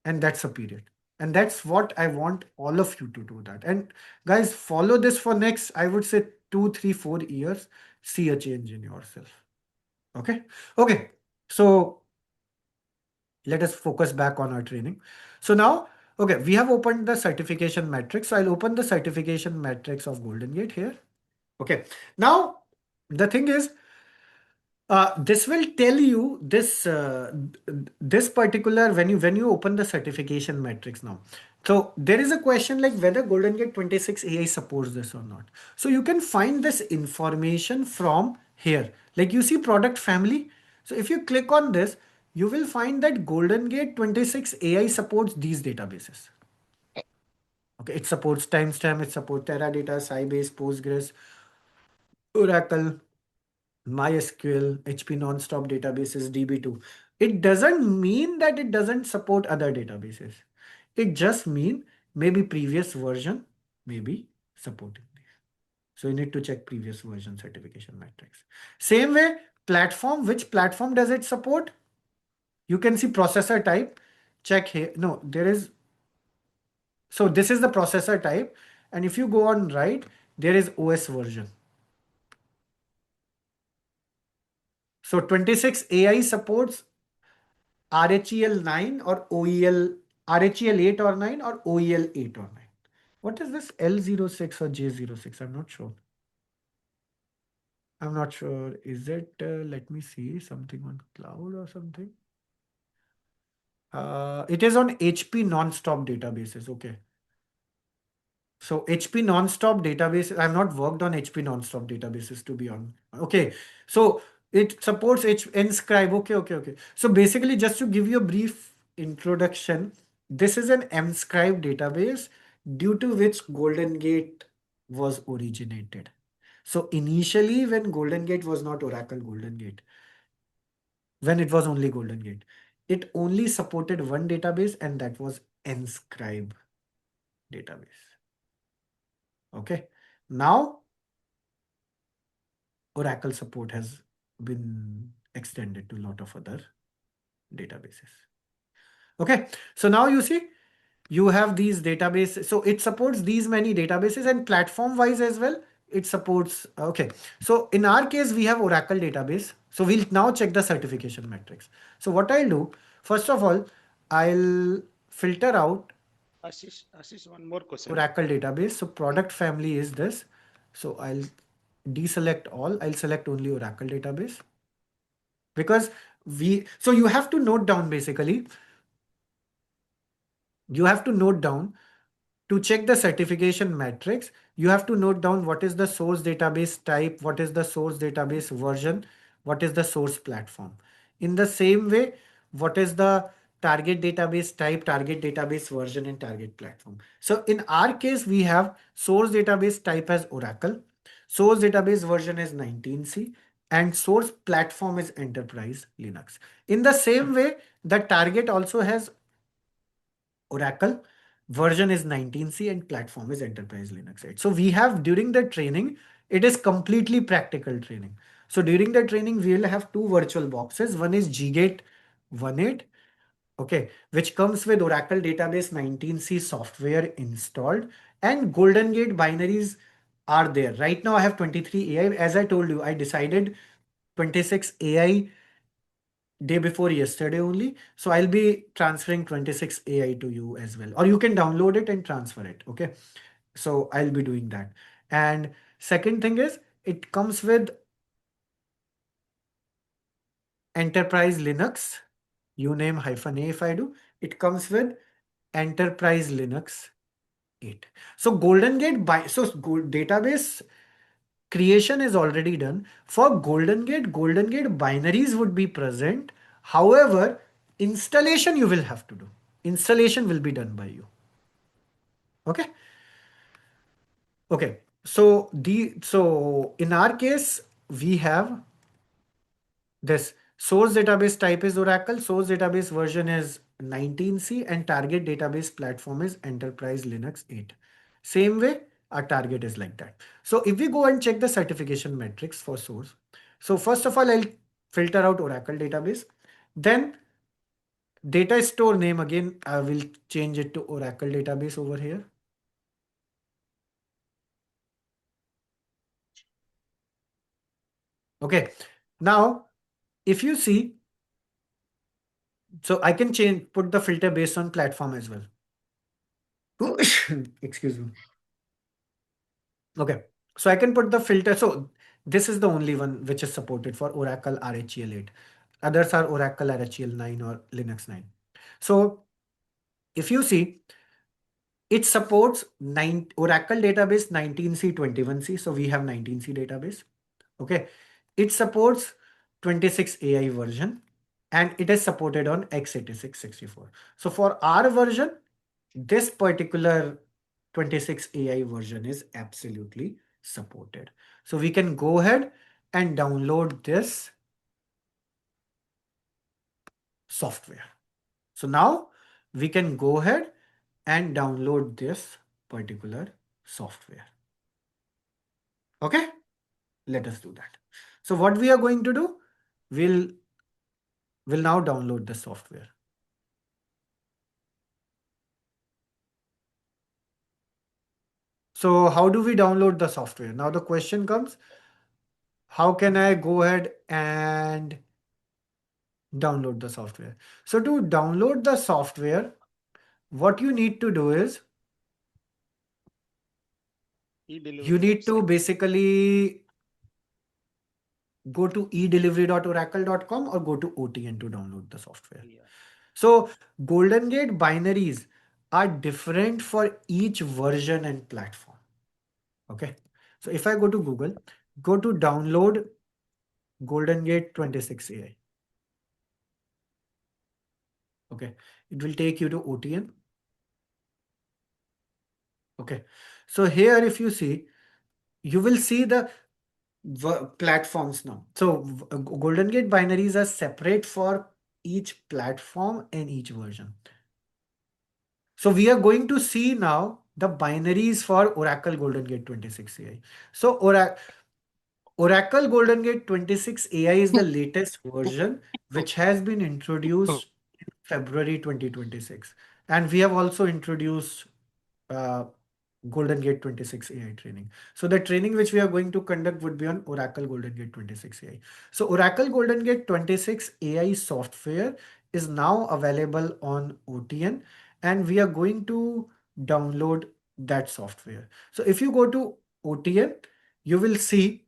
And that's a period. And that's what I want all of you to do that. And guys, follow this for next, I would say 2, 3, 4 years. See a change in yourself. Okay. Okay. So let us focus back on our training. So now, okay, we have opened the certification matrix. So I'll open the certification matrix of GoldenGate here. Okay. Now, the thing is, this will tell you this particular when you open the certification matrix now. So there is a question like whether GoldenGate 26ai supports this or not. So you can find this information from here. Like you see product family. So if you click on this, you will find that GoldenGate 26ai supports these databases. Okay, it supports timestamp, it supports Teradata, Sybase, Postgres, Oracle, MySQL, HP nonstop databases, DB2. It doesn't mean that it doesn't support other databases. It just means maybe previous version may be supporting these. So you need to check previous version certification matrix. Same way, platform, which platform does it support? You can see processor type. Check here. No, there is. So this is the processor type. And if you go on right, there is OS version. So 26ai supports RHEL 9 or OEL, RHEL 8 or 9 or OEL 8 or 9. What is this L06 or J06? I'm not sure. I'm not sure. Is it, let me see, something on cloud or something? It is on HP nonstop databases. Okay. So HP nonstop database, I've not worked on HP nonstop databases to be honest. Okay. So it supports Nscribe. Okay. So basically, just to give you a brief introduction, this is an Mscribe database due to which GoldenGate was originated. So initially, when GoldenGate was not Oracle GoldenGate, when it was only GoldenGate, it only supported one database, and that was Nscribe database. Okay. Now, Oracle support has been extended to a lot of other databases. Okay. So now you see, you have these databases. So it supports these many databases, and platform wise as well. It supports. Okay. So in our case, we have Oracle database. So we'll now check the certification metrics. So what I'll do, first of all, I'll filter out Ashish, one more question. Oracle database. So product family is this. So I'll deselect all. I'll select only Oracle database because so you have to note down basically, you have to note down to check the certification metrics. You have to note down what is the source database type, what is the source database version, what is the source platform. In the same way, what is the target database type, target database version, and target platform. So in our case, we have source database type as Oracle, source database version is 19c, and source platform is Enterprise Linux. In the same way, the target also has Oracle, version is 19c, and platform is Enterprise Linux 8. So we have during the training, it is completely practical training. So during the training, we will have two virtual boxes. One is GGate 18, okay, which comes with Oracle Database 19c software installed, and GoldenGate binaries are there. Right now I have 23ai. As I told you, I decided 26ai day before yesterday only. So I'll be transferring 26ai to you as well, or you can download it and transfer it. Okay. So I'll be doing that. And second thing is it comes with Enterprise Linux, uname -a if I do, it comes with Enterprise Linux 8. So GoldenGate database creation is already done. For GoldenGate binaries would be present. However, installation you will have to do. Installation will be done by you. Okay. Okay. So in our case, we have this source database type is Oracle, source database version is 19c, and target database platform is Enterprise Linux 8. Same way, our target is like that. So if we go and check the certification metrics for source, so first of all, I'll filter out Oracle database. Then data store name, again, I will change it to Oracle database over here. Okay. Now, if you see, so I can put the filter based on platform as well. Excuse me. Okay. So I can put the filter. So this is the only one which is supported for Oracle RHEL 8. Others are Oracle RHEL 9 or Linux 9. So if you see, it supports Oracle database 19c, 21c. So we have 19c database. Okay. It supports 26ai version, and it is supported on x86 64. So for our version, this particular 26ai version is absolutely supported. So we can go ahead and download this software. So now we can go ahead and download this particular software. Okay, let us do that. So what we are going to do, we'll now download the software. So how do we download the software? Now the question comes, how can I go ahead and download the software? So to download the software, what you need to do is you need to basically go to edelivery.oracle.com or go to OTN to download the software. Yeah. So GoldenGate binaries are different for each version and platform. Okay. So if I go to Google, go to download GoldenGate 26ai. Okay. It will take you to OTN. Okay. So here, if you see, you will see the platforms now. So GoldenGate binaries are separate for each platform and each version. So we are going to see now the binaries for Oracle GoldenGate 26ai. So Oracle GoldenGate 26ai is the latest version which has been introduced in February 2026. And we have also introduced uh, GoldenGate 26ai training. So the training which we are going to conduct would be on Oracle GoldenGate 26ai. So Oracle GoldenGate 26ai software is now available on OTN, and we are going to download that software. So if you go to OTN, you will see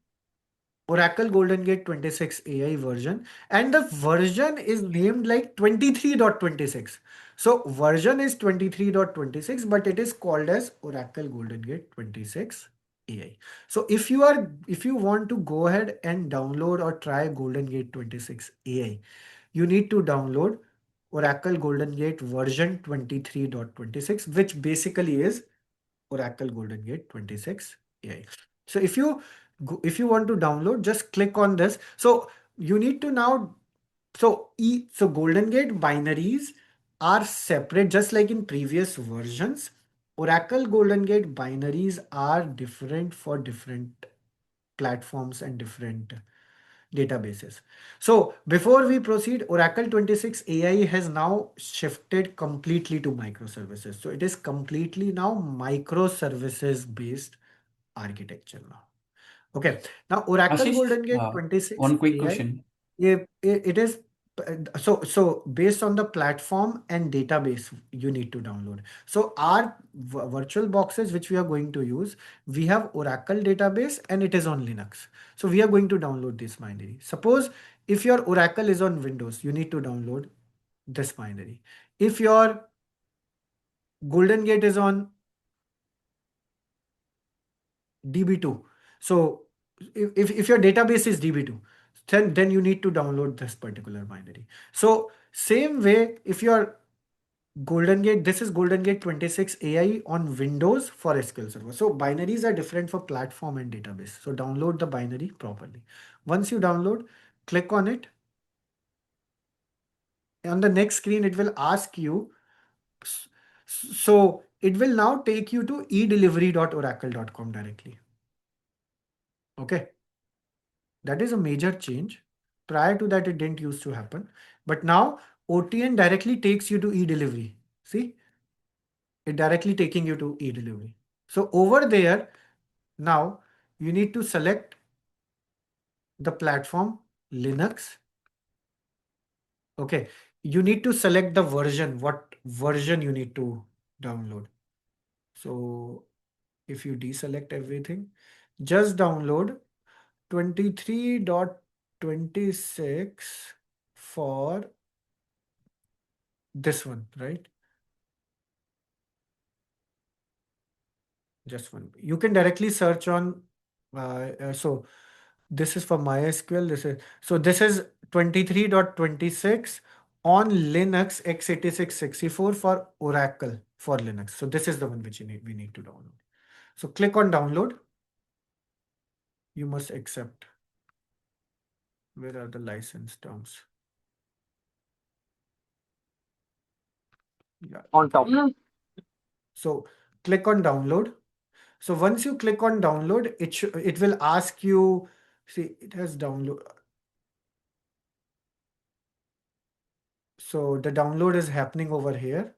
Oracle GoldenGate 26ai version, and the version is named like 23.26. So version is 23.26, but it is called as Oracle GoldenGate 26ai. So if you want to go ahead and download or try GoldenGate 26ai, you need to download Oracle GoldenGate version 23.26, which basically is Oracle GoldenGate 26ai. So if you want to download, just click on this. So you need to now, so GoldenGate binaries are separate, just like in previous versions. Oracle GoldenGate binaries are different for different platforms and different databases. So before we proceed, Oracle 26ai has now shifted completely to microservices. So it is completely now microservices based architecture now. Okay. Now Oracle Ashish, GoldenGate one quick 26ai, question. it is so based on the platform and database you need to download. So our virtual boxes which we are going to use, we have Oracle database and it is on Linux. So we are going to download this binary. Suppose if your Oracle is on Windows, you need to download this binary. If your GoldenGate is on DB2, so if your database is DB2, then you need to download this particular binary. So same way, if your GoldenGate, this is GoldenGate 26ai on Windows for SQL Server. So binaries are different for platform and database. So download the binary properly. Once you download, click on it. On the next screen, it will ask you. So it will now take you to edelivery.oracle.com directly. Okay. That is a major change. Prior to that, it didn't used to happen. But now OTN directly takes you to e-delivery. See, it directly taking you to e-delivery. So over there, now you need to select the platform Linux. Okay. You need to select the version, what version you need to download. So if you deselect everything, just download 23.26 for this one, right? Just one. You can directly search on, so this is for MySQL. This is 23.26 on Linux x86-64 for Oracle for Linux. So this is the one which we need to download. So click on download. You must accept. Where are the license terms? Yeah. On top. So click on download. So once you click on download, it will ask you, see, it has download. So the download is happening over here.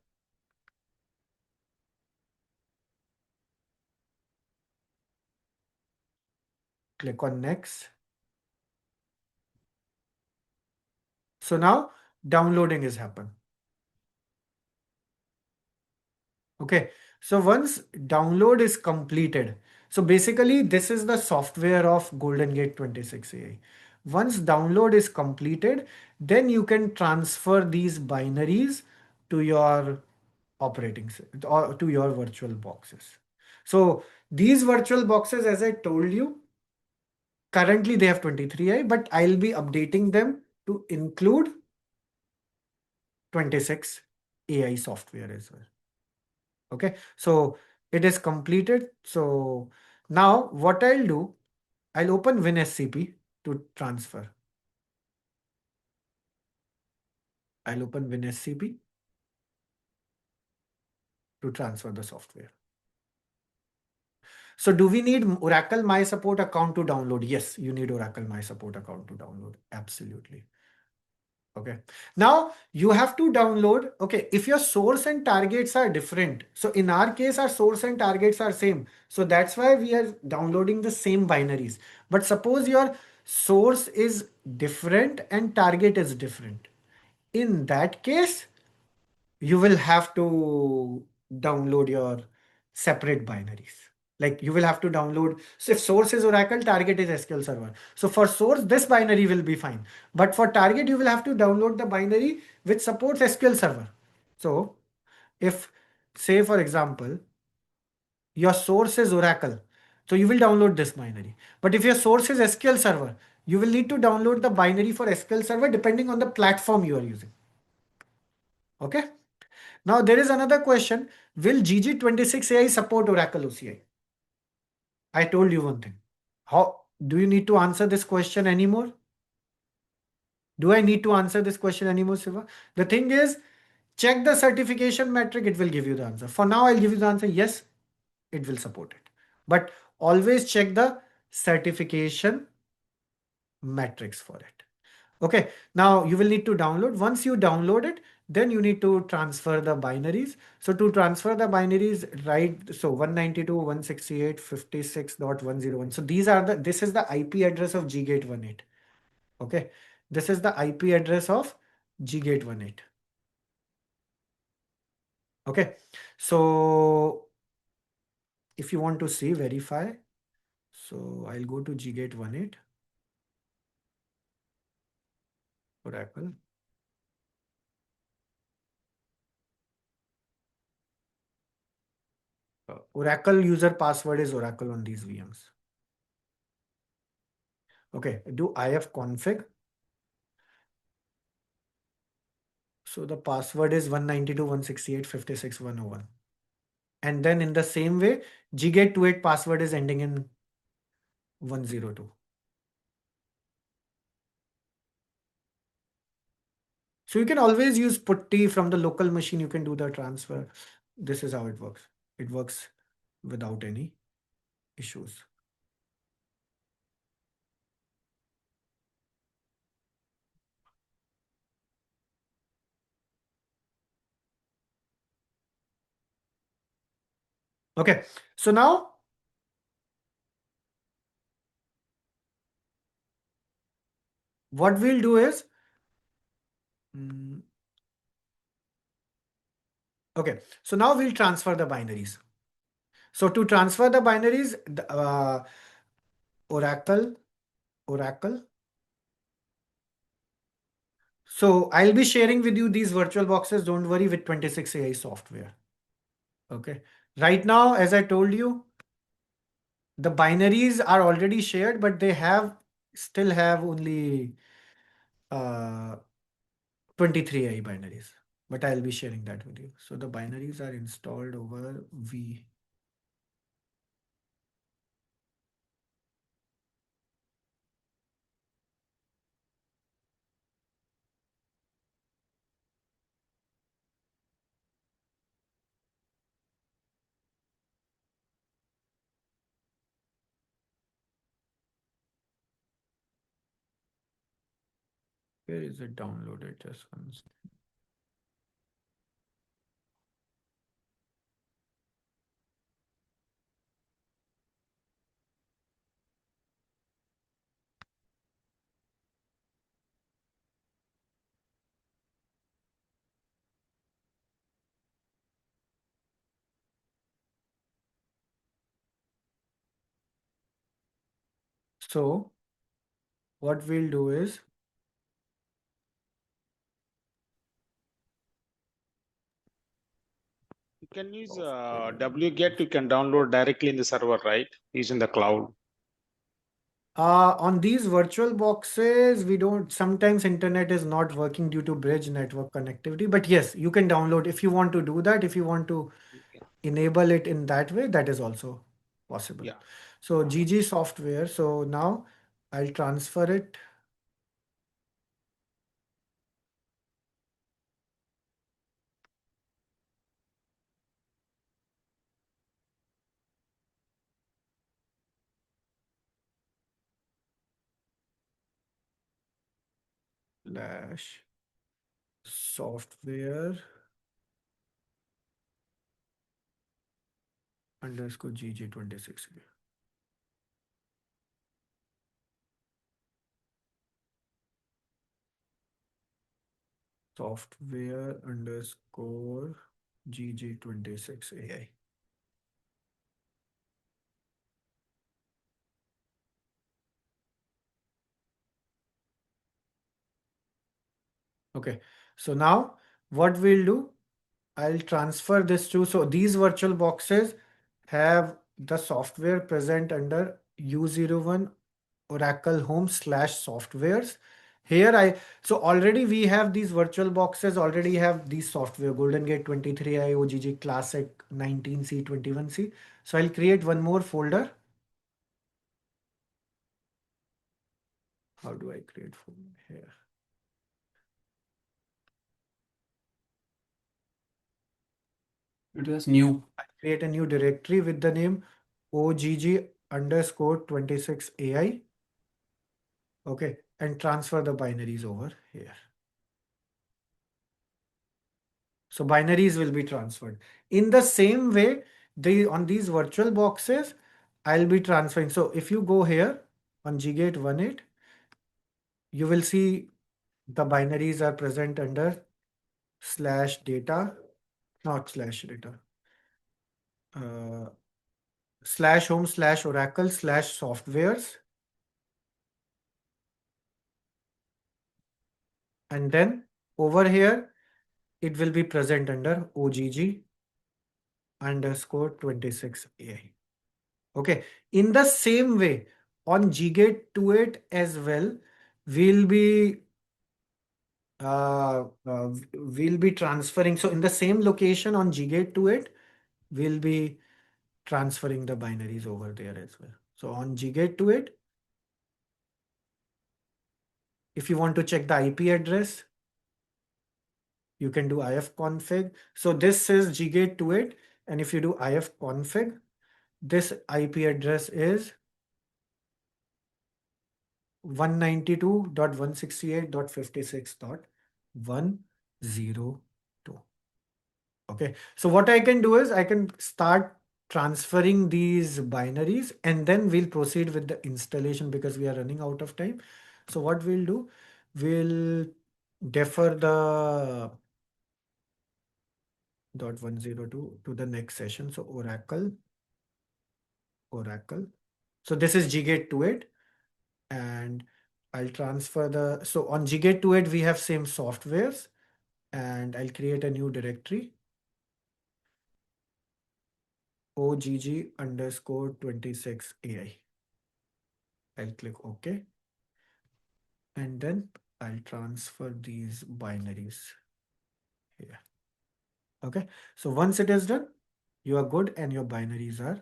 Click on next. So now downloading is happened. Okay. So once download is completed, so basically this is the software of GoldenGate 26ai. Once download is completed, then you can transfer these binaries to your or to your virtual boxes. So these virtual boxes, as I told you, currently they have 23i, but I'll be updating them to include 26ai software as well. Okay, so it is completed. So now what I'll do, I'll open WinSCP to transfer. I'll open WinSCP to transfer the software. So do we need Oracle My Support account to download? Yes, you need Oracle My Support account to download. Absolutely. Okay. Now you have to download. Okay. If your source and targets are different. So in our case, our source and targets are same. So that's why we are downloading the same binaries. But suppose your source is different and target is different. In that case, you will have to download your separate binaries. Like you will have to download. So if source is Oracle, target is SQL Server. So for source, this binary will be fine. But for target, you will have to download the binary which supports SQL Server. So if, say for example, your source is Oracle, so you will download this binary. But if your source is SQL Server, you will need to download the binary for SQL Server depending on the platform you are using. Okay. Now there is another question. Will GG26ai support Oracle OCI? I told you one thing. How do you need to answer this question anymore? Do I need to answer this question anymore, Siva? The thing is, check the certification metric, it will give you the answer. For now, I'll give you the answer. Yes, it will support it. But always check the certification metrics for it. Okay, now you will need to download. Once you download it, then you need to transfer the binaries. So to transfer the binaries, write so 192.168.56.101. So this is the IP address of GGate 18. Okay, this is the IP address of GGate 18. Okay, so if you want to see verify, so I'll go to GGate 18 Oracle. Oracle user password is Oracle on these VMs. Okay, do IF config. So the password is 192.168.56.101. And then in the same way, GGate 28 password is ending in 102. So you can always use putty from the local machine. You can do the transfer. This is how it works. It works without any issues. Okay, so now what we'll do is, okay, so now we'll transfer the binaries. So to transfer the binaries, Oracle. So I'll be sharing with you these virtual boxes. Don't worry, with 26ai software. Okay. Right now, as I told you, the binaries are already shared, but they still have only 23ai binaries. But I'll be sharing that with you. So the binaries are installed over V. Where is it downloaded? Just one second. So what we'll do is, You can use wget. You can download directly in the server, right? Using the cloud. on these virtual boxes, we don't, sometimes internet is not working due to bridge network connectivity, but yes, you can download if you want to do that. If you want to Yeah. enable it in that way, that is also possible. Yeah. So GG software. So now I'll transfer it. Slash software underscore GG26. Software underscore GG26ai. Okay. So now what we'll do, I'll transfer this to, so these virtual boxes have the software present under U01 Oracle Home slash softwares. Here so already we have these virtual boxes, already have these software, GoldenGate 23i, OGG Classic 19C, 21C. So I'll create one more folder. How do I create folder here? It is new. I create a new directory with the name OGG_26ai. Okay, and transfer the binaries over here. So binaries will be transferred. In the same way, on these virtual boxes, I'll be transferring. So if you go here on GGate 18, you will see the binaries are present under slash data, not slash data, slash home slash Oracle slash softwares. And then over here, it will be present under OGG_26ai. Okay. In the same way, on GGate 28 as well, we'll be transferring. So in the same location on GGate 28, we'll be transferring the binaries over there as well. So on GGate 28, if you want to check the IP address, you can do ifconfig. So this is GGate 28, and if you do ifconfig, this IP address is 192.168.56.102. Okay, so what I can do is I can start transferring these binaries, and then we'll proceed with the installation because we are running out of time. So what we'll do, we'll defer the .102 to the next session. So Oracle. So this is GGate 28, and I'll transfer the, so on GGate 28 we have same softwares, and I'll create a new directory, OGG_26ai. I'll click OK, and then I'll transfer these binaries here. Okay, so once it is done, you are good and your binaries are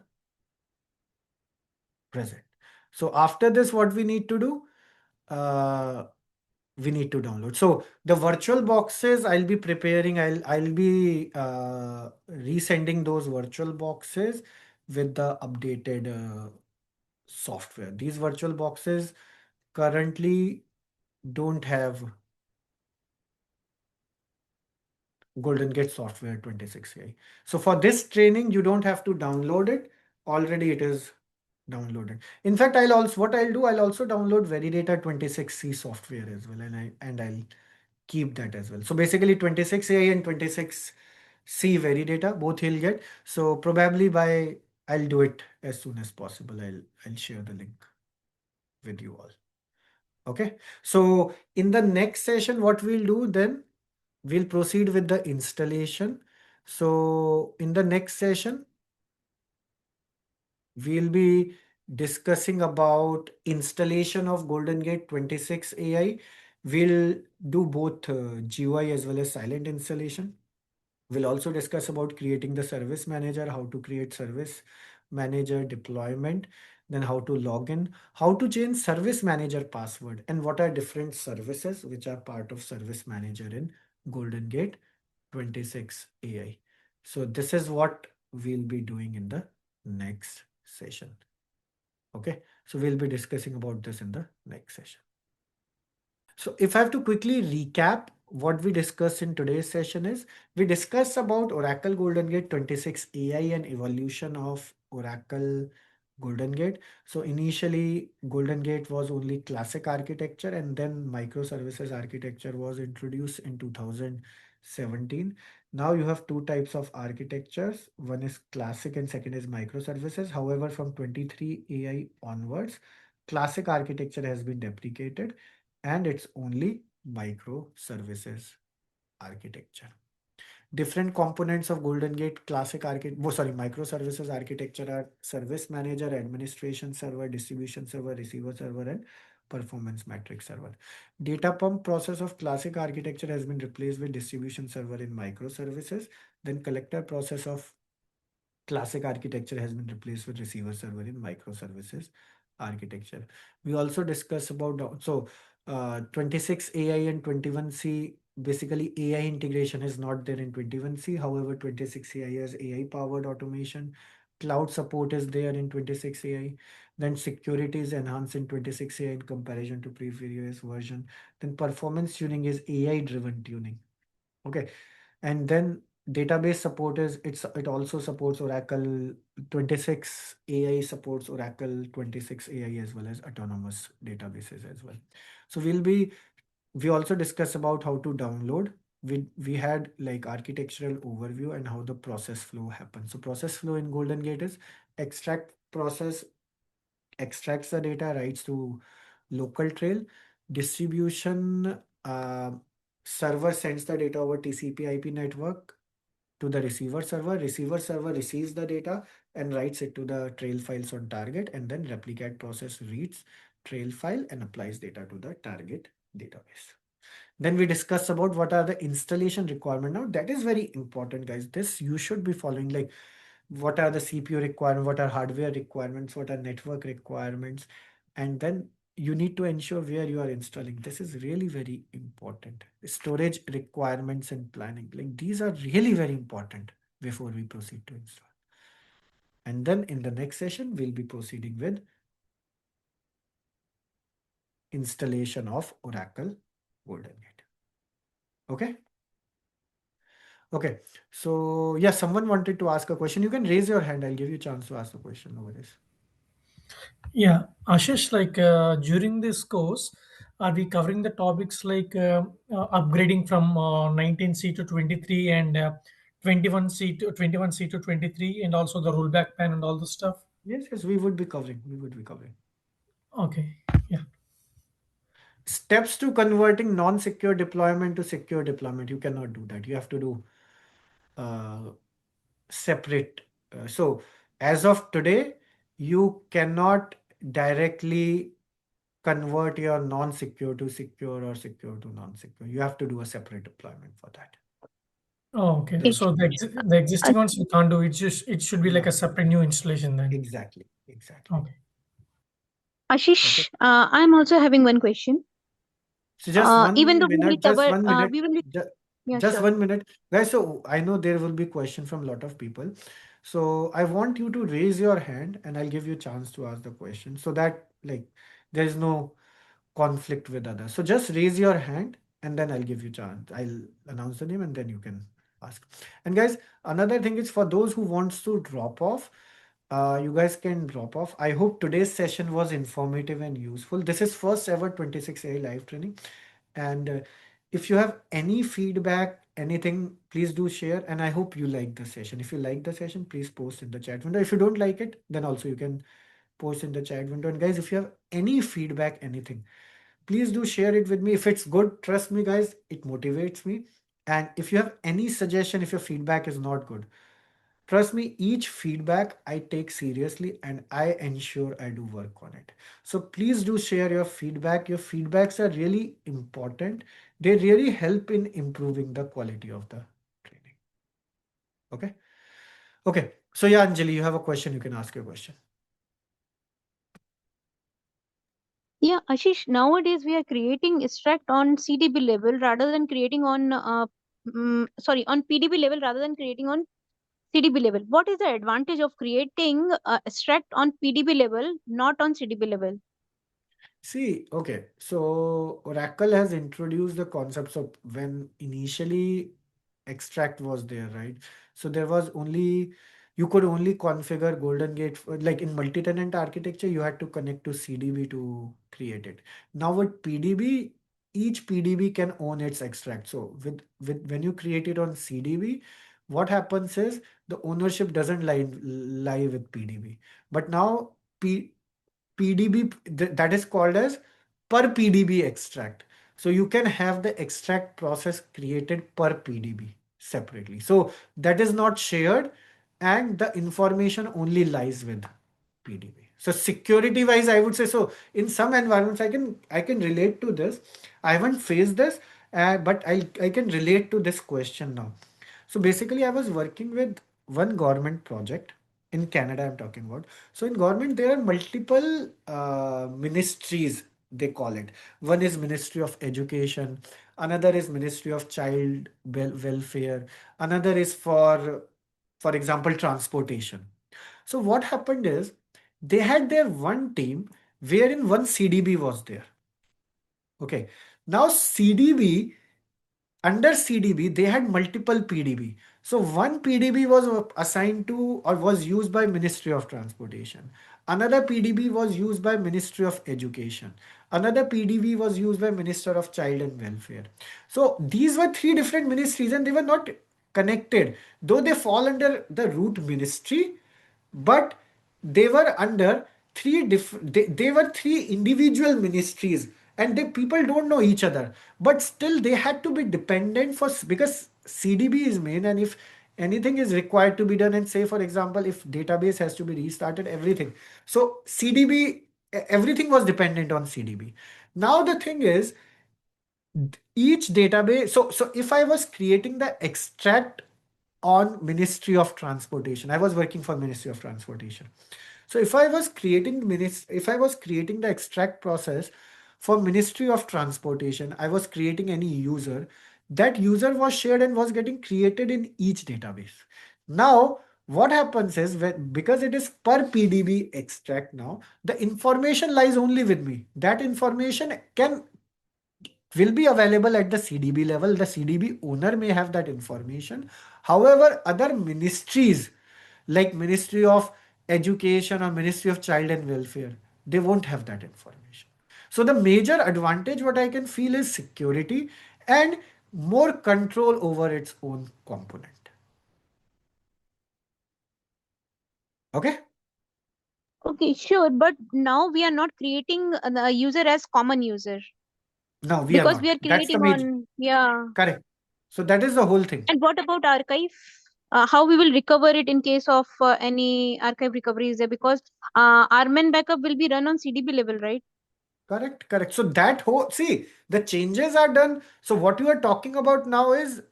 present. So after this, what we need to do, we need to download. So the virtual boxes I'll be preparing, I'll be resending those virtual boxes with the updated software. These virtual boxes currently don't have GoldenGate software 26ai. So for this training, you don't have to download it. Already it is downloaded. In fact, I'll also download Veridata 26c software as well, and I'll keep that as well. So basically 26ai and 26c Veridata both you'll get. So probably I'll do it as soon as possible. I'll share the link with you all. Okay. So in the next session, what we'll do then, we'll proceed with the installation. So in the next session, we'll be discussing about installation of GoldenGate 26ai. We'll do both GUI as well as silent installation. We'll also discuss about creating the service manager, how to create service manager deployment, then how to log in, how to change service manager password, and what are different services which are part of service manager in GoldenGate 26ai. So this is what we'll be doing in the next session. Okay, so we'll be discussing about this in the next session. So if I have to quickly recap what we discussed in today's session is, we discussed about Oracle GoldenGate 26ai and evolution of Oracle GoldenGate. So initially GoldenGate was only classic architecture, and then microservices architecture was introduced in 2017. Now you have two types of architectures. One is classic and second is microservices. However, from 23ai onwards, classic architecture has been deprecated and it's only microservices architecture. Different components of GoldenGate classic microservices architecture are service manager, administration server, distribution server, receiver server, and performance metric server. Data pump process of classic architecture has been replaced with distribution server in microservices. Then collector process of classic architecture has been replaced with receiver server in microservices architecture. We also discuss about 26ai and 21c. Basically, AI integration is not there in 21c. However, 26ai has AI powered automation. Cloud support is there in 26ai. Then security is enhanced in 26ai in comparison to previous version. Then performance tuning is AI driven tuning. Okay. And then database support is it also supports Oracle 26 AI, supports Oracle 26 AI as well as autonomous databases as well. So we also discuss about how to download. We had like architectural overview and how the process flow happens. So process flow in GoldenGate is extract process extracts the data, writes to local trail. Distribution server sends the data over TCP IP network to the receiver server. Receiver server receives the data and writes it to the trail files on target, and then replicat process reads trail file and applies data to the target database. Then we discuss about what are the installation requirement. Now that is very important, guys. This you should be following, like what are the CPU requirements, what are hardware requirements, what are network requirements, and then you need to ensure where you are installing. This is really very important. Storage requirements and planning, like these are really very important before we proceed to install. And then in the next session, we'll be proceeding with installation of Oracle GoldenGate. Okay. Okay. So yeah, someone wanted to ask a question. You can raise your hand. I'll give you a chance to ask the question over this. Yeah, Ashish, like during this course, are we covering the topics like upgrading from 19C to 23 and 21C to 23, and also the rollback plan and all the stuff? Yes, yes, we would be covering. We would be covering. Okay, yeah. Steps to converting non-secure deployment to secure deployment. You cannot do that. You have to do separate. So as of today, you cannot directly convert your non-secure to secure or secure to non-secure. You have to do a separate deployment for that. Oh, okay. Yes. So the existing ones you can't do. It should be like a separate new installation then. Exactly. Okay. Ashish, Okay. I'm also having one question. So just Even though we minute, will just cover, 1 minute, we will be, yeah, just sure. 1 minute, guys. So I know there will be question from a lot of people. So I want you to raise your hand and I'll give you a chance to ask the question so that like there is no conflict with others. So just raise your hand and then I'll give you chance. I'll announce the name and then you can ask. And guys, another thing is for those who wants to drop off, you guys can drop off. I hope today's session was informative and useful. This is first ever 26ai live training. And if you have any feedback, anything, please do share. And I hope you like the session. If you like the session, please post in the chat window. If you don't like it, then also you can post in the chat window. And guys, if you have any feedback, anything, please do share it with me. If it's good, trust me, guys, it motivates me. And if you have any suggestion, if your feedback is not good, trust me, each feedback I take seriously and I ensure I do work on it. So please do share your feedback. Your feedbacks are really important. They really help in improving the quality of the training. Okay. Okay. So yeah, Anjali, you have a question. You can ask your question. Yeah, Ashish, nowadays we are creating extract on CDB level rather than creating on, on PDB level rather than creating on CDB level. What is the advantage of creating extract on PDB level, not on CDB level? See, okay, so Oracle has introduced the concepts of when initially extract was there, right? So there was only, you could only configure GoldenGate, like in multi-tenant architecture, you had to connect to CDB to create it. Now with PDB, each PDB can own its extract. So with when you create it on CDB, what happens is the ownership doesn't lie with PDB. But now PDB that is called as per PDB extract. So you can have the extract process created per PDB separately. So that is not shared, and the information only lies with PDB. So security wise, I would say, so in some environments, I can relate to this. I haven't faced this, but I can relate to this question now. So basically, I was working with one government project in Canada. I'm talking about. So in government, there are multiple ministries. They call it. One is Ministry of Education. Another is Ministry of Child Welfare. Another is for example, transportation. So what happened is they had their one team wherein one CDB was there. Okay. Now CDB, under CDB, they had multiple PDB. So one PDB was assigned to or was used by Ministry of Transportation. Another PDB was used by Ministry of Education. Another PDB was used by Minister of Child and Welfare. So these were three different ministries and they were not connected, though they fall under the root ministry, but they were under three different, they were three individual ministries, and they people don't know each other, but still they had to be dependent for, because CDB is main, and if anything is required to be done, and say for example if database has to be restarted, everything, so CDB, everything was dependent on CDB. Now the thing is, each database, so if I was creating the extract on Ministry of Transportation, I was working for Ministry of Transportation. So if I was creating the extract process for Ministry of Transportation, I was creating any user, that user was shared and was getting created in each database. Now what happens is, because it is per PDB extract, now the information lies only with me. That information will be available at the CDB level. The CDB owner may have that information. However, other ministries like Ministry of Education or Ministry of Child and Welfare, they won't have that information. So the major advantage what I can feel is security and more control over its own component. Okay. Okay, sure. But now we are not creating the user as common user Now we are because we not. are That's the creating major. on, yeah. Correct. So that is the whole thing. And what about archive? How we will recover it in case of any archive recovery is there? Because RMN backup will be run on CDB level, right? Correct, correct. So that whole, see, the changes are done. So what you are talking about now is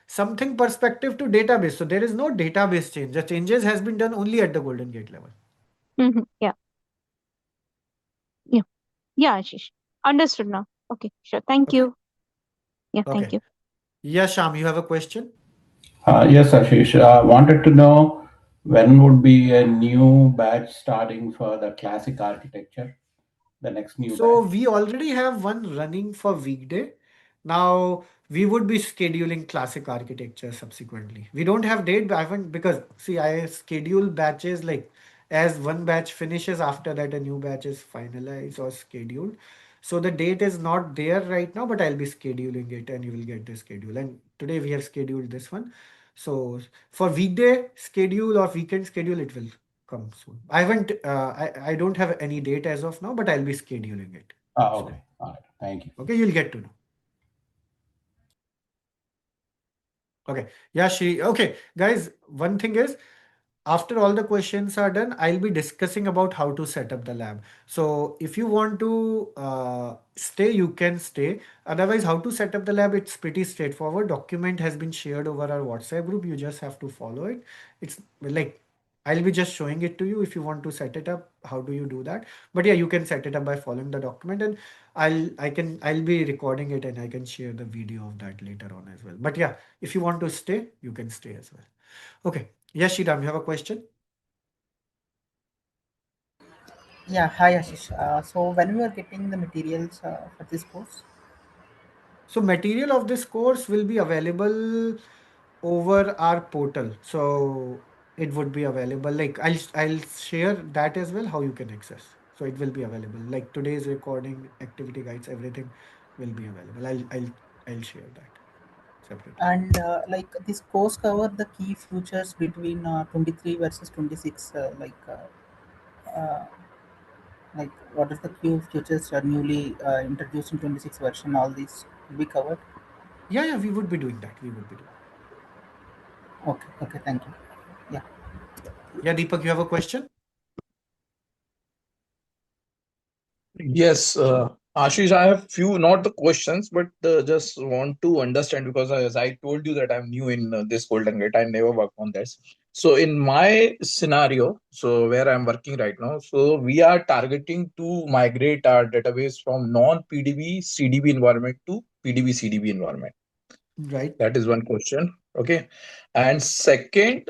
something perspective to database. So there is no database change. The changes has been done only at the GoldenGate level. Yeah. Yeah. Yeah, Ashish. Understood now. Okay, sure. Thank Okay. you. Yeah, Okay. thank you. Yeah, Sham, you have a question? Yes, Ashish. Wanted to know when would be a new batch starting for the classic architecture, the next new So batch? we already have one running for weekday. Now we would be scheduling classic architecture subsequently. We don't have date, but I haven't, because see, I schedule batches like as one batch finishes, after that a new batch is finalized or scheduled. So the date is not there right now, but I'll be scheduling it and you will get the schedule. And today we have scheduled this one. So for weekday schedule or weekend schedule, it will come soon. I don't have any date as of now, but I'll be scheduling it soon. Okay. All right. Thank you. Okay, you'll get to know. Okay. Yeah, okay, guys, one thing is, after all the questions are done, I'll be discussing about how to set up the lab. So if you want to stay, you can stay. Otherwise, how to set up the lab, it's pretty straightforward. Document has been shared over our WhatsApp group. You just have to follow it. It's like, I'll be just showing it to you. If you want to set it up, how do you do that? But yeah, you can set it up by following the document, and I'll be recording it and I can share the video of that later on as well. But yeah, if you want to stay, you can stay as well. Okay. Yes, Shriram, you have a question? Yeah, hi Ashish. So when we are getting the materials for this course? So material of this course will be available over our portal. So it would be available. Like I'll share that as well, how you can access. So it will be available. Like today's recording, activity guides, everything will be available. I'll share that separately. And like this course cover the key futures between 23 versus 26. Uh, Like what is the few features are newly introduced in 26 version? All these will be covered. Yeah, we would be doing that. We would be doing. Okay, okay, thank you. Yeah. Yeah, Deepak, you have a question? Yes, Ashish, I have few, not the questions, but just want to understand because as I told you that I'm new in this Golden Gate, I never worked on this. So in my scenario, so where I'm working right now, so we are targeting to migrate our database from non-PDB CDB environment to PDB CDB environment. Right. That is one question. Okay. And second,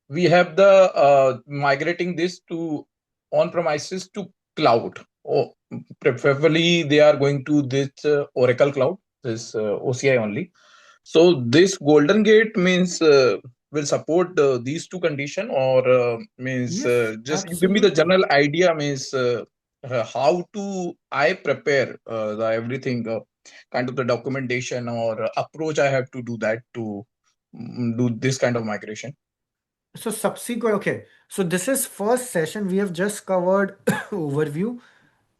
we have the migrating this to on-premises to cloud. Oh, preferably they are going to this Oracle cloud, this OCI only. So this Golden Gate means will support these two condition or means Yes, just you give me the absolutely. general idea means how to I prepare the everything kind of the documentation or approach I have to do that to do this kind of migration. So subsequent, okay. So this is first session. We have just covered overview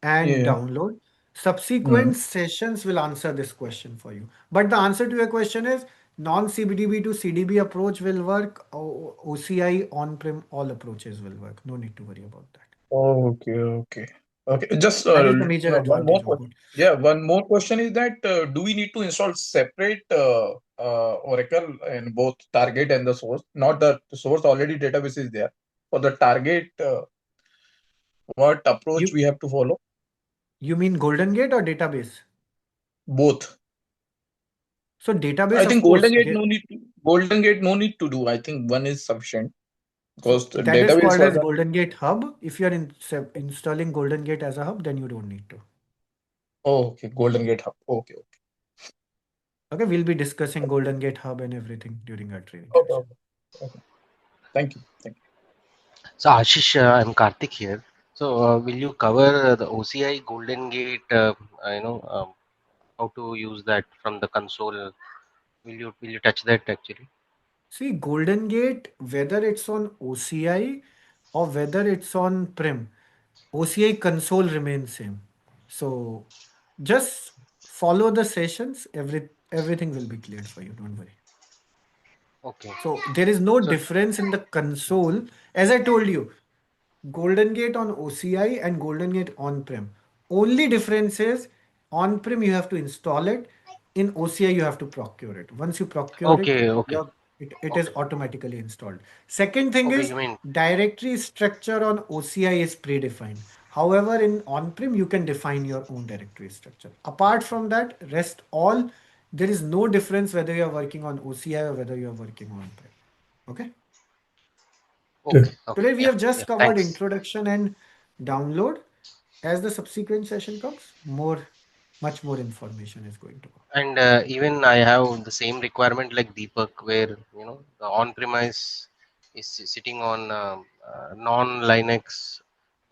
and Yeah. download. Subsequent sessions will answer this question for you. But the answer to your question is non-CBDB to CDB approach will work. OCI on-prem all approaches will work. No need to worry about that. Okay, okay, okay. Just That is the major one more advantage of question. it. Yeah, one more question is that do we need to install separate Oracle in both target and the source? Not the source already database is there. For the target, what approach You we have to follow? you mean Golden Gate or database? Both. So database, I of think course, Golden Gate no need to do. I think one is sufficient because so the that is database called was as Golden Gate Hub. If you are installing Golden Gate as a hub, then you don't need to. oh, okay, Golden Gate Hub. Okay, Okay, we'll be discussing Golden Gate Hub and everything during our training okay, session. okay, okay. Thank you. Thank you. So Ashish, I'm Karthik here. So will you cover the OCI Golden Gate? How to use that from the console? Will you touch that actually? See, Golden Gate, whether it's on OCI or whether it's on Prem, OCI console remains same. So just follow the sessions. Everything will be cleared for you. Don't worry. Okay. So there is no So difference in the console. As I told you, Golden Gate on OCI and Golden Gate on-prem. Only difference is on-prem you have to install it. In OCI you have to procure it. Once you procure it, okay, okay, it is okay, automatically installed. Second thing okay. is You mean directory structure on OCI is predefined. However, in on-prem you can define your own directory structure. Apart from that, rest all there is no difference whether you are working on OCI or whether you are working on-prem. Okay. okay, okay? Today we Yeah, have just yeah. covered Thanks. introduction and download. As the subsequent session comes, much more information is going to come. And even I have the same requirement like Deepak, where the on-premise is sitting on non-Linux,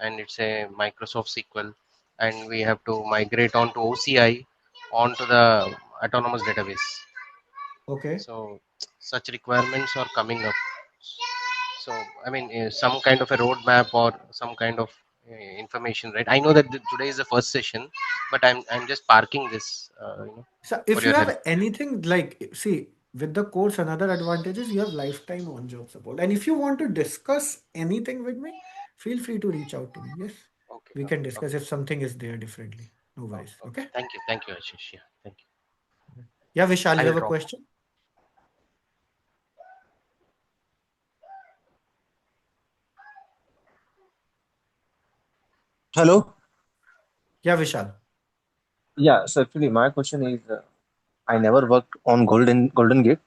and it's a Microsoft SQL, and we have to migrate onto OCI onto the autonomous database. Okay. So such requirements are coming up. So I mean, some kind of a roadmap or some kind of information, right? I know that today is the first session, but I'm just parking this, So for if you your help. have anything like, see, with the course, another advantage is you have lifetime on-job support. And if you want to discuss anything with me, feel free to reach out to me. Yes, Okay, we can okay, discuss okay. if something is there differently. No Oh, worries. okay. Okay. Thank you, Ashish. Yeah, thank you. Yeah, Vishal, I you will have a drop. question? Hello. Yeah, Vishal. Yeah. So actually, my question is, I never worked on Golden Gate.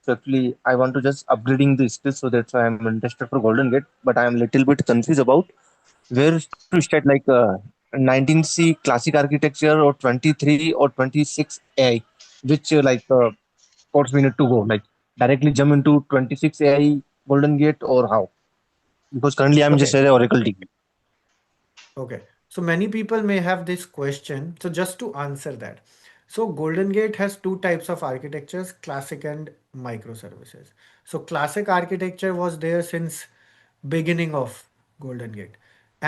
So actually, I want to just upgrading the skills. So that's why I'm interested for Golden Gate. But I'm little bit confused about where to start. Like 19C classic architecture or 23 or 26 AI. Which course we need to go? Like directly jump into 26 AI Golden Gate or how? Because currently I'm just Okay. a Oracle degree. Okay. So many people may have this question. So just to answer that. So Golden Gate has two types of architectures, classic and microservices. So classic architecture was there since beginning of Golden Gate.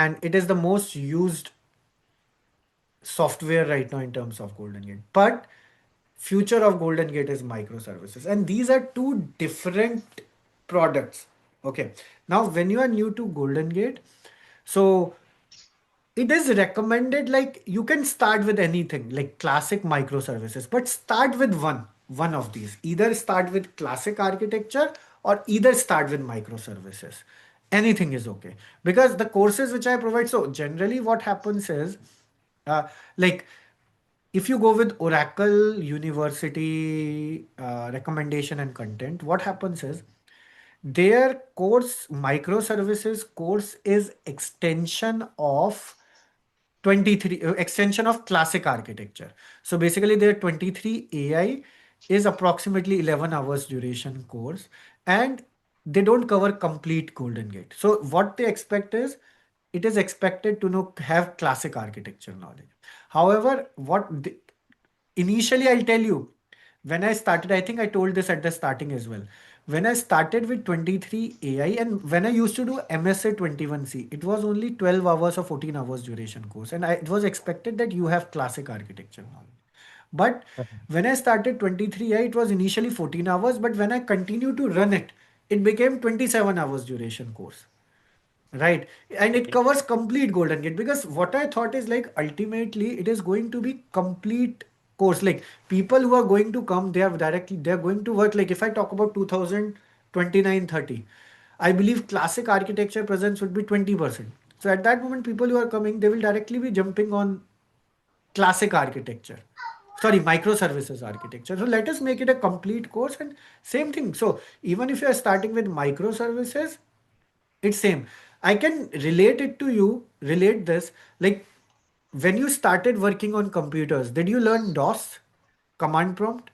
and it is the most used software right now in terms of GoldenGate. But future of GoldenGate is microservices, and these are two different products. Okay. Now, when you are new to GoldenGate, so it is recommended, like you can start with anything like classic microservices, but start with one of these. Either start with classic architecture or either start with microservices. Anything is okay, because the courses which I provide, so generally what happens is, like if you go with Oracle University recommendation and content, what happens is their course, microservices course, is extension of 23 extension of classic architecture. So basically their 23 AI is approximately 11 hours duration course, and they don't cover complete GoldenGate. So what they expect is, it is expected to know, have classic architecture knowledge. However, initially I'll tell you, when I started, I think I told this at the starting as well. When I started with 23 AI and when I used to do MSA 21C, it was only 12 hours or 14 hours duration course. And it was expected that you have classic architecture knowledge. But when I started 23i, it was initially 14 hours. But when I continued to run it, it became 27 hours duration course. Right. And it covers complete GoldenGate, because what I thought is, like, ultimately it is going to be complete course. Like people who are going to come, they're going to work. Like if I talk about 2029-30, I believe classic architecture presence would be 20%. So at that moment, people who are coming, they will directly be jumping on classic architecture. Sorry, microservices architecture. So let us make it a complete course, and same thing. So even if you are starting with microservices, it's same. I can relate it to you, relate this. Like when you started working on computers, did you learn DOS, command prompt?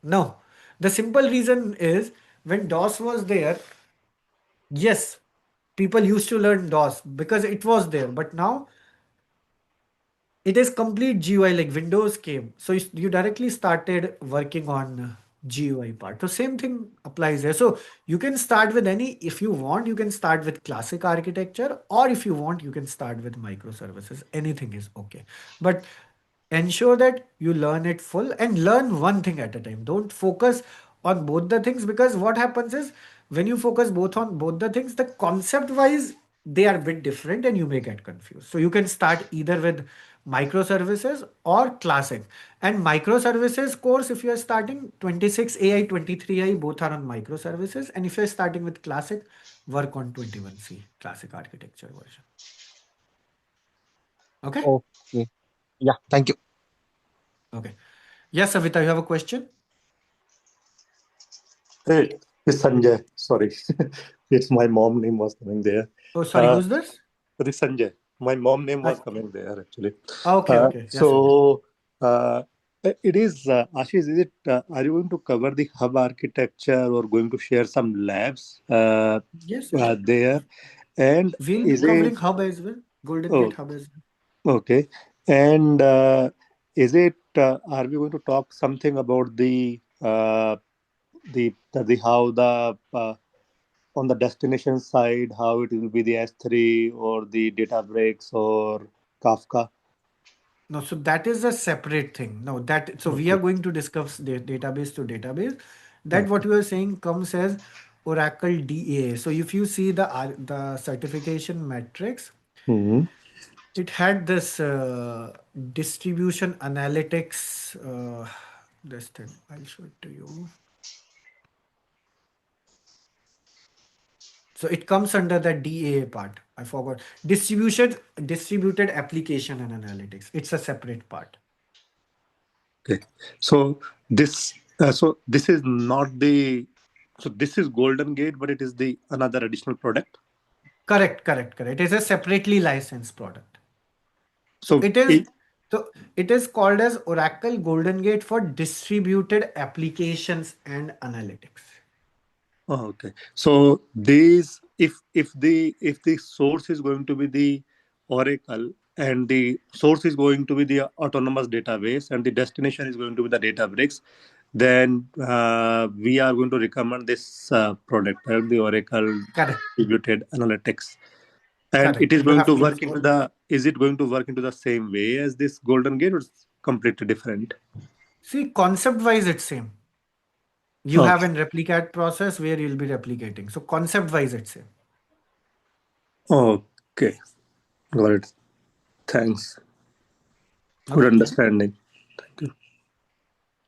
No. The simple reason is, when DOS was there, yes, people used to learn DOS because it was there. But now it is complete GUI, like Windows came. So you directly started working on GUI part. So same thing applies there. So you can start with any, if you want, you can start with classic architecture, or if you want, you can start with microservices. Anything is okay. But ensure that you learn it full and learn one thing at a time. Don't focus on both the things, because what happens is, when you focus both on both the things, the concept wise they are a bit different and you may get confused. So you can start either with microservices or classic. And microservices course, if you are starting 26ai, 23i, both are on microservices. And if you're starting with classic, work on 21c, classic architecture version. Okay. Okay. Yeah. Thank you. Okay. Yes, Savita, you have a question? Hey, it's Sanjay. Sorry, it's my mom name was coming there. Oh, sorry, who's this? This is Sanjay. My mom name was coming there actually. Okay, okay. Yes, Sanjay. So it is Ashish. Is it? Are you going to cover the hub architecture or going to share some labs Yes, there? And we'll be is covering it? Hub as well, Oh, GoldenGate Hub as well. okay. And is it? Are we going to talk something about the how the on the destination side, how it will be the S3 or the Databricks or Kafka? No, so that is a separate thing. No, that, so we are Okay. going to discuss the database to database. That Okay. what you are saying comes as Oracle DAA. So if you see the certification metrics, Hmm. it had this distribution analytics. This thing, I'll show it to you. So it comes under the DAA part. I forgot. Distributed application and analytics. It's a separate part. Okay. So this is not the so this is GoldenGate, but it is the another additional product. Correct. It is a separately licensed product. So So it is called as Oracle GoldenGate for distributed applications and analytics. oh, okay. So these if the source is going to be the Oracle and the source is going to be the autonomous database and the destination is going to be the Databricks, then we are going to recommend this product, the Oracle Correct. Distributed Analytics. And it Correct. is You going have to to work install. into the, is it going to work into the same way as this Golden Gate, or it's completely different? See, concept wise, it's same. You have Okay. a replicat process where you'll be replicating. So concept wise, it's same. Okay. Got it. Thanks. Good Okay. understanding. Thank you.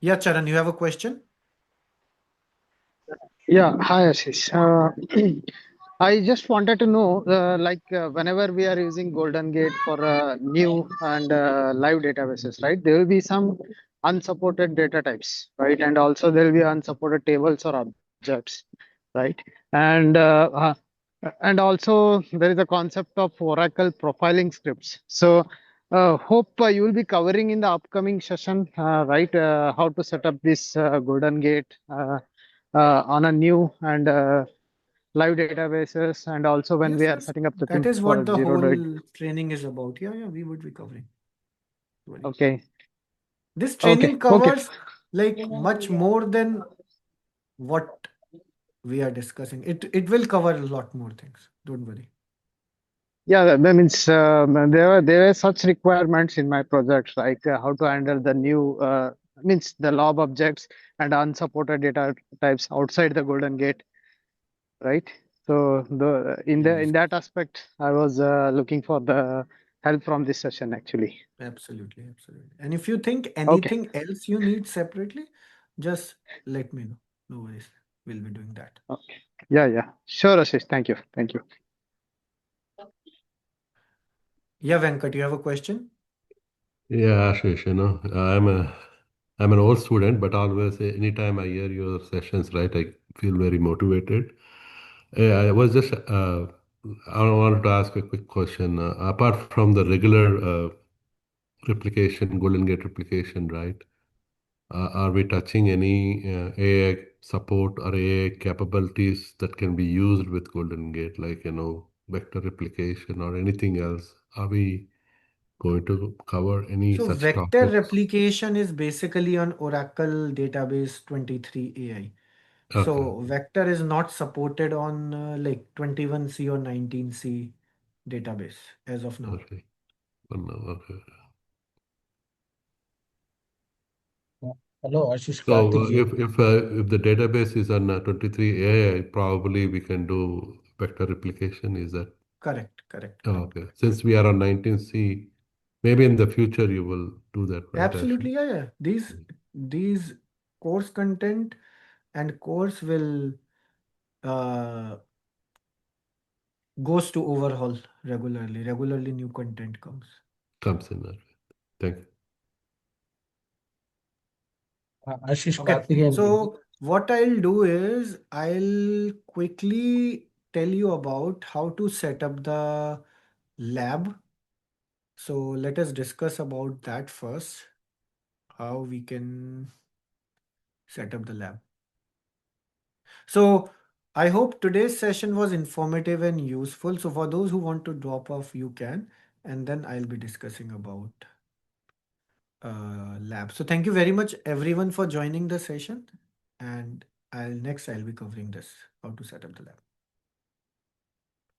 Yeah, Charan, you have a question? Yeah, hi Ashish. I just wanted to know, whenever we are using Golden Gate for new and live databases, right? There will be some unsupported data types, right? And also there will be unsupported tables or objects, right? And also there is a concept of Oracle profiling scripts. So hope you will be covering in the upcoming session, right? How to set up this Golden Gate on a new and live databases, and also when we Yes, are yes. setting up the That things is for what the zero day. whole training is about. Yeah, we would be covering. Don't worry. Okay, This okay, training okay. covers like much more than what we are discussing. It will cover a lot more things. Don't worry. Yeah, that means there were such requirements in my projects, like how to handle the new means the lob objects and unsupported data types outside the Golden Gate, right? So the in Yes, that aspect, I was looking for the help from this session actually. absolutely, absolutely. And if you think Okay. anything else you need separately, just let me know. No worries. We'll be doing that. Okay. Yeah, yeah. Sure, Ashish. Thank you. Thank you. Yeah, Venkat, you have a question? Yeah, Ashish, I'm an old student, but always anytime I hear your sessions, right, I feel very motivated. I was just I wanted to ask a quick question. Apart from the regular replication, Golden Gate replication, right? Are we touching any AI support or AI capabilities that can be used with Golden Gate, like vector replication or anything else? Are we going to cover any So such vector topics? replication is basically on Oracle database 23ai. Okay, So vector is not supported on like 21c or 19c database as of now. okay. Oh, no, okay. Hello, Ashish, So Karthik ji. if the database is on 23ai, probably we can do vector replication. Is that Correct, correct, oh, correct, okay? correct. Since we are on 19c, maybe in the future you will do that, right, Ashish? Absolutely, yeah, yeah. These course content and course will uh goes to overhaul regularly. Regularly new content comes. Comes in that way. Thank you. Ashish, Okay, Karthik and so what I'll do is I'll quickly tell you about how to set up the lab. So let us discuss about that first, how we can set up the lab. So I hope today's session was informative and useful. So for those who want to drop off, you can, and then I'll be discussing about lab. So thank you very much everyone for joining the session, and I'll be covering this, how to set up the lab.